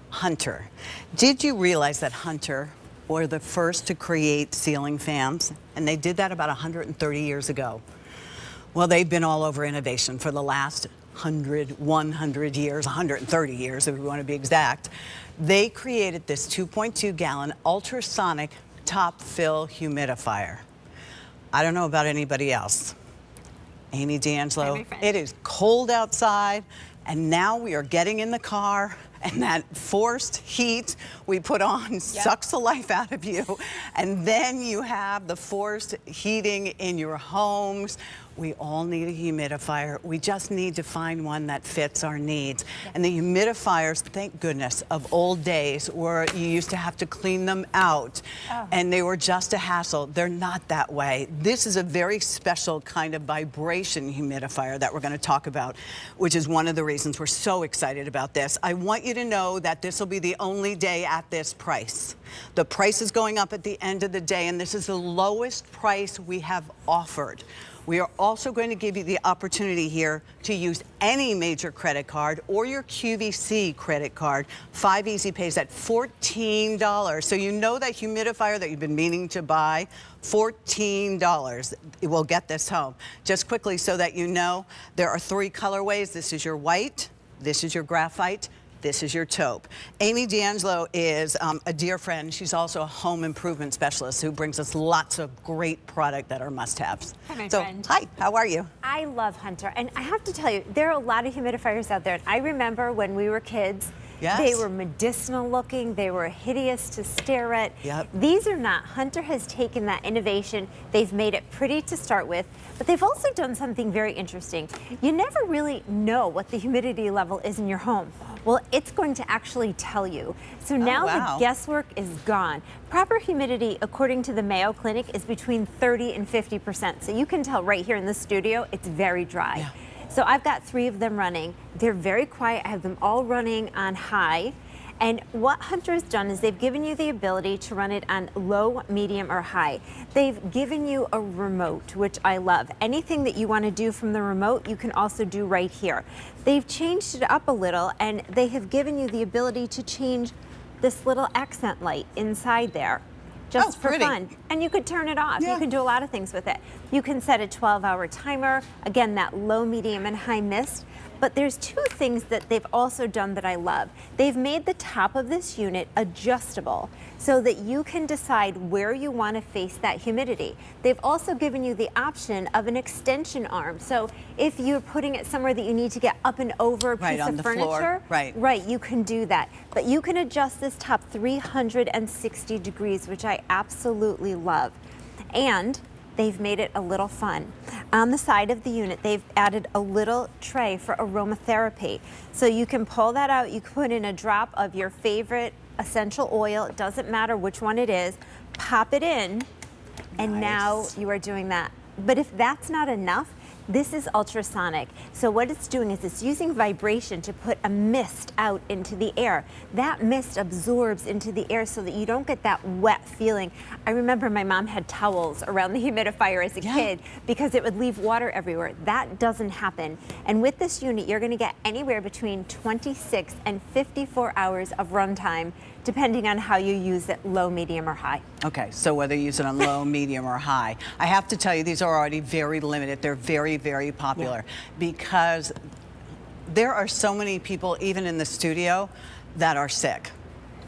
Hunter. Did you realize that Hunter were the first to create ceiling fans? And they did that about 130 years ago. Well, they've been all over innovation for the last 100 years, 130 years if we want to be exact. They created this 2.2 gallon ultrasonic top fill humidifier. I don't know about anybody else. Amy D'Angelo, it is cold outside, and now we are getting in the car, and that forced heat we put on sucks the life out of you. And then you have the forced heating in your homes. We all need a humidifier. We just need to find one that fits our needs. And the humidifiers, thank goodness, of old days where you used to have to clean them out and they were just a hassle. They're not that way. This is a very special kind of vibration humidifier that we're going to talk about, which is one of the reasons we're so excited about this. I want you to know that this will be the only day at this price. The price is going up at the end of the day, and this is the lowest price we have offered. We are also going to give you the opportunity here to use any major credit card or your QVC credit card. 5 easy pays at $14. So you know that humidifier that you've been meaning to buy, $14. It will get this home. Just quickly so that you know, there are 3 colorways. This is your white, this is your graphite, this is your taupe. Amy D'Angelo is a dear friend. She's also a home improvement specialist who brings us lots of great product that are must-haves. Hi, my So, friend. hi, how are you? I love Hunter, and I have to tell you, there are a lot of humidifiers out there. And I remember when we were kids, they were medicinal looking, they were hideous to stare at. These are not. Hunter has taken that innovation, they've made it pretty to start with, but they've also done something very interesting. You never really know what the humidity level is in your home. Well, it's going to actually tell you. So now the guesswork is gone. Proper humidity, according to the Mayo Clinic, is between 30 and 50%. So you can tell right here in the studio, it's very dry. So I've got 3 of them running. They're very quiet. I have them all running on high. And what Hunter has done is they've given you the ability to run it on low, medium, or high. They've given you a remote, which I love. Anything that you want to do from the remote, you can also do right here. They've changed it up a little, and they have given you the ability to change this little accent light inside there. Just for fun. And you could turn it off. You can do a lot of things with it. You can set a 12-hour timer. Again, that low, medium, and high mist. But there's 2 things that they've also done that I love. They've made the top of this unit adjustable so that you can decide where you want to face that humidity. They've also given you the option of an extension arm. So if you're putting it somewhere that you need to get up and over a piece of furniture, you can do that. But you can adjust this top 360 degrees, which I absolutely love. And they've made it a little fun. On the side of the unit, they've added a little tray for aromatherapy. So you can pull that out, you can put in a drop of your favorite essential oil, it doesn't matter which one it is, pop it in, and now you are doing that. But if that's not enough, this is ultrasonic. So what it's doing is it's using vibration to put a mist out into the air. That mist absorbs into the air so that you don't get that wet feeling. I remember my mom had towels around the humidifier as a kid because it would leave water everywhere. That doesn't happen. And with this unit, you're going to get anywhere between 26 and 54 hours of runtime, depending on how you use it, low, medium, or high. Okay, so whether you use it on low, medium, or high. I have to tell you, these are already very limited. They're very, very popular because there are so many people, even in the studio, that are sick.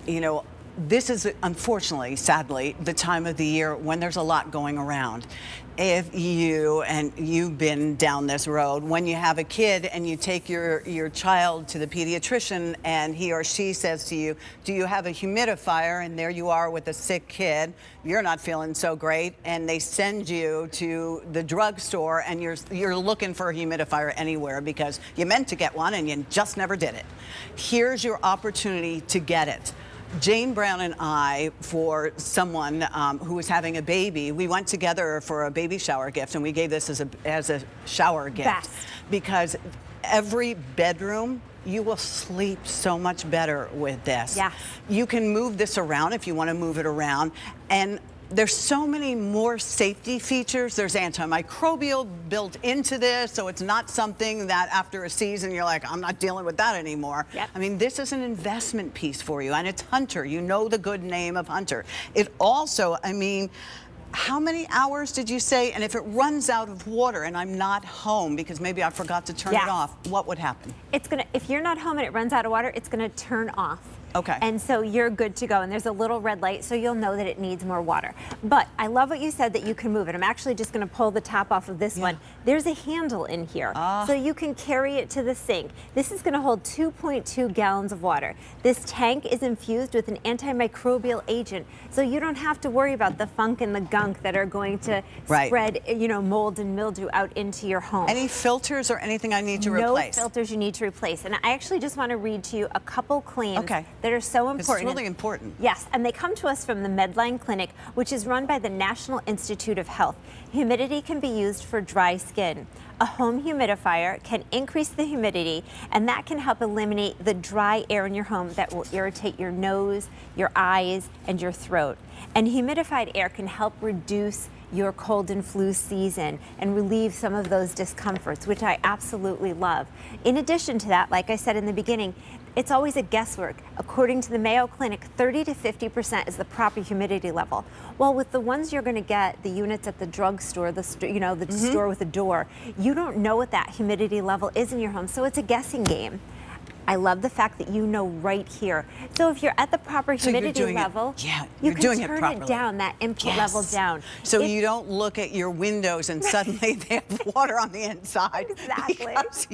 You know, this is, unfortunately, sadly, the time of the year when there's a lot going around. If you've been down this road, when you have a kid and you take your child to the pediatrician and he or she says to you, do you have a humidifier? And there you are with a sick kid, you're not feeling so great, and they send you to the drugstore and you're looking for a humidifier anywhere because you meant to get one and you just never did it. Here's your opportunity to get it. Jane Brown and I, for someone who was having a baby, we went together for a baby shower gift, and we gave this as a shower gift. Because every bedroom, you will sleep so much better with this. You can move this around if you want to move it around. And there's so many more safety features. There's antimicrobial built into this, so it's not something that after a season you're like, I'm not dealing with that anymore. Yep. I mean, this is an investment piece for you, and it's Hunter. You know the good name of Hunter. It also, I mean, how many hours did you say? And if it runs out of water and I'm not home because maybe I forgot to turn it off, what would happen? It's gonna, if you're not home and it runs out of water, it's gonna turn off. Okay. And so you're good to go. And there's a little red light, so you'll know that it needs more water. But I love what you said that you can move it. I'm actually just going to pull the top off of this one. There's a handle in here, so you can carry it to the sink. This is going to hold 2.2 gallons of water. This tank is infused with an antimicrobial agent, so you don't have to worry about the funk and the gunk that are going to spread, you know, mold and mildew out into your home. Any filters or anything I need to replace? No filters you need to replace. And I actually just want to read to you a couple claims that are so important. It's really important. Yes, and they come to us from the Medline Clinic, which is run by the National Institute of Health. Humidity can be used for dry skin. A home humidifier can increase the humidity, and that can help eliminate the dry air in your home that will irritate your nose, your eyes, and your throat. And humidified air can help reduce your cold and flu season and relieve some of those discomforts, which I absolutely love. In addition to that, like I said in the beginning, it's always a guesswork. According to the Mayo Clinic, 30 to 50% is the proper humidity level. Well, with the ones you're going to get, the units at the drugstore, the store with a door, you don't know what that humidity level is in your home, so it's a guessing game. I love the fact that you know right here. So if you're at the proper humidity level, you can turn it down, that input level down. So you don't look at your windows and suddenly they have water on the inside. Exactly. Because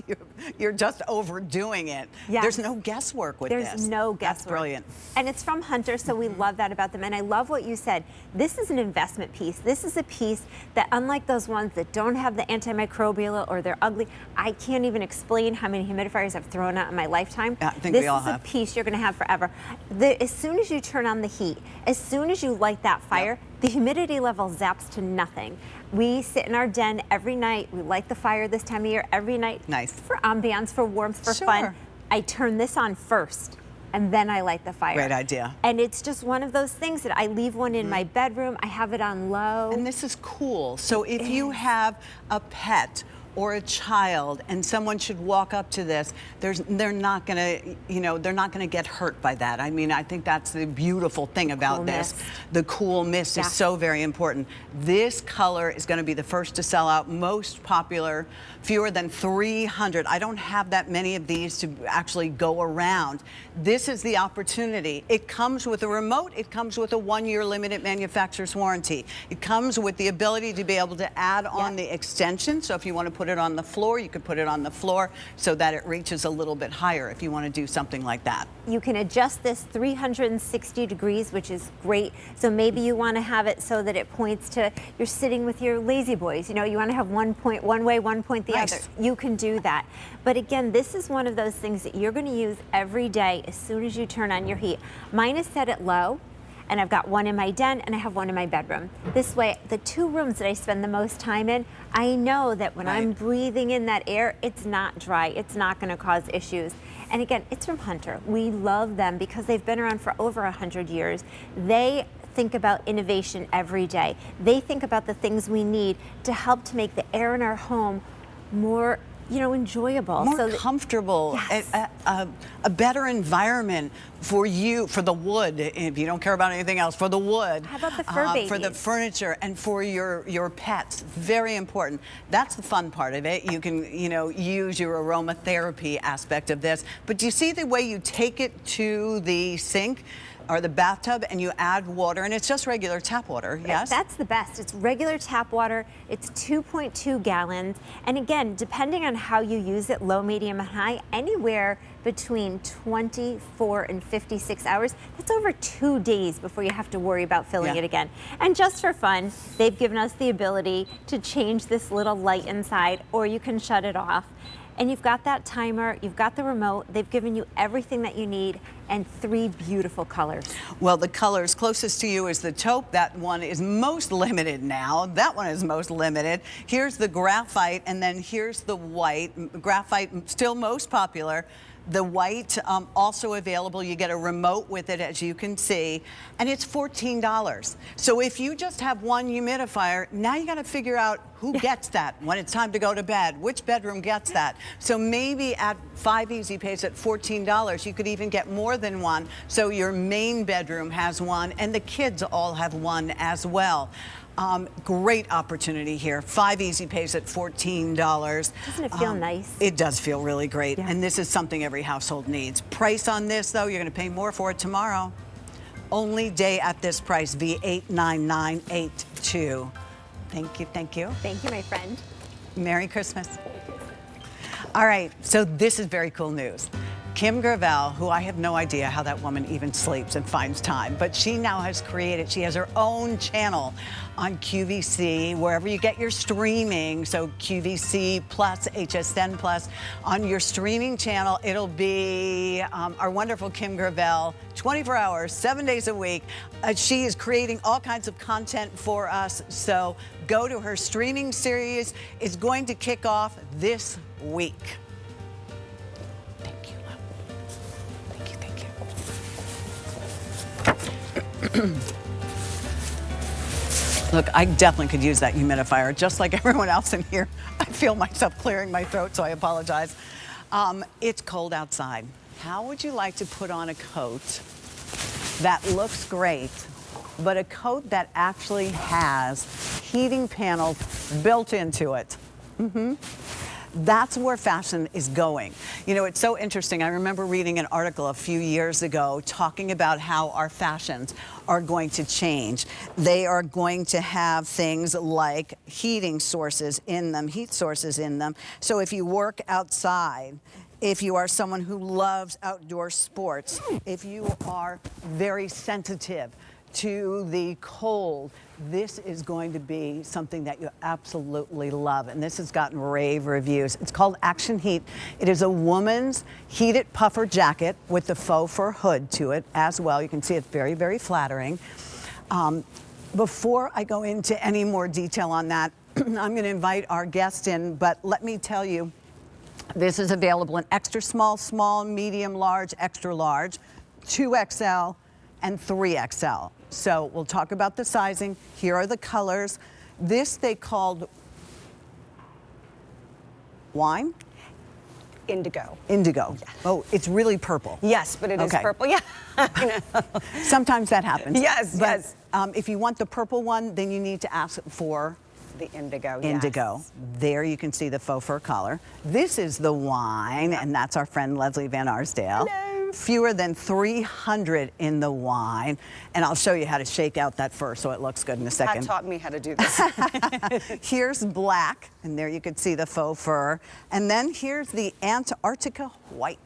you're just overdoing it. Yes. There's no guesswork with this. There's no guesswork. That's brilliant. And it's from Hunter, so we love that about them. And I love what you said. This is an investment piece. This is a piece that, unlike those ones that don't have the antimicrobial or they're ugly, I can't even explain how many humidifiers I've thrown out in my lifetime. I think we all have. This is a piece you're going to have forever. As soon as you turn on the heat, as soon as you light that fire, the humidity level zaps to nothing. We sit in our den every night. We light the fire this time of year every night. Nice. For ambiance, for warmth, for fun. I turn this on first, and then I light the fire. Great idea. And it's just one of those things that I leave one in my bedroom. I have it on low. And this is cool. So if you have a pet or a child and someone should walk up to this, they're not gonna, they're not gonna get hurt by that. I mean, I think that's the beautiful thing about this. The cool mist is so very important. This color is gonna be the first to sell out, most popular, fewer than 300. I don't have that many of these to actually go around. This is the opportunity. It comes with a remote, it comes with a 1-year limited manufacturer's warranty. It comes with the ability to be able to add on the extension, so if you want to put it on the floor, you could put it on the floor so that it reaches a little bit higher if you want to do something like that. You can adjust this 360 degrees, which is great. So maybe you want to have it so that it points to, you're sitting with your lazy boys, you want to have one point one way, one point the other. You can do that. But again, this is one of those things that you're going to use every day as soon as you turn on your heat. Mine is set at low, and I've got one in my den and I have one in my bedroom. This way, the 2 rooms that I spend the most time in, I know that when I'm breathing in that air, it's not dry, it's not gonna cause issues. And again, it's from Hunter. We love them because they've been around for over 100 years. They think about innovation every day. They think about the things we need to help to make the air in our home more enjoyable. More comfortable, a better environment for you, for the wood, if you don't care about anything else, for the wood. How about the fur babies? For the furniture and for your pets. Very important. That's the fun part of it. You can, use your aromatherapy aspect of this. But do you see the way you take it to the sink or the bathtub and you add water, and it's just regular tap water, yes? That's the best. It's regular tap water. It's 2.2 gallons. And again, depending on how you use it, low, medium, and high, anywhere between 24 and 56 hours. That's over 2 days before you have to worry about filling it again. And just for fun, they've given us the ability to change this little light inside, or you can shut it off. And you've got that timer, you've got the remote, they've given you everything that you need, and 3 beautiful colors. Well, the colors closest to you is the taupe. That one is most limited now. That one is most limited. Here's the graphite, and then here's the white. Graphite, still most popular. The white, also available. You get a remote with it, as you can see, and it's $14. So if you just have one humidifier, now you got to figure out who gets that when it's time to go to bed. Which bedroom gets that? So maybe at 5 Easy Pays at $14, you could even get more than one. So your main bedroom has one, and the kids all have one as well. Great opportunity here. 5 Easy Pays at $14. Doesn't it feel nice? It does feel really great. Yeah. And this is something every household needs. Price on this, though, you're going to pay more for it tomorrow. Only day at this price, V89982. Thank you, thank you. Thank you, my friend. Merry Christmas. All right, so this is very cool news. Kim Gravel, who I have no idea how that woman even sleeps and finds time, but she now has created, she has her own channel on QVC, wherever you get your streaming. So QVC Plus, HSN Plus. On your streaming channel, it'll be our wonderful Kim Gravel, 24 hours, 7 days a week. She is creating all kinds of content for us. So go to her streaming series. It's going to kick off this week. Look, I definitely could use that humidifier, just like everyone else in here. I feel myself clearing my throat, so I apologize. It's cold outside. How would you like to put on a coat that looks great, but a coat that actually has heating panels built into it? That's where fashion is going. You know, it's so interesting. I remember reading an article a few years ago talking about how our fashions are going to change. They are going to have things like heating sources in them, heat sources in them. So if you work outside, if you are someone who loves outdoor sports, if you are very sensitive to the cold, this is going to be something that you absolutely love. And this has gotten rave reviews. It's called ActionHeat. It is a woman's heated puffer jacket with the faux fur hood to it as well. You can see it's very, very flattering. Before I go into any more detail on that, I'm going to invite our guest in, but let me tell you, this is available in extra small, small, medium, large, extra large, 2XL, and 3XL. So we'll talk about the sizing. Here are the colors. This they called wine? Indigo. Indigo. Yeah. Oh, it's really purple. Yes, but it is purple. Yeah. Sometimes that happens. Yes, but, yes. If you want the purple one, then you need to ask for the indigo. Indigo. Yes. There you can see the faux fur collar. This is the wine, and that's our friend Leslie Van Arsdale. Hello. Fewer than 300 in the wine. And I'll show you how to shake out that fur so it looks good in a second. Pat taught me how to do this. Here's black, and there you can see the faux fur. And then here's the Antarctica white.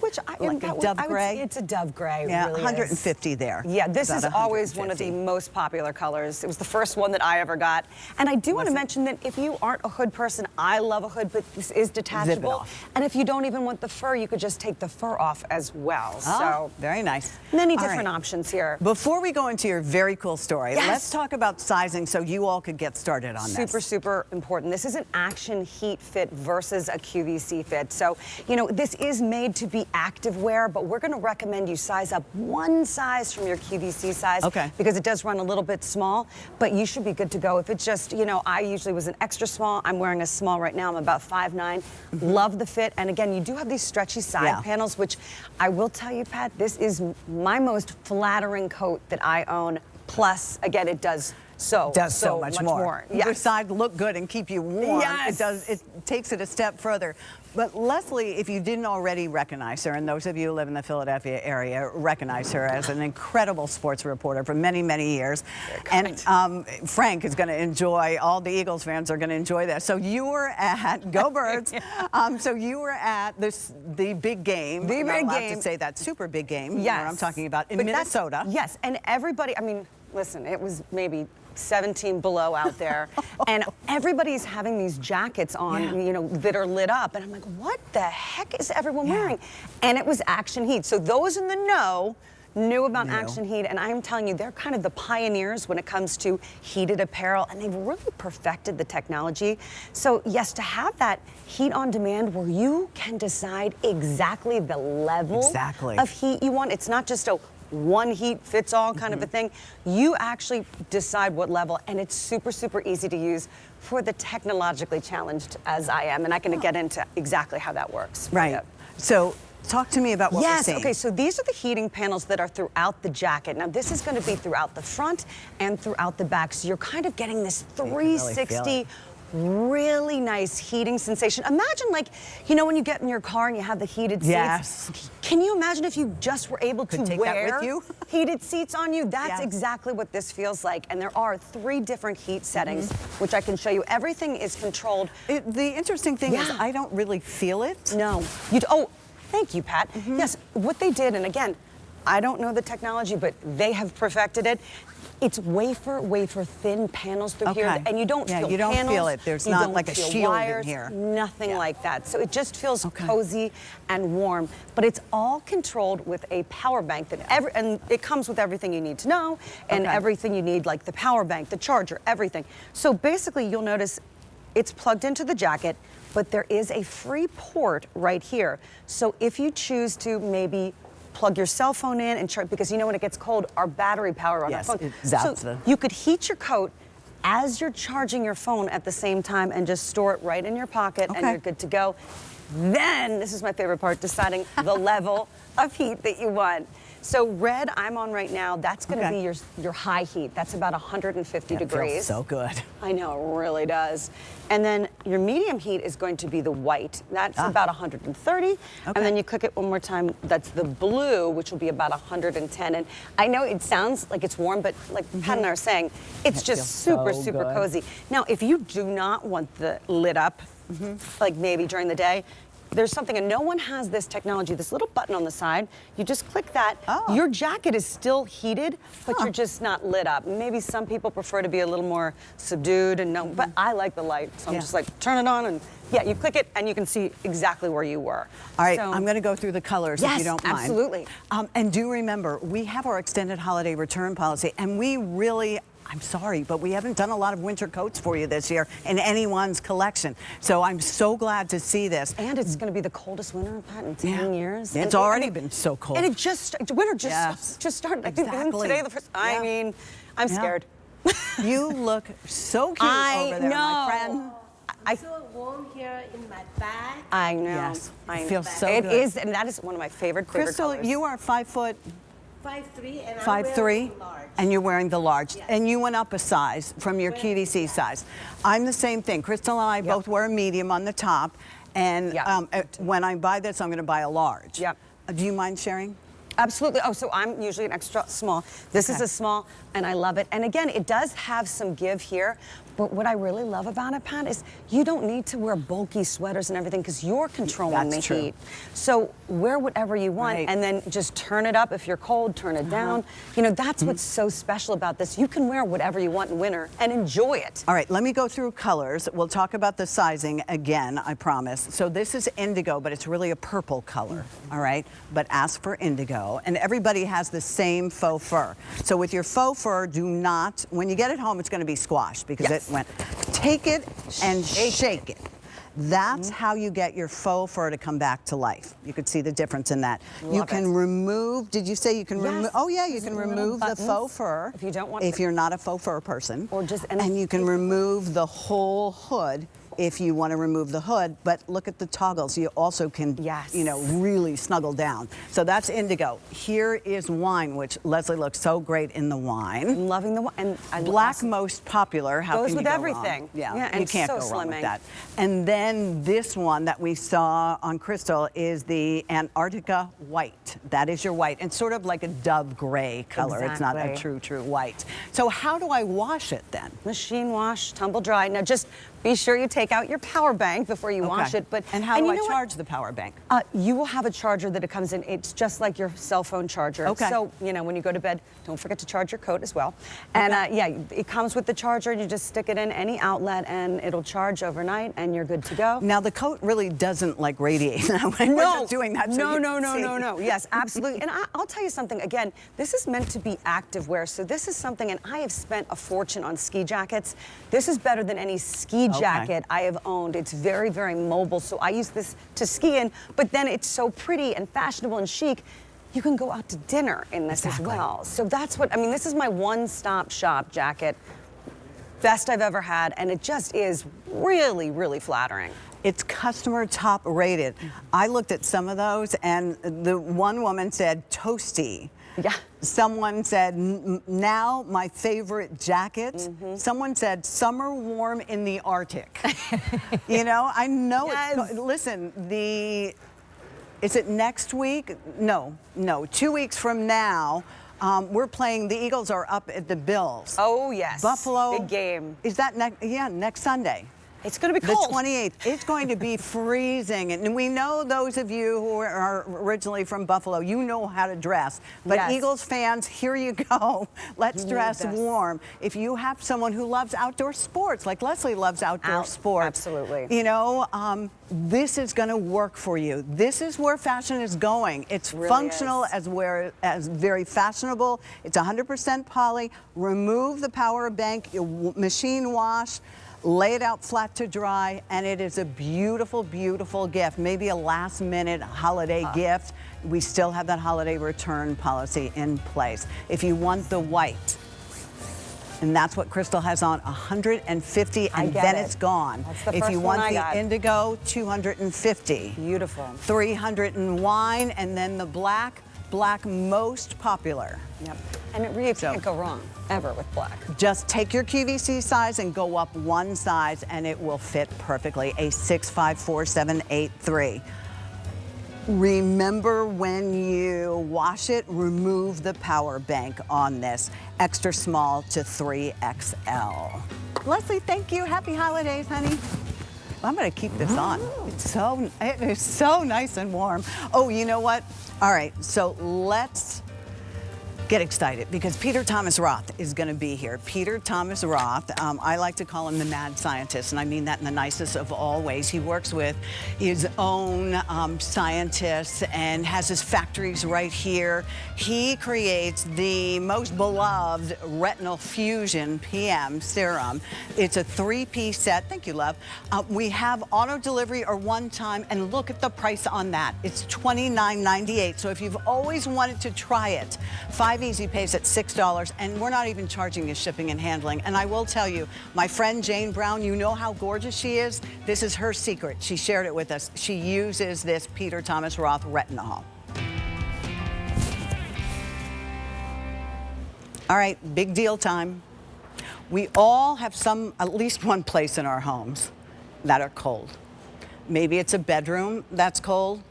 Which like a dove gray. It's a dove gray. Yeah, really 150 is. there. Yeah, this is About always one of the most popular colors. It was the first one that I ever got. And I do want to mention that if you aren't a hood person, I love a hood, but this is detachable. Zip it off. And if you don't even want the fur, you could just take the fur off as well. Oh, so very nice. Many All different right. options here. Before we go into your very cool story, Yes. let's talk about sizing so you all could get started on this. Super important. This is an ActionHeat fit versus a QVC fit. So, you know, this is made to be active wear, but we're going to recommend you size up one size from your QVC size. Okay. Because it does run a little bit small, but you should be good to go. If it's just, you know, I usually was an extra small. I'm wearing a small right now. I'm about 5'9". Love the fit. And again, you do have these stretchy side panels, which I will tell you, Pat, this is my most flattering coat that I own. Plus, again, it does so much more. Yes. Either side look good and keep you warm. Yes. It does. It takes it a step further. But Leslie, if you didn't already recognize her, and those of you who live in the Philadelphia area recognize her as an incredible sports reporter for many, many years. And Frank is going to enjoy, all the Eagles fans are going to enjoy that. So you were at, go Birds, so you were at the big game. The big game. To say that, super big game. Yes. What I'm talking about, in But Minnesota. Yes, and everybody, I mean, listen, it was maybe 17 below out there, and everybody's having these jackets on, you know, that are lit up, and I'm like, what the heck is everyone wearing? And it was ActionHeat. So those in the know new about ActionHeat, and I'm telling you, they're kind of the pioneers when it comes to heated apparel, and they've really perfected the technology. So yes, to have that heat on demand where you can decide exactly the level of heat you want. It's not just a one heat fits all kind of a thing. You actually decide what level, and it's super, super easy to use for the technologically challenged as I am, and I can get into exactly how that works. Right. So talk to me about what we're seeing. Okay, so these are the heating panels that are throughout the jacket. Now this is going to be throughout the front and throughout the back, so you're kind of getting this 360 really nice heating sensation. Imagine, like, you know, when you get in your car and you have the heated seats. Yes. Can you imagine if you just were able to take wear that with you? heated seats on you? That's exactly what this feels like. And there are 3 different heat settings, which I can show you. Everything is controlled. The interesting thing is I don't really feel it. No. Thank you, Pat. Yes, what they did, and again, I don't know the technology, but they have perfected it. It's wafer thin panels through here, and you don't feel you don't panels, feel it. There's you not don't like a feel shield wires, in here. Nothing like that. So it just feels cozy and warm. But it's all controlled with a power bank that and it comes with everything you need to know and everything you need, like the power bank, the charger, everything. So basically, you'll notice it's plugged into the jacket, but there is a free port right here. So if you choose to maybe plug your cell phone in and charge, because you know when it gets cold, our battery power on our phone. It zaps so you could heat your coat as you're charging your phone at the same time and just store it right in your pocket and you're good to go. Then, this is my favorite part, deciding the level of heat that you want. So red I'm on right now, that's gonna be your high heat. That's about 150 degrees. Feels so good. I know, it really does. And then your medium heat is going to be the white. That's about 130. And then you click it one more time, that's the blue, which will be about 110. And I know it sounds like it's warm, but like Pat and I are saying, it's just super, super cozy. Now, if you do not want the lit up, like maybe during the day, there's something, and no one has this technology, this little button on the side. You just click that. Your jacket is still heated, but you're just not lit up. Maybe some people prefer to be a little more subdued, and but I like the light, so I'm just like, turn it on, and you click it, and you can see exactly where you were. All right, I'm going to go through the colors if you don't mind. Absolutely. And do remember, we have our extended holiday return policy, and we really, I'm sorry, but we haven't done a lot of winter coats for you this year in anyone's collection. So I'm so glad to see this. And it's going to be the coldest winter, Pat, in 10 years. It's already been so cold. And winter just started. I think today the first, I mean, I'm scared. You look so cute over there, my friend. I'm so warm here in my back. I know. Yes, I feels so good. It is, and that is one of my favorite Crystal, colors. you are 5 foot. 5'3", and 5'3", and you're wearing the large, and you went up a size from your QVC size. I'm the same thing. Crystal and I both wear a medium on the top, and when I buy this, I'm going to buy a large. Do you mind sharing? Absolutely. Oh, so I'm usually an extra small. This is a small, and I love it. And again, it does have some give here, but what I really love about it, Pat, is you don't need to wear bulky sweaters and everything because you're controlling the heat. So wear whatever you want, and then just turn it up. If you're cold, turn it down. You know, that's what's so special about this. You can wear whatever you want in winter and enjoy it. All right, let me go through colors. We'll talk about the sizing again, I promise. So this is indigo, but it's really a purple color, all right? But ask for indigo. And everybody has the same faux fur. So with your faux fur, do not, when you get it home, it's going to be squashed because it went. Take it and shake it. That's how you get your faux fur to come back to life. You could see the difference in that. You can remove, did you say you can remove? Oh yeah, you can remove the faux fur. If you don't want if you're not a faux fur person. Or just, and you can remove the whole hood if you want to remove the hood, but look at the toggles. You also can, you know, really snuggle down. So that's indigo. Here is wine, which Leslie looks so great in the wine. I'm loving the wine. And black most popular. How goes can with you go everything. Wrong? Yeah, and you can't so go wrong slimming. with that. And then this one that we saw on Crystal is the Antarctica white. That is your white, and sort of like a dove gray color. It's not a true white. So how do I wash it then? Machine wash, tumble dry. Now just Be sure you take out your power bank before you wash it. And how do I charge the power bank? You will have a charger that it comes in. It's just like your cell phone charger. Okay. So, you know, when you go to bed, don't forget to charge your coat as well. And yeah, it comes with the charger. You just stick it in any outlet and it'll charge overnight and you're good to go. Now the coat really doesn't like radiate when we're just doing that. No. Yes, absolutely. And I'll tell you something, again, this is meant to be active wear. So this is something, and I have spent a fortune on ski jackets. This is better than any ski jacket I have owned. It's very, very mobile. So I use this to ski in, but then it's so pretty and fashionable and chic. You can go out to dinner in this as well. So that's what, I mean, this is my one-stop shop jacket. Best I've ever had, and it just is really, really flattering. It's customer top rated. I looked at some of those, and the one woman said toasty. Yeah. Someone said, now my favorite jacket. Someone said, summer warm in the Arctic. You know, I know it's, listen, is it next week? No, 2 weeks from now, we're playing, the Eagles are up at the Bills. Oh, yes. Buffalo. Big game. Is that next Sunday? It's going to be cold. The 28th. It's going to be freezing. And we know those of you who are originally from Buffalo, you know how to dress. But Eagles fans, here you go. Let's dress warm. If you have someone who loves outdoor sports, like Leslie loves outdoor sports. Absolutely. You know, this is going to work for you. This is where fashion is going. It's really functional as very fashionable. It's 100% poly. Remove the power bank, machine wash. Lay it out flat to dry, and it is a beautiful, beautiful gift. Maybe a last-minute holiday gift. We still have that holiday return policy in place. If you want the white, and that's what Crystal has on, 150, and then it's gone. That's the if first you want one I the got. Indigo, 250. Beautiful. 300 in wine, and then the black most popular. Yep. And it really can't go wrong, ever, with black. Just take your QVC size and go up one size, and it will fit perfectly, a 654-783. Remember, when you wash it, remove the power bank on this. Extra small to 3XL. Leslie, thank you. Happy holidays, honey. I'm going to keep this on. It is so nice and warm. Oh, you know what? All right, so let's get excited because Peter Thomas Roth is going to be here. Peter Thomas Roth, I like to call him the mad scientist, and I mean that in the nicest of all ways. He works with his own scientists and has his factories right here. He creates the most beloved Retinol Fusion PM serum. It's a 3-piece set. Thank you, love. We have auto delivery or one time, and look at the price on that. It's $29.98. So if you've always wanted to try it, 5 easy pays at $6, and we're not even charging you shipping and handling. And I will tell you, my friend Jane Brown, you know how gorgeous she is? This is her secret. She shared it with us. She uses this Peter Thomas Roth Retinol. All right, big deal time. We all have at least one place in our homes that are cold. Maybe it's a bedroom that's cold.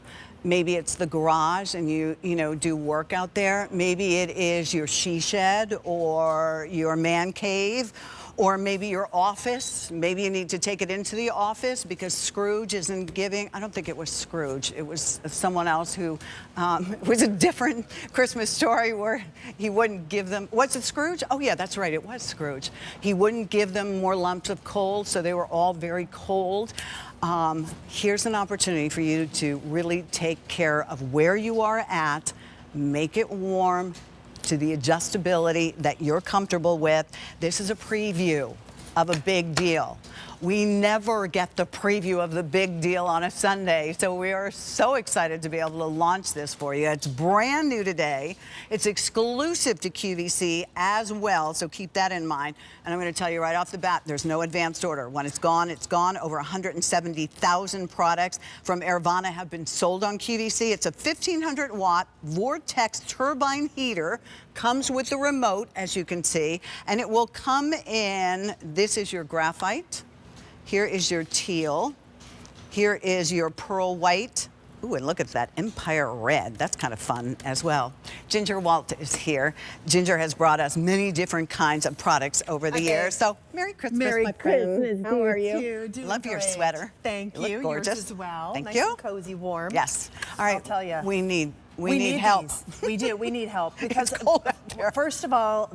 Maybe it's the garage and you do work out there. Maybe it is your she shed or your man cave, or maybe your office. Maybe you need to take it into the office because Scrooge isn't giving. I don't think it was Scrooge. It was someone else who, it was a different Christmas story where he wouldn't give them, was it Scrooge? Oh yeah, that's right, it was Scrooge. He wouldn't give them more lumps of coal, so they were all very cold. Here's an opportunity for you to really take care of where you are at, make it warm to the adjustability that you're comfortable with. This is a preview of a big deal. We never get the preview of the big deal on a Sunday, so we are so excited to be able to launch this for you. It's brand new today. It's exclusive to QVC as well, so keep that in mind. And I'm going to tell you right off the bat, there's no advanced order. When it's gone, it's gone. Over 170,000 products from Airvana have been sold on QVC. It's a 1,500-watt Vortex turbine heater. Comes with the remote, as you can see, and it will come in, this is your graphite. Here is your teal. Here is your pearl white. Ooh, and look at that Empire Red. That's kind of fun as well. Ginger Walt is here. Ginger has brought us many different kinds of products over the years. So, Merry Christmas, Merry my friend. Christmas. How are you? you? Doing Love your great. sweater. Thank You you. look gorgeous. Yours as well. Thank nice you. And cozy, warm. Yes. All right. I'll tell you. We need help. These. We do. We need help because It's cold out there. first of all,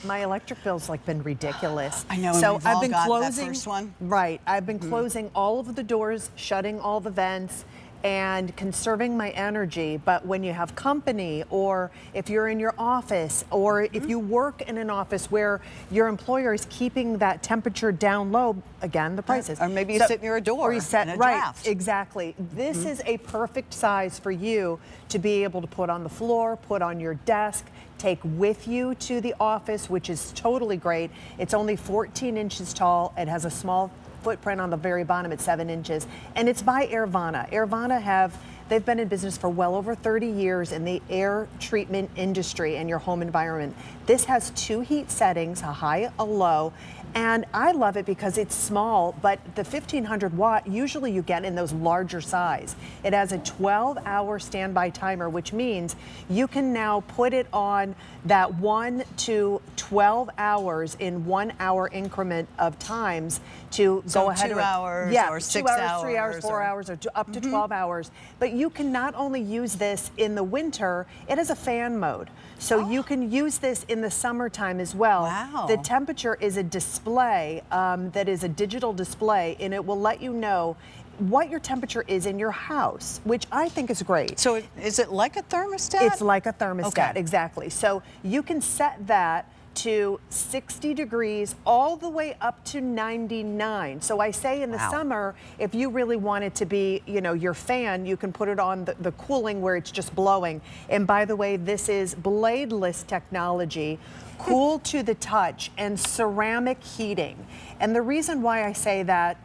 my electric bill's like been ridiculous. I know. So We've I've all been gotten closing. that first one. Right. I've been closing all of the doors, shutting all the vents, and conserving my energy. But when you have company, or if you're in your office, or if you work in an office where your employer is keeping that temperature down low, again, the prices. Or maybe you sit near a door or you set, in a right, draft. exactly. This is a perfect size for you to be able to put on the floor, put on your desk, take with you to the office, which is totally great. It's only 14 inches tall. It has a small footprint on the very bottom at 7 inches, and it's by Airvana. Airvana they've been in business for well over 30 years in the air treatment industry and your home environment. This has 2 heat settings, a high, a low, and I love it because it's small, but the 1500 watt usually you get in those larger size. It has a 12-hour standby timer, which means you can now put it on that 1 to 12 hours in 1 hour increment of times to So go ahead 2 and hours yeah, or 2 6 hours, 3 hours, hours 4 or- hours, or up to 12 hours. But you can not only use this in the winter, it has a fan mode. So you can use this in the summertime as well. Wow. The temperature is a display that is a digital display, and it will let you know what your temperature is in your house, which I think is great. So is it like a thermostat? It's like a thermostat, Okay. exactly. So you can set that to 60 degrees all the way up to 99. So I say in the summer, if you really want it to be, your fan, you can put it on the cooling where it's just blowing. And by the way, this is bladeless technology, cool to the touch, and ceramic heating. And the reason why I say that,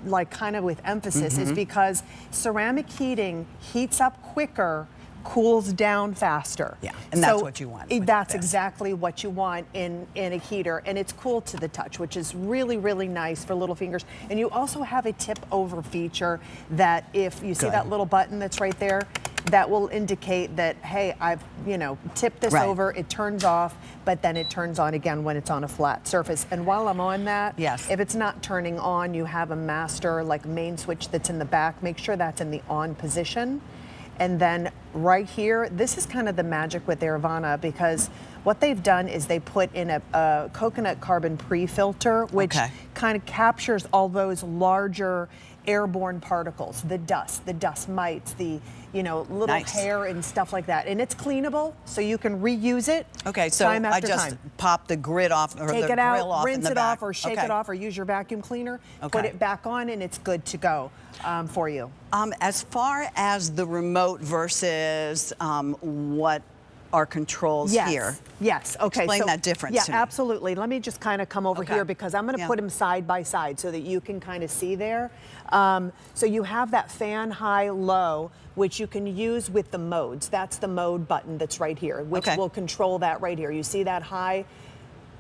like kind of with emphasis, is because ceramic heating heats up quicker, cools down faster. Yeah, and that's what you want with That's this. exactly what you want in a heater, and it's cool to the touch, which is really, really nice for little fingers. And you also have a tip over feature that if you see Good. that little button that's right there, that will indicate that, hey, I've, tipped this Right. over, it turns off, but then it turns on again when it's on a flat surface. And while I'm on that, Yes. if it's not turning on, you have a master, like main switch that's in the back. Make sure that's in the on position. And then right here, this is kind of the magic with Airvana, because what they've done is they put in a coconut carbon pre-filter, which kind of captures all those larger airborne particles, the dust mites, the little Nice. hair and stuff like that. And it's cleanable, so you can reuse it Okay, so time I after just time. pop the grid off, or Take the it grill out, off in rinse the it back. off, or shake Okay. it off, or use your vacuum cleaner, put Okay. it back on, and it's good to go for you. As far as the remote versus what are controls here. Yes. Okay. Explain so, that difference Yeah, to me. absolutely. Let me just kind of come over Okay. here, because I'm going to Yeah. put them side by side so that you can kind of see there. So you have that fan high low, which you can use with the modes. That's the mode button that's right here, which will control that right here. You see that high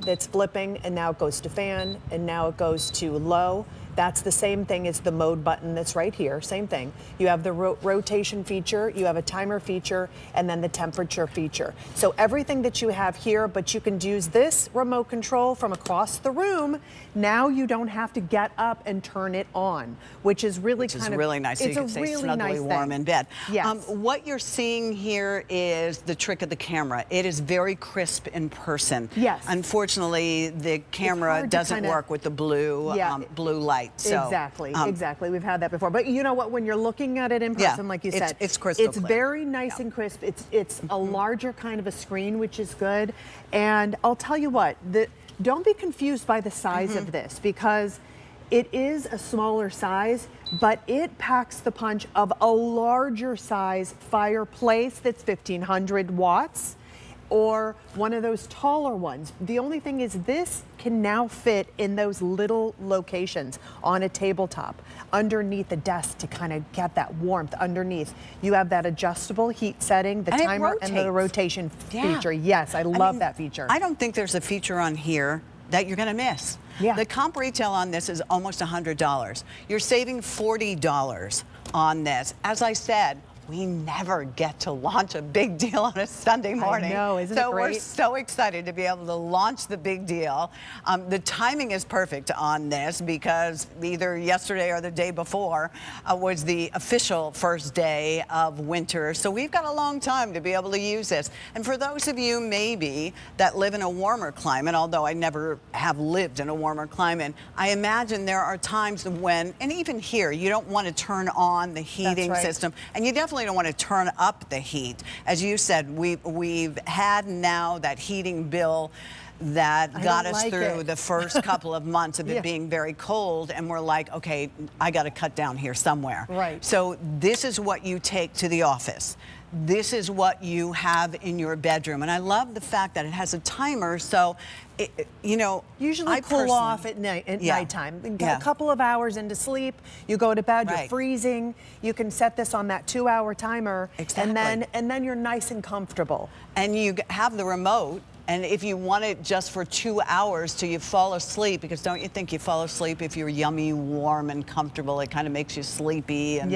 that's flipping, and now it goes to fan, and now it goes to low. That's the same thing as the mode button that's right here, same thing. You have the rotation feature, you have a timer feature, and then the temperature feature. So everything that you have here, but you can use this remote control from across the room. Now you don't have to get up and turn it on, which is really really nice. So It's you a can stay really snugly nice warm thing. in bed. Yes. What you're seeing here is the trick of the camera. It is very crisp in person. Yes. Unfortunately, the camera hard to doesn't kinda- work with the blue blue light. So, Exactly. We've had that before. But you know what? When you're looking at it in Yeah, person, like you it's- said, it's crystal It's clear. very nice and crisp. It's a larger kind of a screen, which is good. And I'll tell you what, don't be confused by the size of this, because it is a smaller size, but it packs the punch of a larger size fireplace that's 1500 watts. Or one of those taller ones. The only thing is, this can now fit in those little locations on a tabletop, underneath the desk, to kind of get that warmth underneath. You have that adjustable heat setting, the And it timer, and the rotates. rotation Yeah. feature. Yes, I love that feature. I don't think there's a feature on here that you're going to miss. Yeah. The comp retail on this is almost $100. You're saving $40 on this. As I said, we never get to launch a big deal on a Sunday morning. I know, isn't it so great? We're so excited to be able to launch the big deal. The timing is perfect on this because either yesterday or the day before was the official first day of winter. So we've got a long time to be able to use this. And for those of you maybe that live in a warmer climate, although I never have lived in a warmer climate, I imagine there are times when, and even here, you don't want to turn on the heating system, and you definitely don't want to turn up the heat. As you said, we've had now that heating bill that got us through the first couple of months of it being very cold, and we're like, okay, I got to cut down here somewhere. Right. So this is what you take to the office. This is what you have in your bedroom. And I love the fact that it has a timer, so usually I cool off at nighttime. A couple of hours into sleep, you go to bed, you're freezing. You can set this on that 2-hour timer, and then you're nice and comfortable. And you have the remote. And if you want it just for 2 hours till you fall asleep, because don't you think you fall asleep if you're yummy, warm, and comfortable? It kind of makes you sleepy. And,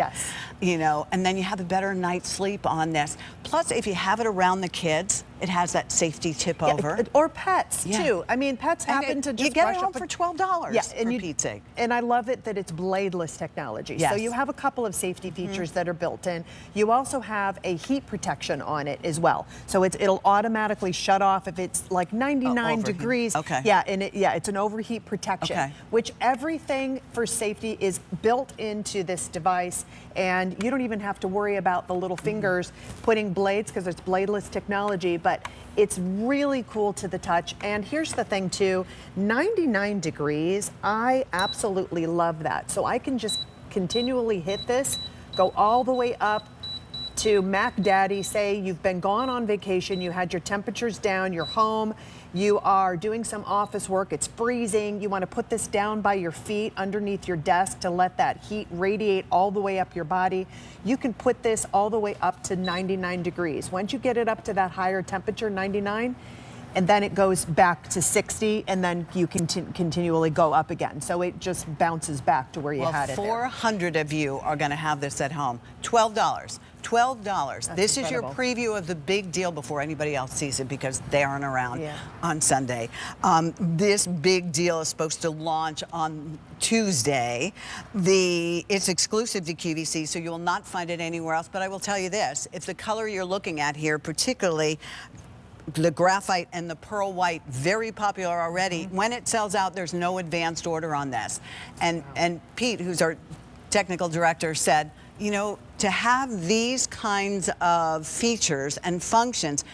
and then you have a better night's sleep on this. Plus, if you have it around the kids, it has that safety tip over. Or pets, too. I mean, pets happen to just you get brush it home up for $12 and for Pete's sake. And I love it that it's bladeless technology. Yes. So you have a couple of safety features that are built in. You also have a heat protection on it as well. So it'll automatically shut off if it's like 99 degrees. Okay. Yeah, and it's an overheat protection, which everything for safety is built into this device, and you don't even have to worry about the little fingers putting blades because it's bladeless technology, but it's really cool to the touch. And here's the thing too, 99 degrees, I absolutely love that. So I can just continually hit this, go all the way up to Mac Daddy. Say you've been gone on vacation, you had your temperatures down, you're home, you are doing some office work, it's freezing, you want to put this down by your feet underneath your desk to let that heat radiate all the way up your body. You can put this all the way up to 99 degrees. Once you get it up to that higher temperature, 99, and then it goes back to 60, and then you can continually go up again. So it just bounces back to where you had it. 400 of you are going to have this at home. $12. $12. This is your preview of the big deal before anybody else sees it, because they aren't around on Sunday. This big deal is supposed to launch on Tuesday. It's exclusive to QVC, so you will not find it anywhere else. But I will tell you this, if the color you're looking at here, particularly the graphite and the pearl white, very popular already. When it sells out, there's no advanced order on this. And Pete, who's our technical director, said, to have these kinds of features and functions,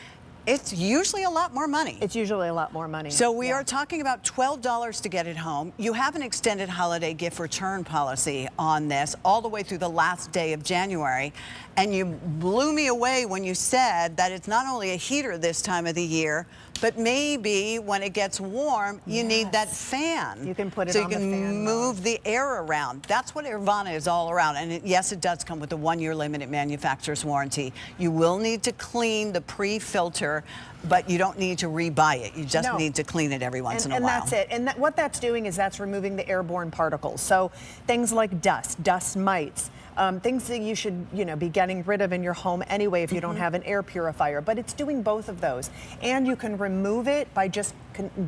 it's usually a lot more money. It's usually a lot more money. So we are talking about $12 to get it home. You have an extended holiday gift return policy on this all the way through the last day of January. And you blew me away when you said that it's not only a heater this time of the year, but maybe when it gets warm, you need that fan. You can put it on the fan. So you can move the air around. That's what Airvana is all around. And yes, it does come with a 1-year limited manufacturer's warranty. You will need to clean the pre-filter, but you don't need to rebuy it. You just need to clean it every once in a while. And that's it. And what that's doing is that's removing the airborne particles. So things like dust mites, things that you should, be getting rid of in your home anyway if you don't have an air purifier. But it's doing both of those. And you can remove it by just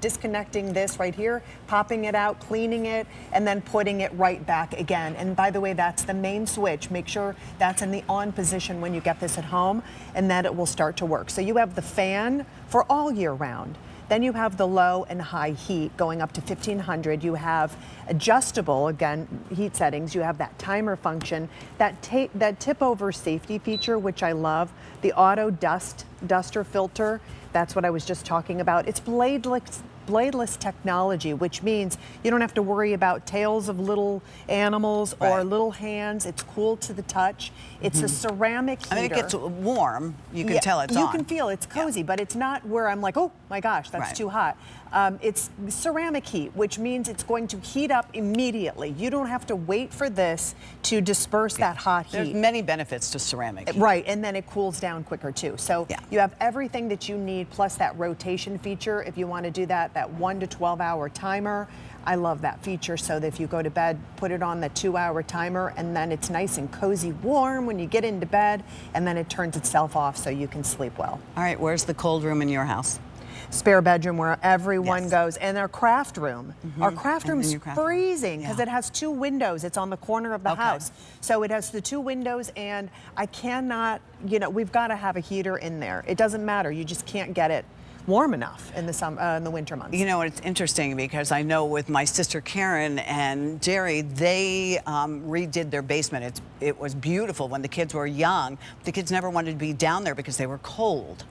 disconnecting this right here, popping it out, cleaning it, and then putting it right back again. And by the way, that's the main switch. Make sure that's in the on position when you get this at home, and that it will start to work. So you have the fan for all year round. Then you have the low and high heat going up to 1500. You have adjustable, again, heat settings. You have that timer function, that tip over safety feature, which I love, the auto duster filter. That's what I was just talking about. It's bladeless technology, which means you don't have to worry about tails of little animals or little hands. It's cool to the touch. It's a ceramic heater. I mean, it gets warm. You can tell it's on. You can feel it's cozy, but it's not where I'm like, oh my gosh, that's too hot. It's ceramic heat, which means it's going to heat up immediately. You don't have to wait for this to disperse that hot heat. There's many benefits to ceramic heat. Right, and then it cools down quicker too. So You have everything that you need, plus that rotation feature if you want to do that 1 to 12 hour timer. I love that feature, so that if you go to bed, put it on the 2-hour timer, and then it's nice and cozy warm when you get into bed, and then it turns itself off so you can sleep well. All right, where's the cold room in your house? Spare bedroom where everyone goes, and our craft room. Our craft room's freezing because it has 2 windows. It's on the corner of the house. So it has the 2 windows, and I cannot, we've got to have a heater in there. It doesn't matter. You just can't get it warm enough in the winter months. You know, it's interesting because I know with my sister Karen and Jerry, they redid their basement. It was beautiful when the kids were young. The kids never wanted to be down there because they were cold.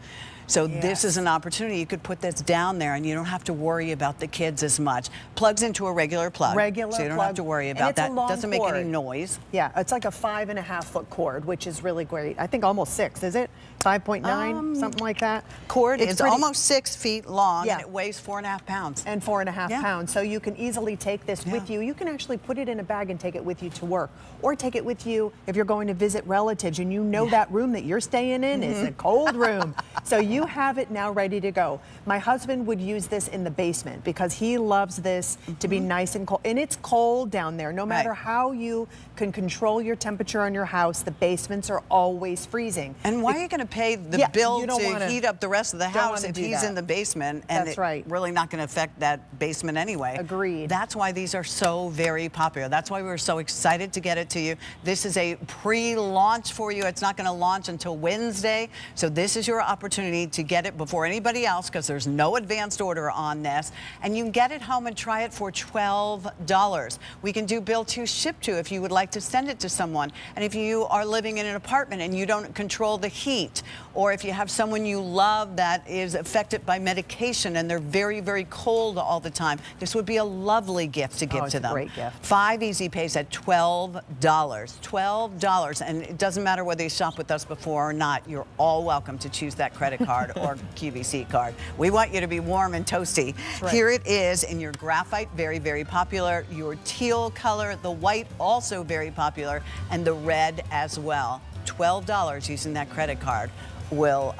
So this is an opportunity. You could put this down there and you don't have to worry about the kids as much. Plugs into a regular plug. So you don't have to worry about that. Doesn't make any noise. Yeah, it's like a 5.5-foot cord, which is really great. I think almost 6, is it? 5.9, something like that. Cord is almost 6 feet long and it weighs 4.5 pounds. And 4.5 pounds. So you can easily take this with you. You can actually put it in a bag and take it with you to work. Or take it with you if you're going to visit relatives and you know that room that you're staying in is a cold room. So you have it now ready to go. My husband would use this in the basement because he loves this to be nice and cold. And it's cold down there. No matter how you can control your temperature in your house, the basements are always freezing. And why are you going to pay the bill to heat up the rest of the house if he's in the basement? And it's really not going to affect that basement anyway. Agreed. That's why these are so very popular. That's why we were so excited to get it to you. This is a pre-launch for you. It's not going to launch until Wednesday. So this is your opportunity to get it before anybody else because there's no advanced order on this. And you can get it home and try it for $12. We can do bill to ship to if you would like to send it to someone. And if you are living in an apartment and you don't control the heat, or if you have someone you love that is affected by medication and they're very, very cold all the time, this would be a lovely gift to give to them. Great gift. 5 easy pays at $12. $12. And it doesn't matter whether you shop with us before or not, you're all welcome to choose that credit card or QVC card. We want you to be warm and toasty. Here it is in your graphite, very, very popular, your teal color, the white, also very popular, and the red as well. $12 using that credit card will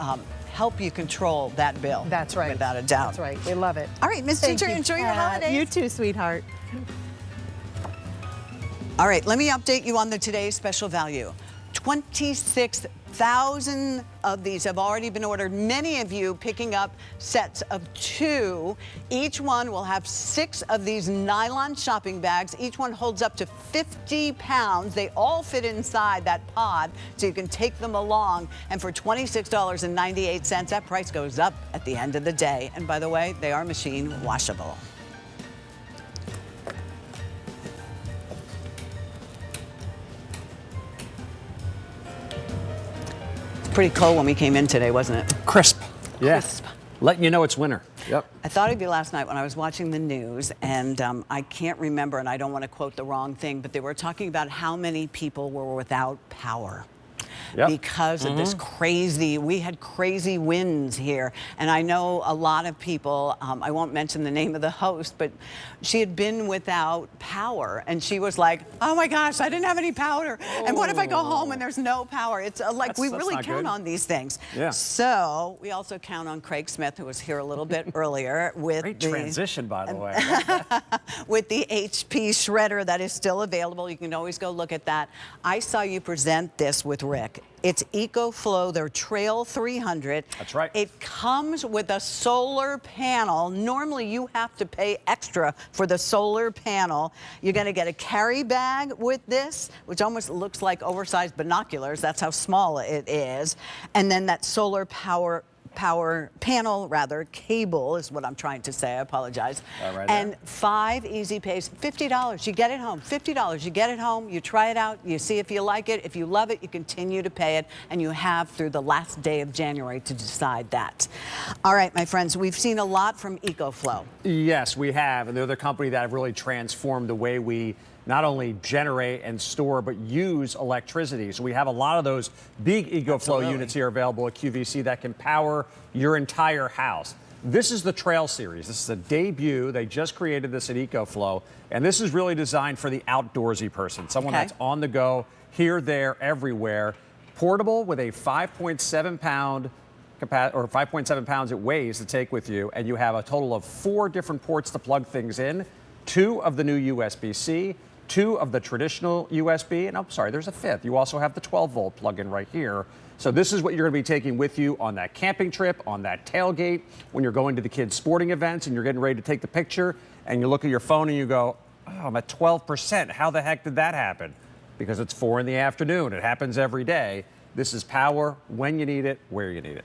help you control that bill. That's right. Without a doubt. That's right. We love it. All right, Miss Ginger, enjoy your holidays. You too, sweetheart. All right, let me update you on the today's special value. 26,000 of these have already been ordered. Many of you picking up sets of 2. Each one will have 6 of these nylon shopping bags. Each one holds up to 50 pounds. They all fit inside that pod, so you can take them along. And for $26.98, that price goes up at the end of the day. And by the way, they are machine washable. Pretty cold when we came in today, wasn't it? Crisp. Yeah. Crisp. Letting you know it's winter. Yep. I thought of you last night when I was watching the news, and I can't remember, and I don't want to quote the wrong thing, but they were talking about how many people were without power. Because of this we had crazy winds here. And I know a lot of people, I won't mention the name of the host, but she had been without power. And she was like, oh my gosh, I didn't have any power. And what if I go home and there's no power? It's like we really count on these things. Yeah. So we also count on Craig Smith, who was here a little bit earlier with Great transition, by the way. with the HP shredder that is still available. You can always go look at that. I saw you present this with Rick. It's Ecoflow, their Trail 300. That's right. It comes with a solar panel. Normally you have to pay extra for the solar panel. You're gonna get a carry bag with this, which almost looks like oversized binoculars. That's how small it is. And then that solar power panel, cable is what I'm trying to say. I apologize. And 5 easy pays, $50. You get it home, $50. You get it home, you try it out, you see if you like it. If you love it, you continue to pay it, and you have through the last day of January to decide that. All right, my friends, we've seen a lot from Ecoflow. Yes, we have, and they're the company that have really transformed the way we not only generate and store, but use electricity. So we have a lot of those big Ecoflow units here available at QVC that can power your entire house. This is the Trail series. This is a debut. They just created this at Ecoflow, and this is really designed for the outdoorsy person, someone that's on the go, here, there, everywhere. Portable with a 5.7-pound 5.7 pounds it weighs to take with you, and you have a total of 4 different ports to plug things in, 2 of the new USB-C, 2 of the traditional USB, and I'm sorry, there's a 5th. You also have the 12-volt plug-in right here. So this is what you're going to be taking with you on that camping trip, on that tailgate, when you're going to the kids' sporting events and you're getting ready to take the picture, and you look at your phone and you go, oh, I'm at 12%. How the heck did that happen? Because it's 4 in the afternoon. It happens every day. This is power when you need it, where you need it.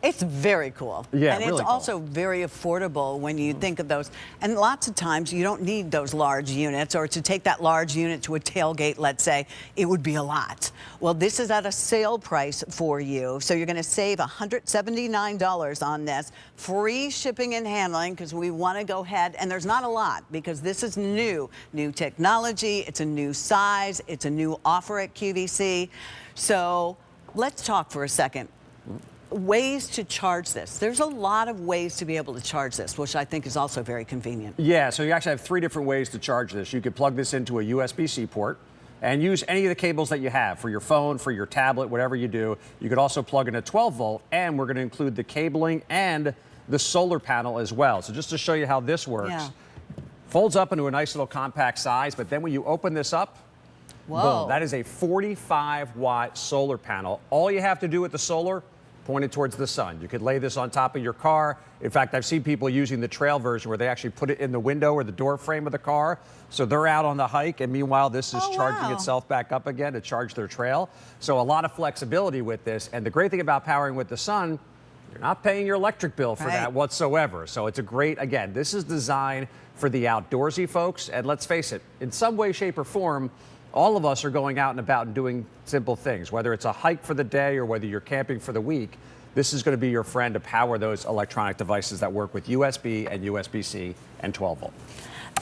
It's very cool. Yeah, and really it's cool. also very affordable when you think of those. And lots of times you don't need those large units, or to take that large unit to a tailgate, let's say, it would be a lot. Well, this is at a sale price for you. So you're going to save $179 on this. Free shipping and handling, because we want to go ahead. And there's not a lot, because this is new technology. It's a new size. It's a new offer at QVC. So let's talk for a second. Ways to charge this. There's a lot of ways to be able to charge this, which I think is also very convenient. Yeah, so you actually have 3 different ways to charge this. You could plug this into a USB-C port and use any of the cables that you have for your phone, for your tablet, whatever you do. You could also plug in a 12-volt, and we're going to include the cabling and the solar panel as well. So just to show you how this works, folds up into a nice little compact size, but then when you open this up, boom, that is a 45-watt solar panel. All you have to do with the solar, pointed towards the sun. You could lay this on top of your car. In fact, I've seen people using the trail version where they actually put it in the window or the door frame of the car. So they're out on the hike, and meanwhile, this is charging itself back up again to charge their trail. So a lot of flexibility with this. And the great thing about powering with the sun, you're not paying your electric bill for that whatsoever. So it's a great, again, this is designed for the outdoorsy folks. And let's face it, in some way, shape, or form, all of us are going out and about and doing simple things, whether it's a hike for the day or whether you're camping for the week. This is going to be your friend to power those electronic devices that work with USB and USB-C and 12-volt.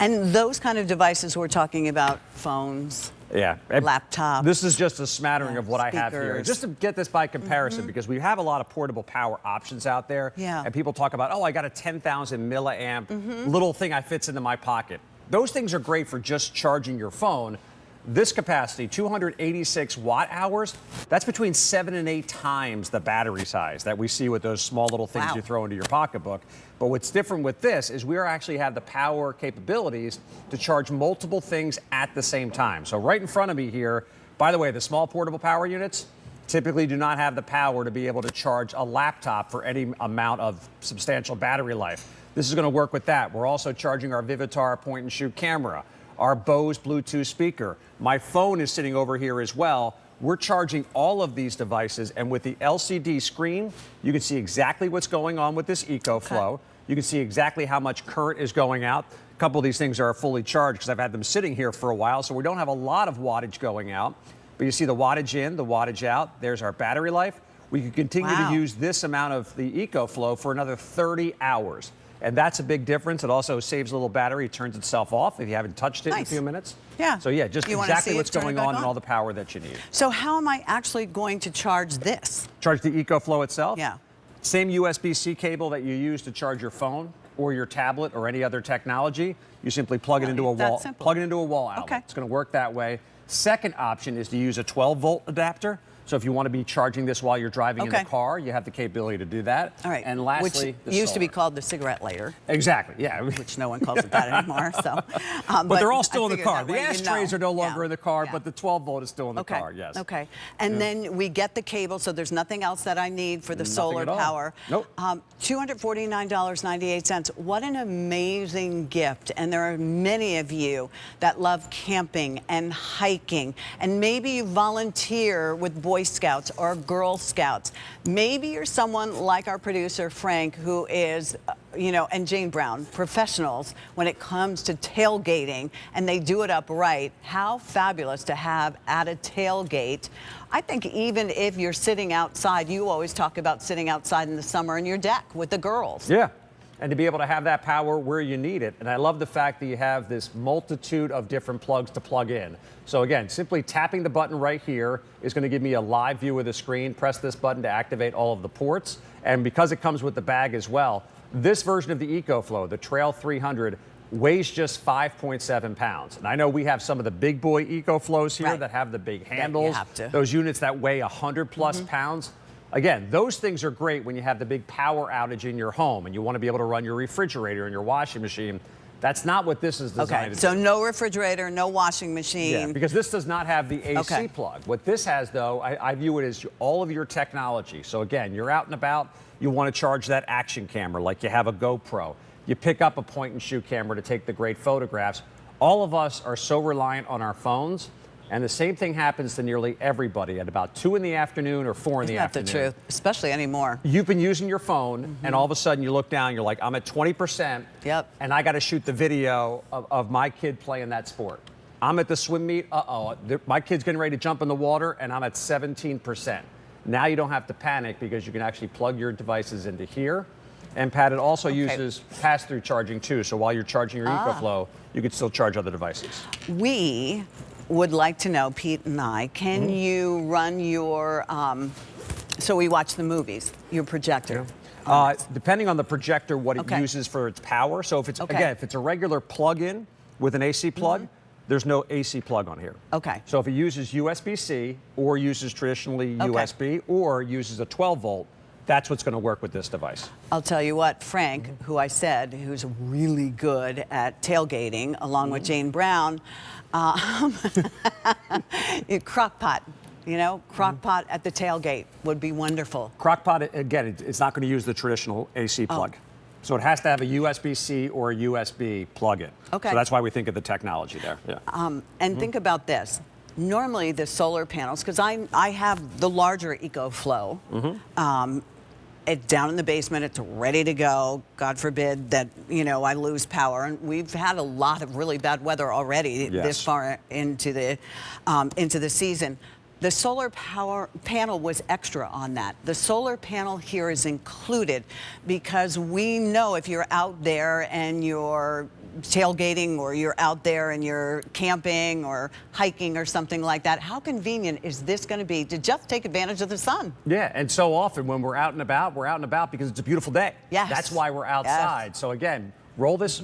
And those kind of devices we're talking about, phones, laptops. This is just a smattering of what I have here. Just to get this by comparison, because we have a lot of portable power options out there. And people talk about, oh, I got a 10,000 milliamp little thing that fits into my pocket. Those things are great for just charging your phone. This capacity, 286 watt hours, that's between 7 and 8 times the battery size that we see with those small little things you throw into your pocketbook. But what's different with this is we actually have the power capabilities to charge multiple things at the same time. So right in front of me here, by the way, the small portable power units typically do not have the power to be able to charge a laptop for any amount of substantial battery life. This is going to work with that. We're also charging our Vivitar point and shoot camera, our Bose Bluetooth speaker. My phone is sitting over here as well. We're charging all of these devices, and with the LCD screen, you can see exactly what's going on with this Ecoflow. You can see exactly how much current is going out. A couple of these things are fully charged because I've had them sitting here for a while, so we don't have a lot of wattage going out. But you see the wattage in, the wattage out. There's our battery life. We can continue to use this amount of the Ecoflow for another 30 hours. And that's a big difference. It also saves a little battery. It turns itself off if you haven't touched it in a few minutes. So yeah, just exactly what's going on and all the power that you need. So how am I actually going to charge this? Charge the Ecoflow itself? Yeah. Same USB-C cable that you use to charge your phone or your tablet or any other technology. You simply plug it into a wall. Plug it into a wall outlet. It's going to work that way. Second option is to use a 12-volt adapter. So if you want to be charging this while you're driving in the car, you have the capability to do that. All right. And lastly, which used to be called the cigarette lighter. Exactly, yeah. Which no one calls it that anymore. So, but they're all still in the car. The ashtrays are no longer in the car, but the 12-volt is still in the car, yes. Okay. And then we get the cable, so there's nothing else that I need for the solar power. Nope. $249.98. What an amazing gift. And there are many of you that love camping and hiking. And maybe you volunteer with Boy Scouts or Girl Scouts. Maybe you're someone like our producer, Frank, who is, and Jane Brown, professionals when it comes to tailgating, and they do it upright. How fabulous to have at a tailgate. I think even if you're sitting outside, you always talk about sitting outside in the summer on your deck with the girls. Yeah. And to be able to have that power where you need it. And I love the fact that you have this multitude of different plugs to plug in. So again, simply tapping the button right here is going to give me a live view of the screen. Press this button to activate all of the ports. And because it comes with the bag as well, this version of the Ecoflow, the Trail 300, weighs just 5.7 pounds. And I know we have some of the big boy Ecoflows here that have the big handles. Those units that weigh 100 plus pounds. Again, those things are great when you have the big power outage in your home and you want to be able to run your refrigerator and your washing machine. That's not what this is designed to do. So no refrigerator, no washing machine. Yeah, because this does not have the AC plug. What this has, though, I view it as all of your technology. So again, you're out and about, you want to charge that action camera like you have a GoPro. You pick up a point-and-shoot camera to take the great photographs. All of us are so reliant on our phones. And the same thing happens to nearly everybody at about 2 in the afternoon or 4 in the afternoon. Isn't that the truth? Especially anymore. You've been using your phone, and all of a sudden you look down, you're like, I'm at 20%, and I got to shoot the video of my kid playing that sport. I'm at the swim meet, my kid's getting ready to jump in the water, and I'm at 17%. Now you don't have to panic because you can actually plug your devices into here. And Pat, it also uses pass-through charging too, so while you're charging your Ecoflow, you can still charge other devices. We would like to know, Pete and I, can you run your, so we watch the movies, your projector? Depending on the projector, what it uses for its power. So if it's, again, if it's a regular plug-in with an AC plug, there's no AC plug on here. So if it uses USB-C or uses traditionally USB or uses a 12-volt, that's what's going to work with this device. I'll tell you what, Frank, who I said, who's really good at tailgating, along with Jane Brown, crock pot, crock pot at the tailgate would be wonderful. Crock pot, again, it's not going to use the traditional AC plug. So it has to have a USB-C or a USB plug-in. So that's why we think of the technology there. And think about this. Normally the solar panels, because I have the larger Ecoflow, it's down in the basement, it's ready to go. God forbid that, I lose power. And we've had a lot of really bad weather already this far into the season. The solar power panel was extra on that. The solar panel here is included because we know if you're out there and you're tailgating or you're out there and you're camping or hiking or something like that, how convenient is this going to be to just take advantage of the sun? Yeah, and so often when we're out and about because it's a beautiful day. That's why we're outside. So again, roll this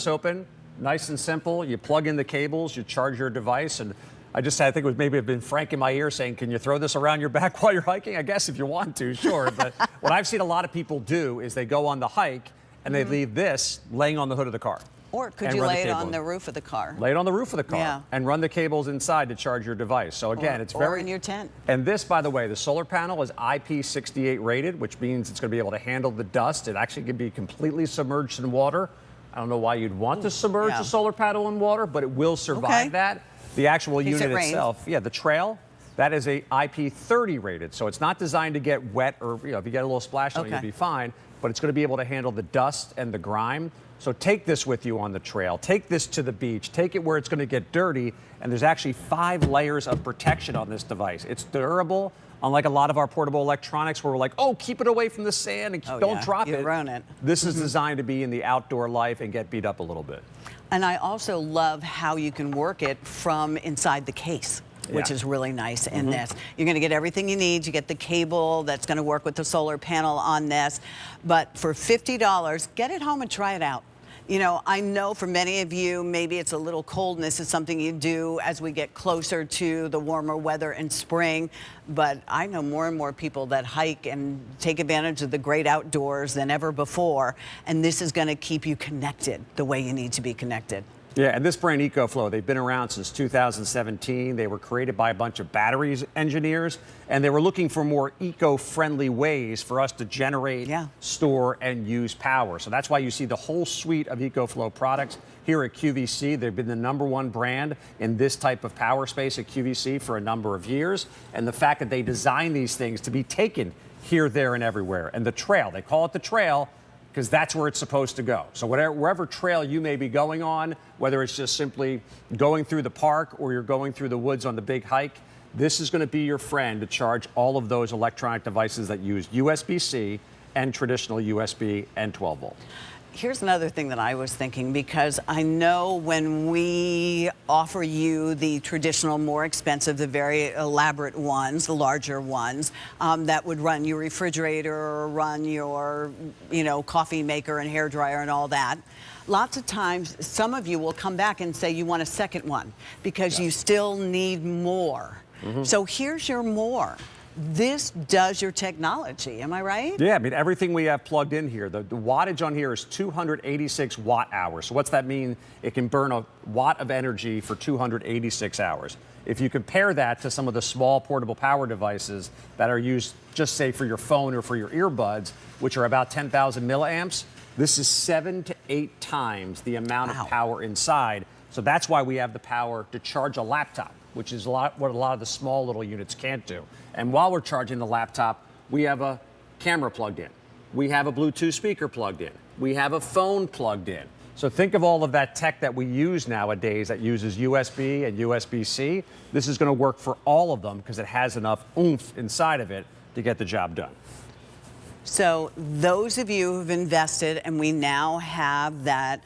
open, nice and simple. You plug in the cables, you charge your device, and I think it was maybe have been Frank in my ear saying, can you throw this around your back while you're hiking? I guess if you want to, sure. But what I've seen a lot of people do is they go on the hike and they leave this laying on the hood of the car. Or could you lay it on the roof of the car? Lay it on the roof of the car and run the cables inside to charge your device. So again, it's very... Or in your tent. And this, by the way, the solar panel is IP68 rated, which means it's going to be able to handle the dust. It actually can be completely submerged in water. I don't know why you'd want to submerge a solar panel in water, but it will survive that. The actual unit itself, the trail, that is a IP30 rated. So it's not designed to get wet or, if you get a little splash on it, you'll be fine. But it's going to be able to handle the dust and the grime. So take this with you on the trail. Take this to the beach. Take it where it's going to get dirty. And there's actually 5 layers of protection on this device. It's durable, unlike a lot of our portable electronics where we're like, keep it away from the sand and don't drop it. Ruin it. This is designed to be in the outdoor life and get beat up a little bit. And I also love how you can work it from inside the case, which is really nice in this. You're going to get everything you need. You get the cable that's going to work with the solar panel on this. But for $50, get it home and try it out. I know for many of you, maybe it's a little cold and this is something you do as we get closer to the warmer weather in spring. But I know more and more people that hike and take advantage of the great outdoors than ever before. And this is going to keep you connected the way you need to be connected. Yeah, and this brand Ecoflow, they've been around since 2017. They were created by a bunch of batteries engineers, and they were looking for more eco-friendly ways for us to generate, store, and use power. So that's why you see the whole suite of Ecoflow products here at QVC. They've been the #1 brand in this type of power space at QVC for a number of years. And the fact that they design these things to be taken here, there, and everywhere. And the trail, they call it the trail, because that's where it's supposed to go. So wherever trail you may be going on, whether it's just simply going through the park or you're going through the woods on the big hike, this is going to be your friend to charge all of those electronic devices that use USB-C and traditional USB and 12 volt. Here's another thing that I was thinking, because I know when we offer you the traditional, more expensive, the very elaborate ones, the larger ones, that would run your refrigerator or run your, coffee maker and hairdryer and all that. Lots of times, some of you will come back and say you want a second one because you still need more. So here's your more. this does your technology. Am I right? Yeah, I mean, everything we have plugged in here, the wattage on here is 286 watt hours. So what's that mean? It can burn a watt of energy for 286 hours. If you compare that to some of the small portable power devices that are used just say for your phone or for your earbuds, which are about 10,000 milliamps, this is 7 to 8 times the amount of power inside. So that's why we have the power to charge a laptop, which is what a lot of the small little units can't do. And while we're charging the laptop, we have a camera plugged in. We have a Bluetooth speaker plugged in. We have a phone plugged in. So think of all of that tech that we use nowadays that uses USB and USB-C. This is going to work for all of them because it has enough oomph inside of it to get the job done. So those of you who've invested, and we now have that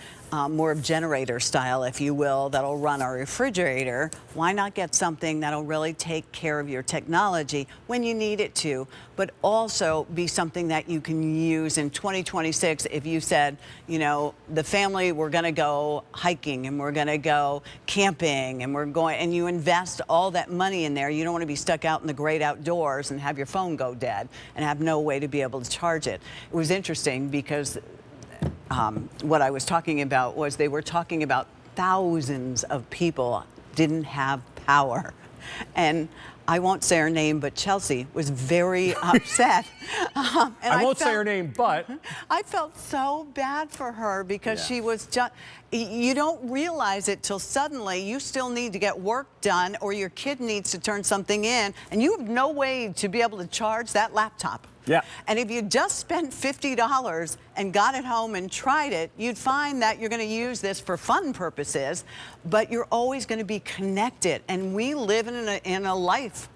more generator style, if you will, that'll run our refrigerator, why not get something that'll really take care of your technology when you need it to, but also be something that you can use in 2026 if you said, you know, the family, we're going to go hiking and we're going to go camping and you invest all that money in there. You don't want to be stuck out in the great outdoors and have your phone go dead and have no way to be able to charge it. It was interesting because what I was talking about was they were talking about thousands of people didn't have power. And I won't say her name, but Chelsea was very upset. I won't say her name, but I felt so bad for her because she was just, you don't realize it till suddenly you still need to get work done or your kid needs to turn something in and you have no way to be able to charge that laptop. Yeah. And if you just spent $50 and got it home and tried it, you'd find that you're going to use this for fun purposes, but you're always going to be connected. And we live in a life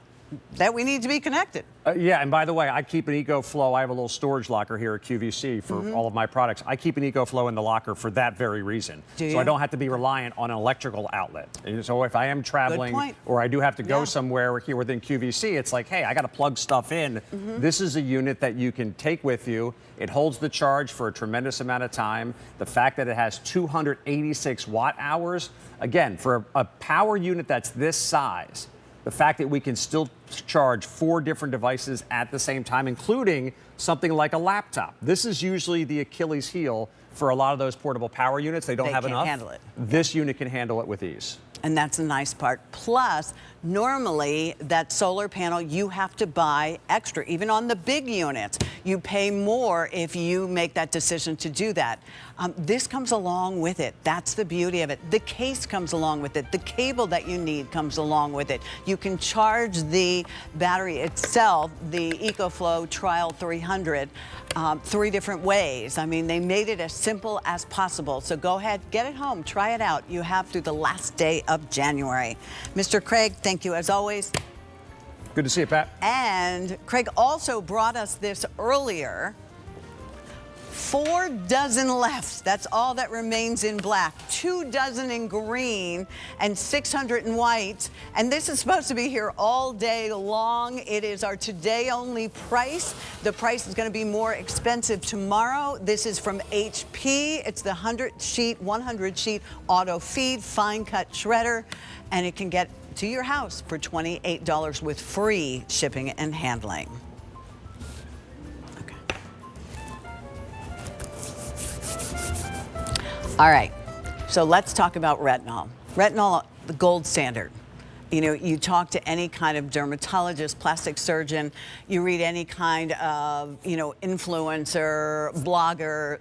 that we need to be connected. Yeah, and by the way, I keep an Ecoflow. I have a little storage locker here at QVC for all of my products. I keep an Ecoflow in the locker for that very reason. So I don't have to be reliant on an electrical outlet. And so if I am traveling or I do have to go somewhere here within QVC, it's like, hey, I got to plug stuff in. This is a unit that you can take with you. It holds the charge for a tremendous amount of time. The fact that it has 286 watt hours, again, for a power unit that's this size, the fact that we can still charge 4 different devices at the same time, including something like a laptop. This is usually the Achilles heel for a lot of those portable power units. They don't have enough. Handle it. This unit can handle it with ease. And that's the nice part. Plus, normally that solar panel, you have to buy extra. Even on the big units, you pay more if you make that decision to do that. This comes along with it. That's the beauty of it. The case comes along with it. The cable that you need comes along with it. You can charge the battery itself, the Ecoflow Trial 300, 3 different ways. I mean, they made it as simple as possible. So go ahead, get it home, try it out. You have through the last day of January. Mr. Craig, thank you as always. Good to see you, Pat. And Craig also brought us this earlier. 4 dozen left. That's all that remains in black. 2 dozen in green and 600 in white. And this is supposed to be here all day long. It is our today only price. The price is going to be more expensive tomorrow. This is from HP. It's the 100 sheet Autofeed Finecut shredder. And it can get to your house for $28 with free shipping and handling. All right, so let's talk about retinol. Retinol, the gold standard. You know, you talk to any kind of dermatologist, plastic surgeon, you read any kind of, influencer, blogger,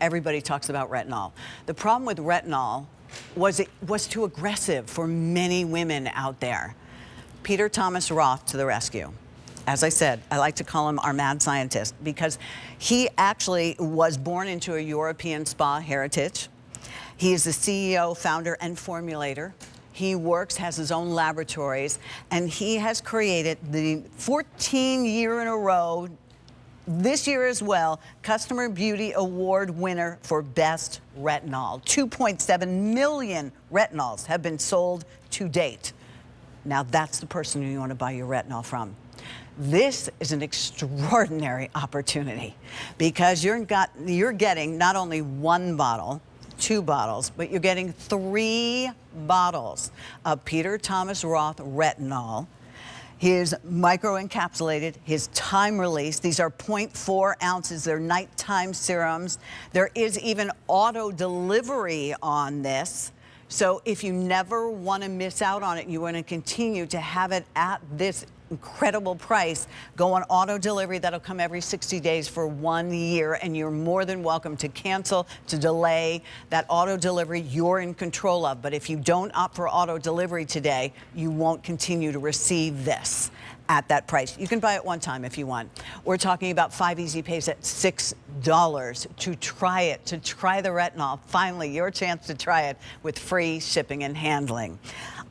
everybody talks about retinol. The problem with retinol was it was too aggressive for many women out there. Peter Thomas Roth to the rescue. As I said, I like to call him our mad scientist because he actually was born into a European spa heritage. He is the CEO, founder, and formulator. He has his own laboratories, and he has created the 14-year in a row, this year as well, Customer Beauty Award winner for Best Retinol. 2.7 million retinols have been sold to date. Now that's the person who you want to buy your retinol from. This is an extraordinary opportunity because you're getting not only 1 bottle, 2 bottles, but you're getting 3 bottles of Peter Thomas Roth retinol. His micro-encapsulated, his time release. These are 0.4 ounces. They're nighttime serums. There is even auto delivery on this. So if you never want to miss out on it, you want to continue to have it at this incredible price, go on auto delivery. That'll come every 60 days for 1 year, and you're more than welcome to cancel, to delay. That auto delivery you're in control of. But if you don't opt for auto delivery today, you won't continue to receive this at that price. You can buy it one time if you want. We're talking about 5 easy pays at $6 to try it, to try the retinol. Finally, your chance to try it with free shipping and handling.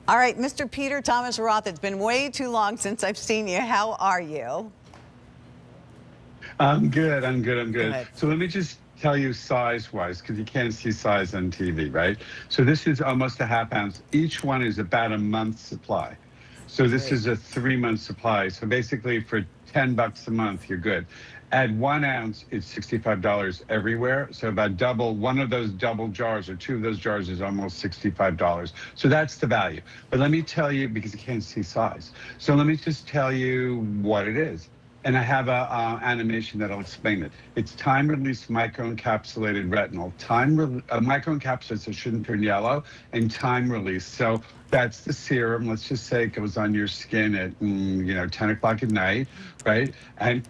All right, Mr. Peter Thomas Roth, it's been way too long since I've seen you. How are you? I'm good, I'm good. Good. So let me just tell you size-wise, because you can't see size on TV, right? So this is almost a half ounce. Each one is about a month's supply. So this is a 3-month supply. So basically for $10 a month, you're good. At 1 ounce, it's $65 everywhere. So about double, one of those double jars or 2 of those jars is almost $65. So that's the value. But let me tell you, because you can't see size. So let me just tell you what it is. And I have a animation that'll explain it. It's time-release microencapsulated retinol. Microencapsulates that shouldn't turn yellow, and time-release. So that's the serum. Let's just say it goes on your skin at 10 o'clock at night, right? And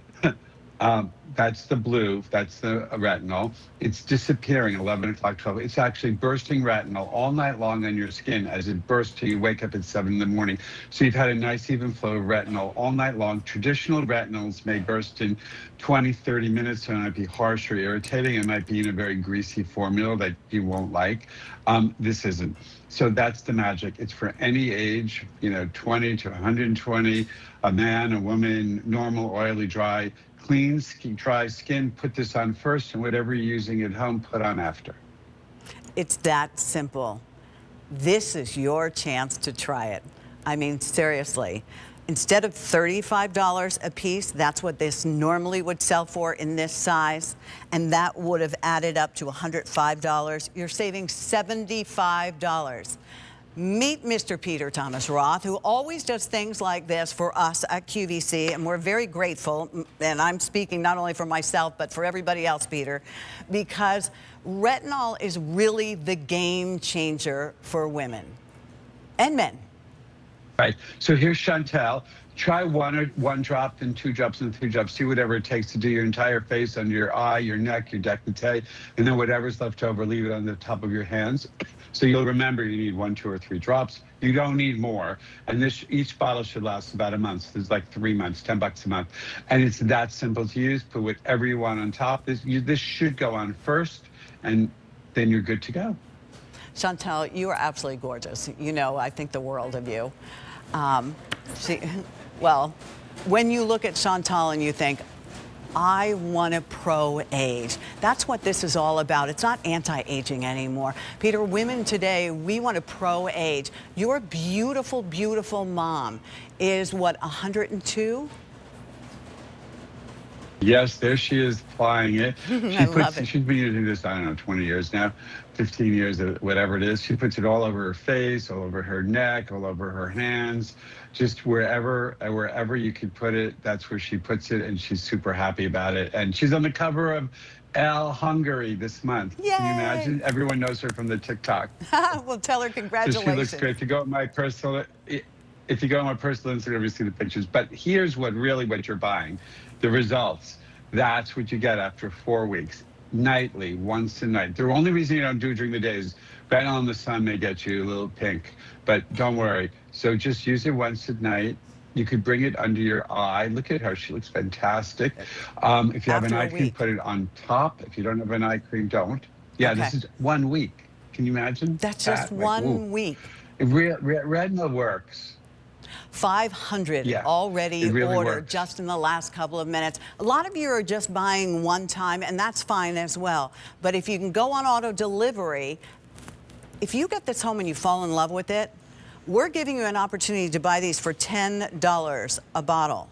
that's the blue, that's the retinol. It's disappearing 11 o'clock, 12. It's actually bursting retinol all night long on your skin as it bursts till you wake up at 7 in the morning. So you've had a nice even flow of retinol all night long. Traditional retinols may burst in 20, 30 minutes, so it might be harsh or irritating. It might be in a very greasy formula that you won't like. This isn't. So that's the magic. It's for any age, 20 to 120, a man, a woman, normal, oily, dry, clean, dry skin. Put this on first, and whatever you're using at home, put on after. It's that simple. This is your chance to try it. I mean, seriously. Instead of $35 a piece, that's what this normally would sell for in this size, and that would have added up to $105. You're saving $75. Meet Mr. Peter Thomas Roth, who always does things like this for us at QVC, and we're very grateful, and I'm speaking not only for myself, but for everybody else, Peter, because retinol is really the game changer for women and men. Right. So here's Chantel. Try one drop, then 2 drops, and 3 drops. See whatever it takes to do your entire face, under your eye, your neck, your décolleté, and then whatever's left over, leave it on the top of your hands. So you'll remember you need 1, 2, or 3 drops. You don't need more. And each bottle should last about a month. So it's like 3 months, $10 a month. And it's that simple to use. Put whatever you want on top. This should go on first, and then you're good to go. Chantel, you are absolutely gorgeous. I think the world of you. Well, when you look at Chantal and you think, I want to pro-age. That's what this is all about. It's not anti-aging anymore. Peter, women today, we want to pro-age. Your beautiful, beautiful mom is, what, 102? Yes, there she is applying it. I love it. She's been using this, I don't know, 20 years now, 15 years, whatever it is. She puts it all over her face, all over her neck, all over her hands, just wherever you could put it, that's where she puts it, and she's super happy about it. And she's on the cover of Elle Hungary this month. Yay! Can you imagine? Everyone knows her from the TikTok. Well, tell her congratulations. So she looks great. If you go on my personal Instagram, you see the pictures. But here's what you're buying. The results. That's what you get after 4 weeks. Nightly, once a night. The only reason you don't do it during the day is retinol in the sun may get you a little pink, but don't worry. So just use it once at night. You could bring it under your eye. Look at her, she looks fantastic. If you have an eye cream, put it on top. If you don't have an eye cream, don't. Yeah, okay. This is 1 week. Can you imagine? That's just one week. Retinol works. 500 already ordered just in the last couple of minutes. A lot of you are just buying one time, and that's fine as well. But if you can go on auto delivery, if you get this home and you fall in love with it, we're giving you an opportunity to buy these for $10 a bottle.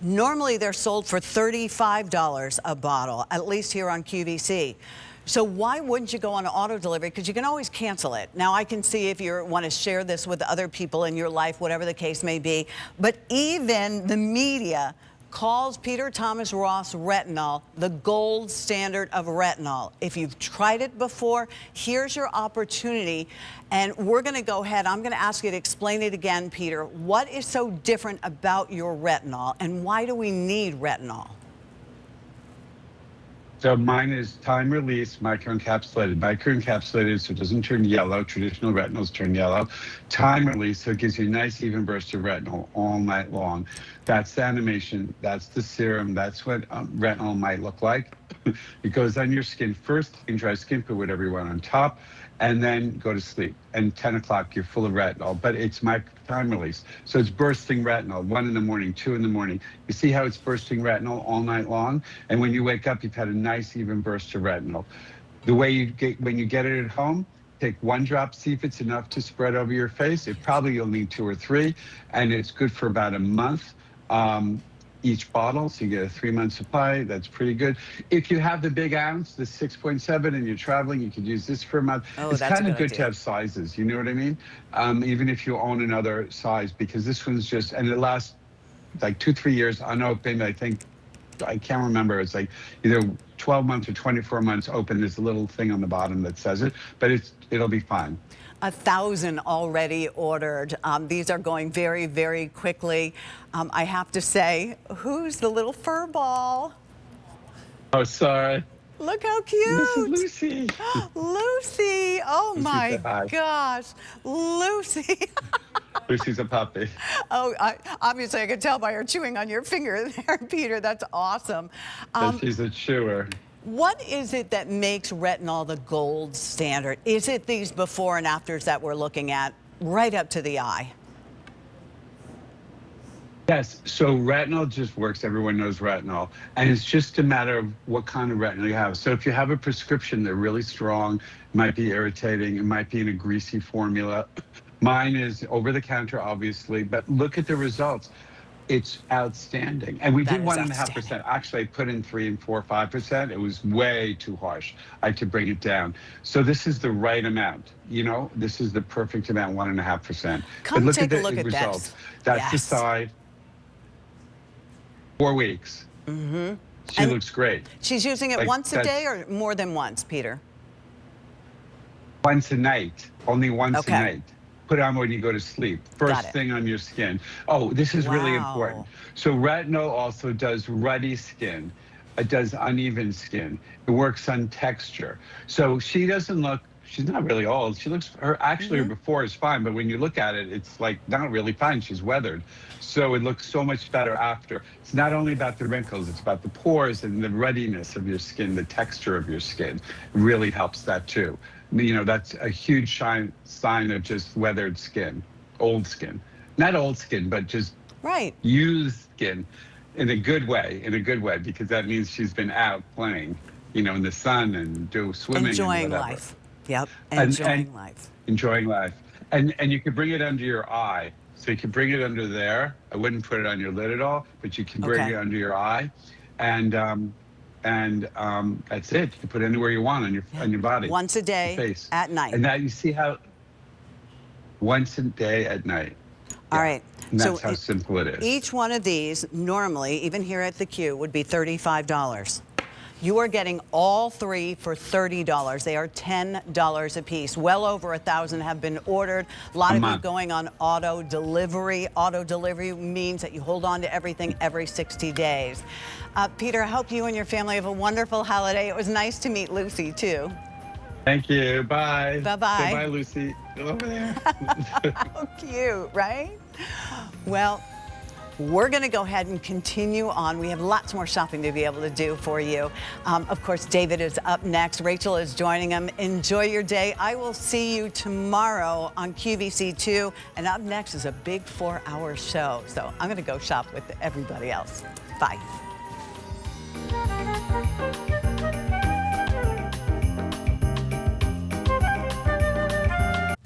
Normally, they're sold for $35 a bottle, at least here on QVC. So why wouldn't you go on auto delivery? Because you can always cancel it. Now, I can see if you want to share this with other people in your life, whatever the case may be. But even the media calls Peter Thomas Roth's retinol the gold standard of retinol. If you've tried it before, here's your opportunity. And we're going to go ahead. I'm going to ask you to explain it again, Peter. What is so different about your retinol, and why do we need retinol? So mine is time release, microencapsulated. Microencapsulated, so it doesn't turn yellow. Traditional retinols turn yellow. Time release, so it gives you a nice even burst of retinol all night long. That's the animation. That's the serum. That's what retinol might look like. It goes on your skin first, in dry skin, put whatever you want on top, and then go to sleep. And 10 o'clock, you're full of retinol, but it's my time release. So it's bursting retinol, 1 in the morning, 2 in the morning. You see how it's bursting retinol all night long? And when you wake up, you've had a nice even burst of retinol. The way you get, when you get it at home, take 1 drop, see if it's enough to spread over your face. It probably you'll need 2 or 3, and it's good for about a month. Each bottle, so you get a 3-month supply. That's pretty good. If you have the big ounce, the 6.7, and you're traveling, you could use this for a month. It's kind of good to have sizes, you know what I mean? Even if you own another size, because this one's just, and it lasts like 2-3 years unopened. I think, I can't remember, it's like either 12 months or 24 months open. There's a little thing on the bottom that says it, but it'll be fine. 1,000 already ordered. These are going very, very quickly. I have to say, who's the little fur ball? Oh, sorry. Look how cute. This is Lucy. Lucy. Oh my gosh. Lucy. Lucy's a puppy. Oh, obviously I could tell by her chewing on your finger there, Peter. That's awesome. She's a chewer. What is it that makes retinol the gold standard? Is it these before and afters that we're looking at right up to the eye? Yes, so retinol just works. Everyone knows retinol. And it's just a matter of what kind of retinol you have. So if you have a prescription, they're really strong, it might be irritating, it might be in a greasy formula. Mine is over the counter, obviously, but look at the results. It's outstanding. And we did 1.5%. Actually, I put in 3 and 4, 5%. It was way too harsh. I had to bring it down. So this is the right amount. You know, this is the perfect amount, 1.5%. Come look take at a look at results. this. That's the side. 4 weeks. Mm-hmm. She looks great. She's using it once a day or more than once, Peter? Once a night. Only once a night. Put on when you go to sleep. First thing on your skin. Oh, this is really important. So retinol also does ruddy skin. It does uneven skin. It works on texture. So she doesn't look, she's not really old. She looks, her before is fine, but when you look at it, it's like not really fine. She's weathered. So it looks so much better after. It's not only about the wrinkles, it's about the pores and the ruddiness of your skin, the texture of your skin. It really helps that too. You know, that's a huge sign of just weathered skin, old skin. Not old skin, but just used skin in a good way, because that means she's been out playing, you know, in the sun and swimming. Enjoying and whatever. life. Yep, enjoying life. Enjoying life. And you can bring it under your eye. So you can bring it under there. I wouldn't put it on your lid at all, but you can bring it under your eye. And that's it. You can put it anywhere you want on your body. Once a day, face. at night. And now you see how once a day at night. All right. And that's how simple it is. Each one of these, normally, even here at the Q, would be $35. You are getting all 3 for $30. They are $10 a piece. Well over 1,000 have been ordered. A lot of you going on auto delivery. Auto delivery means that you hold on to everything every 60 days. Peter, I hope you and your family have a wonderful holiday. It was nice to meet Lucy, too. Thank you. Bye. Bye-bye. Say bye, Lucy. Go over there. How cute, right? Well, we're going to go ahead and continue on. We have lots more shopping to be able to do for you. Of course, David is up next. Rachel is joining him. Enjoy your day. I will see you tomorrow on QVC2. And up next is a big 4-hour show. So I'm going to go shop with everybody else. Bye.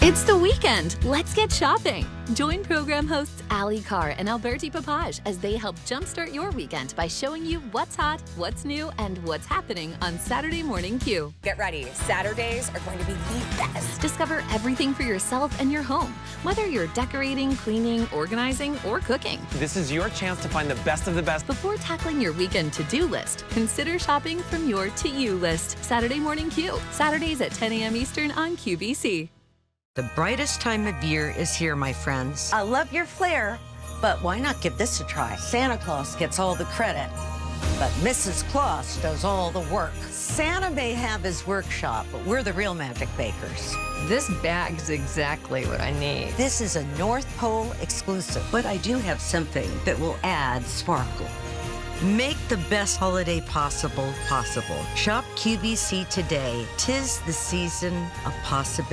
It's the weekend. Let's get shopping. Join program hosts Ali Carr and Alberti Papage as they help jumpstart your weekend by showing you what's hot, what's new, and what's happening on Saturday Morning Q. Get ready. Saturdays are going to be the best. Discover everything for yourself and your home, whether you're decorating, cleaning, organizing, or cooking. This is your chance to find the best of the best. Before tackling your weekend to-do list, consider shopping from your to-you list. Saturday Morning Q. Saturdays at 10 a.m. Eastern on QVC. The brightest time of year is here, my friends. I love your flair, but why not give this a try? Santa Claus gets all the credit, but Mrs. Claus does all the work. Santa may have his workshop, but we're the real magic bakers. This bag's exactly what I need. This is a North Pole exclusive, but I do have something that will add sparkle. Make the best holiday possible. Shop QVC today. 'Tis the season of possibility.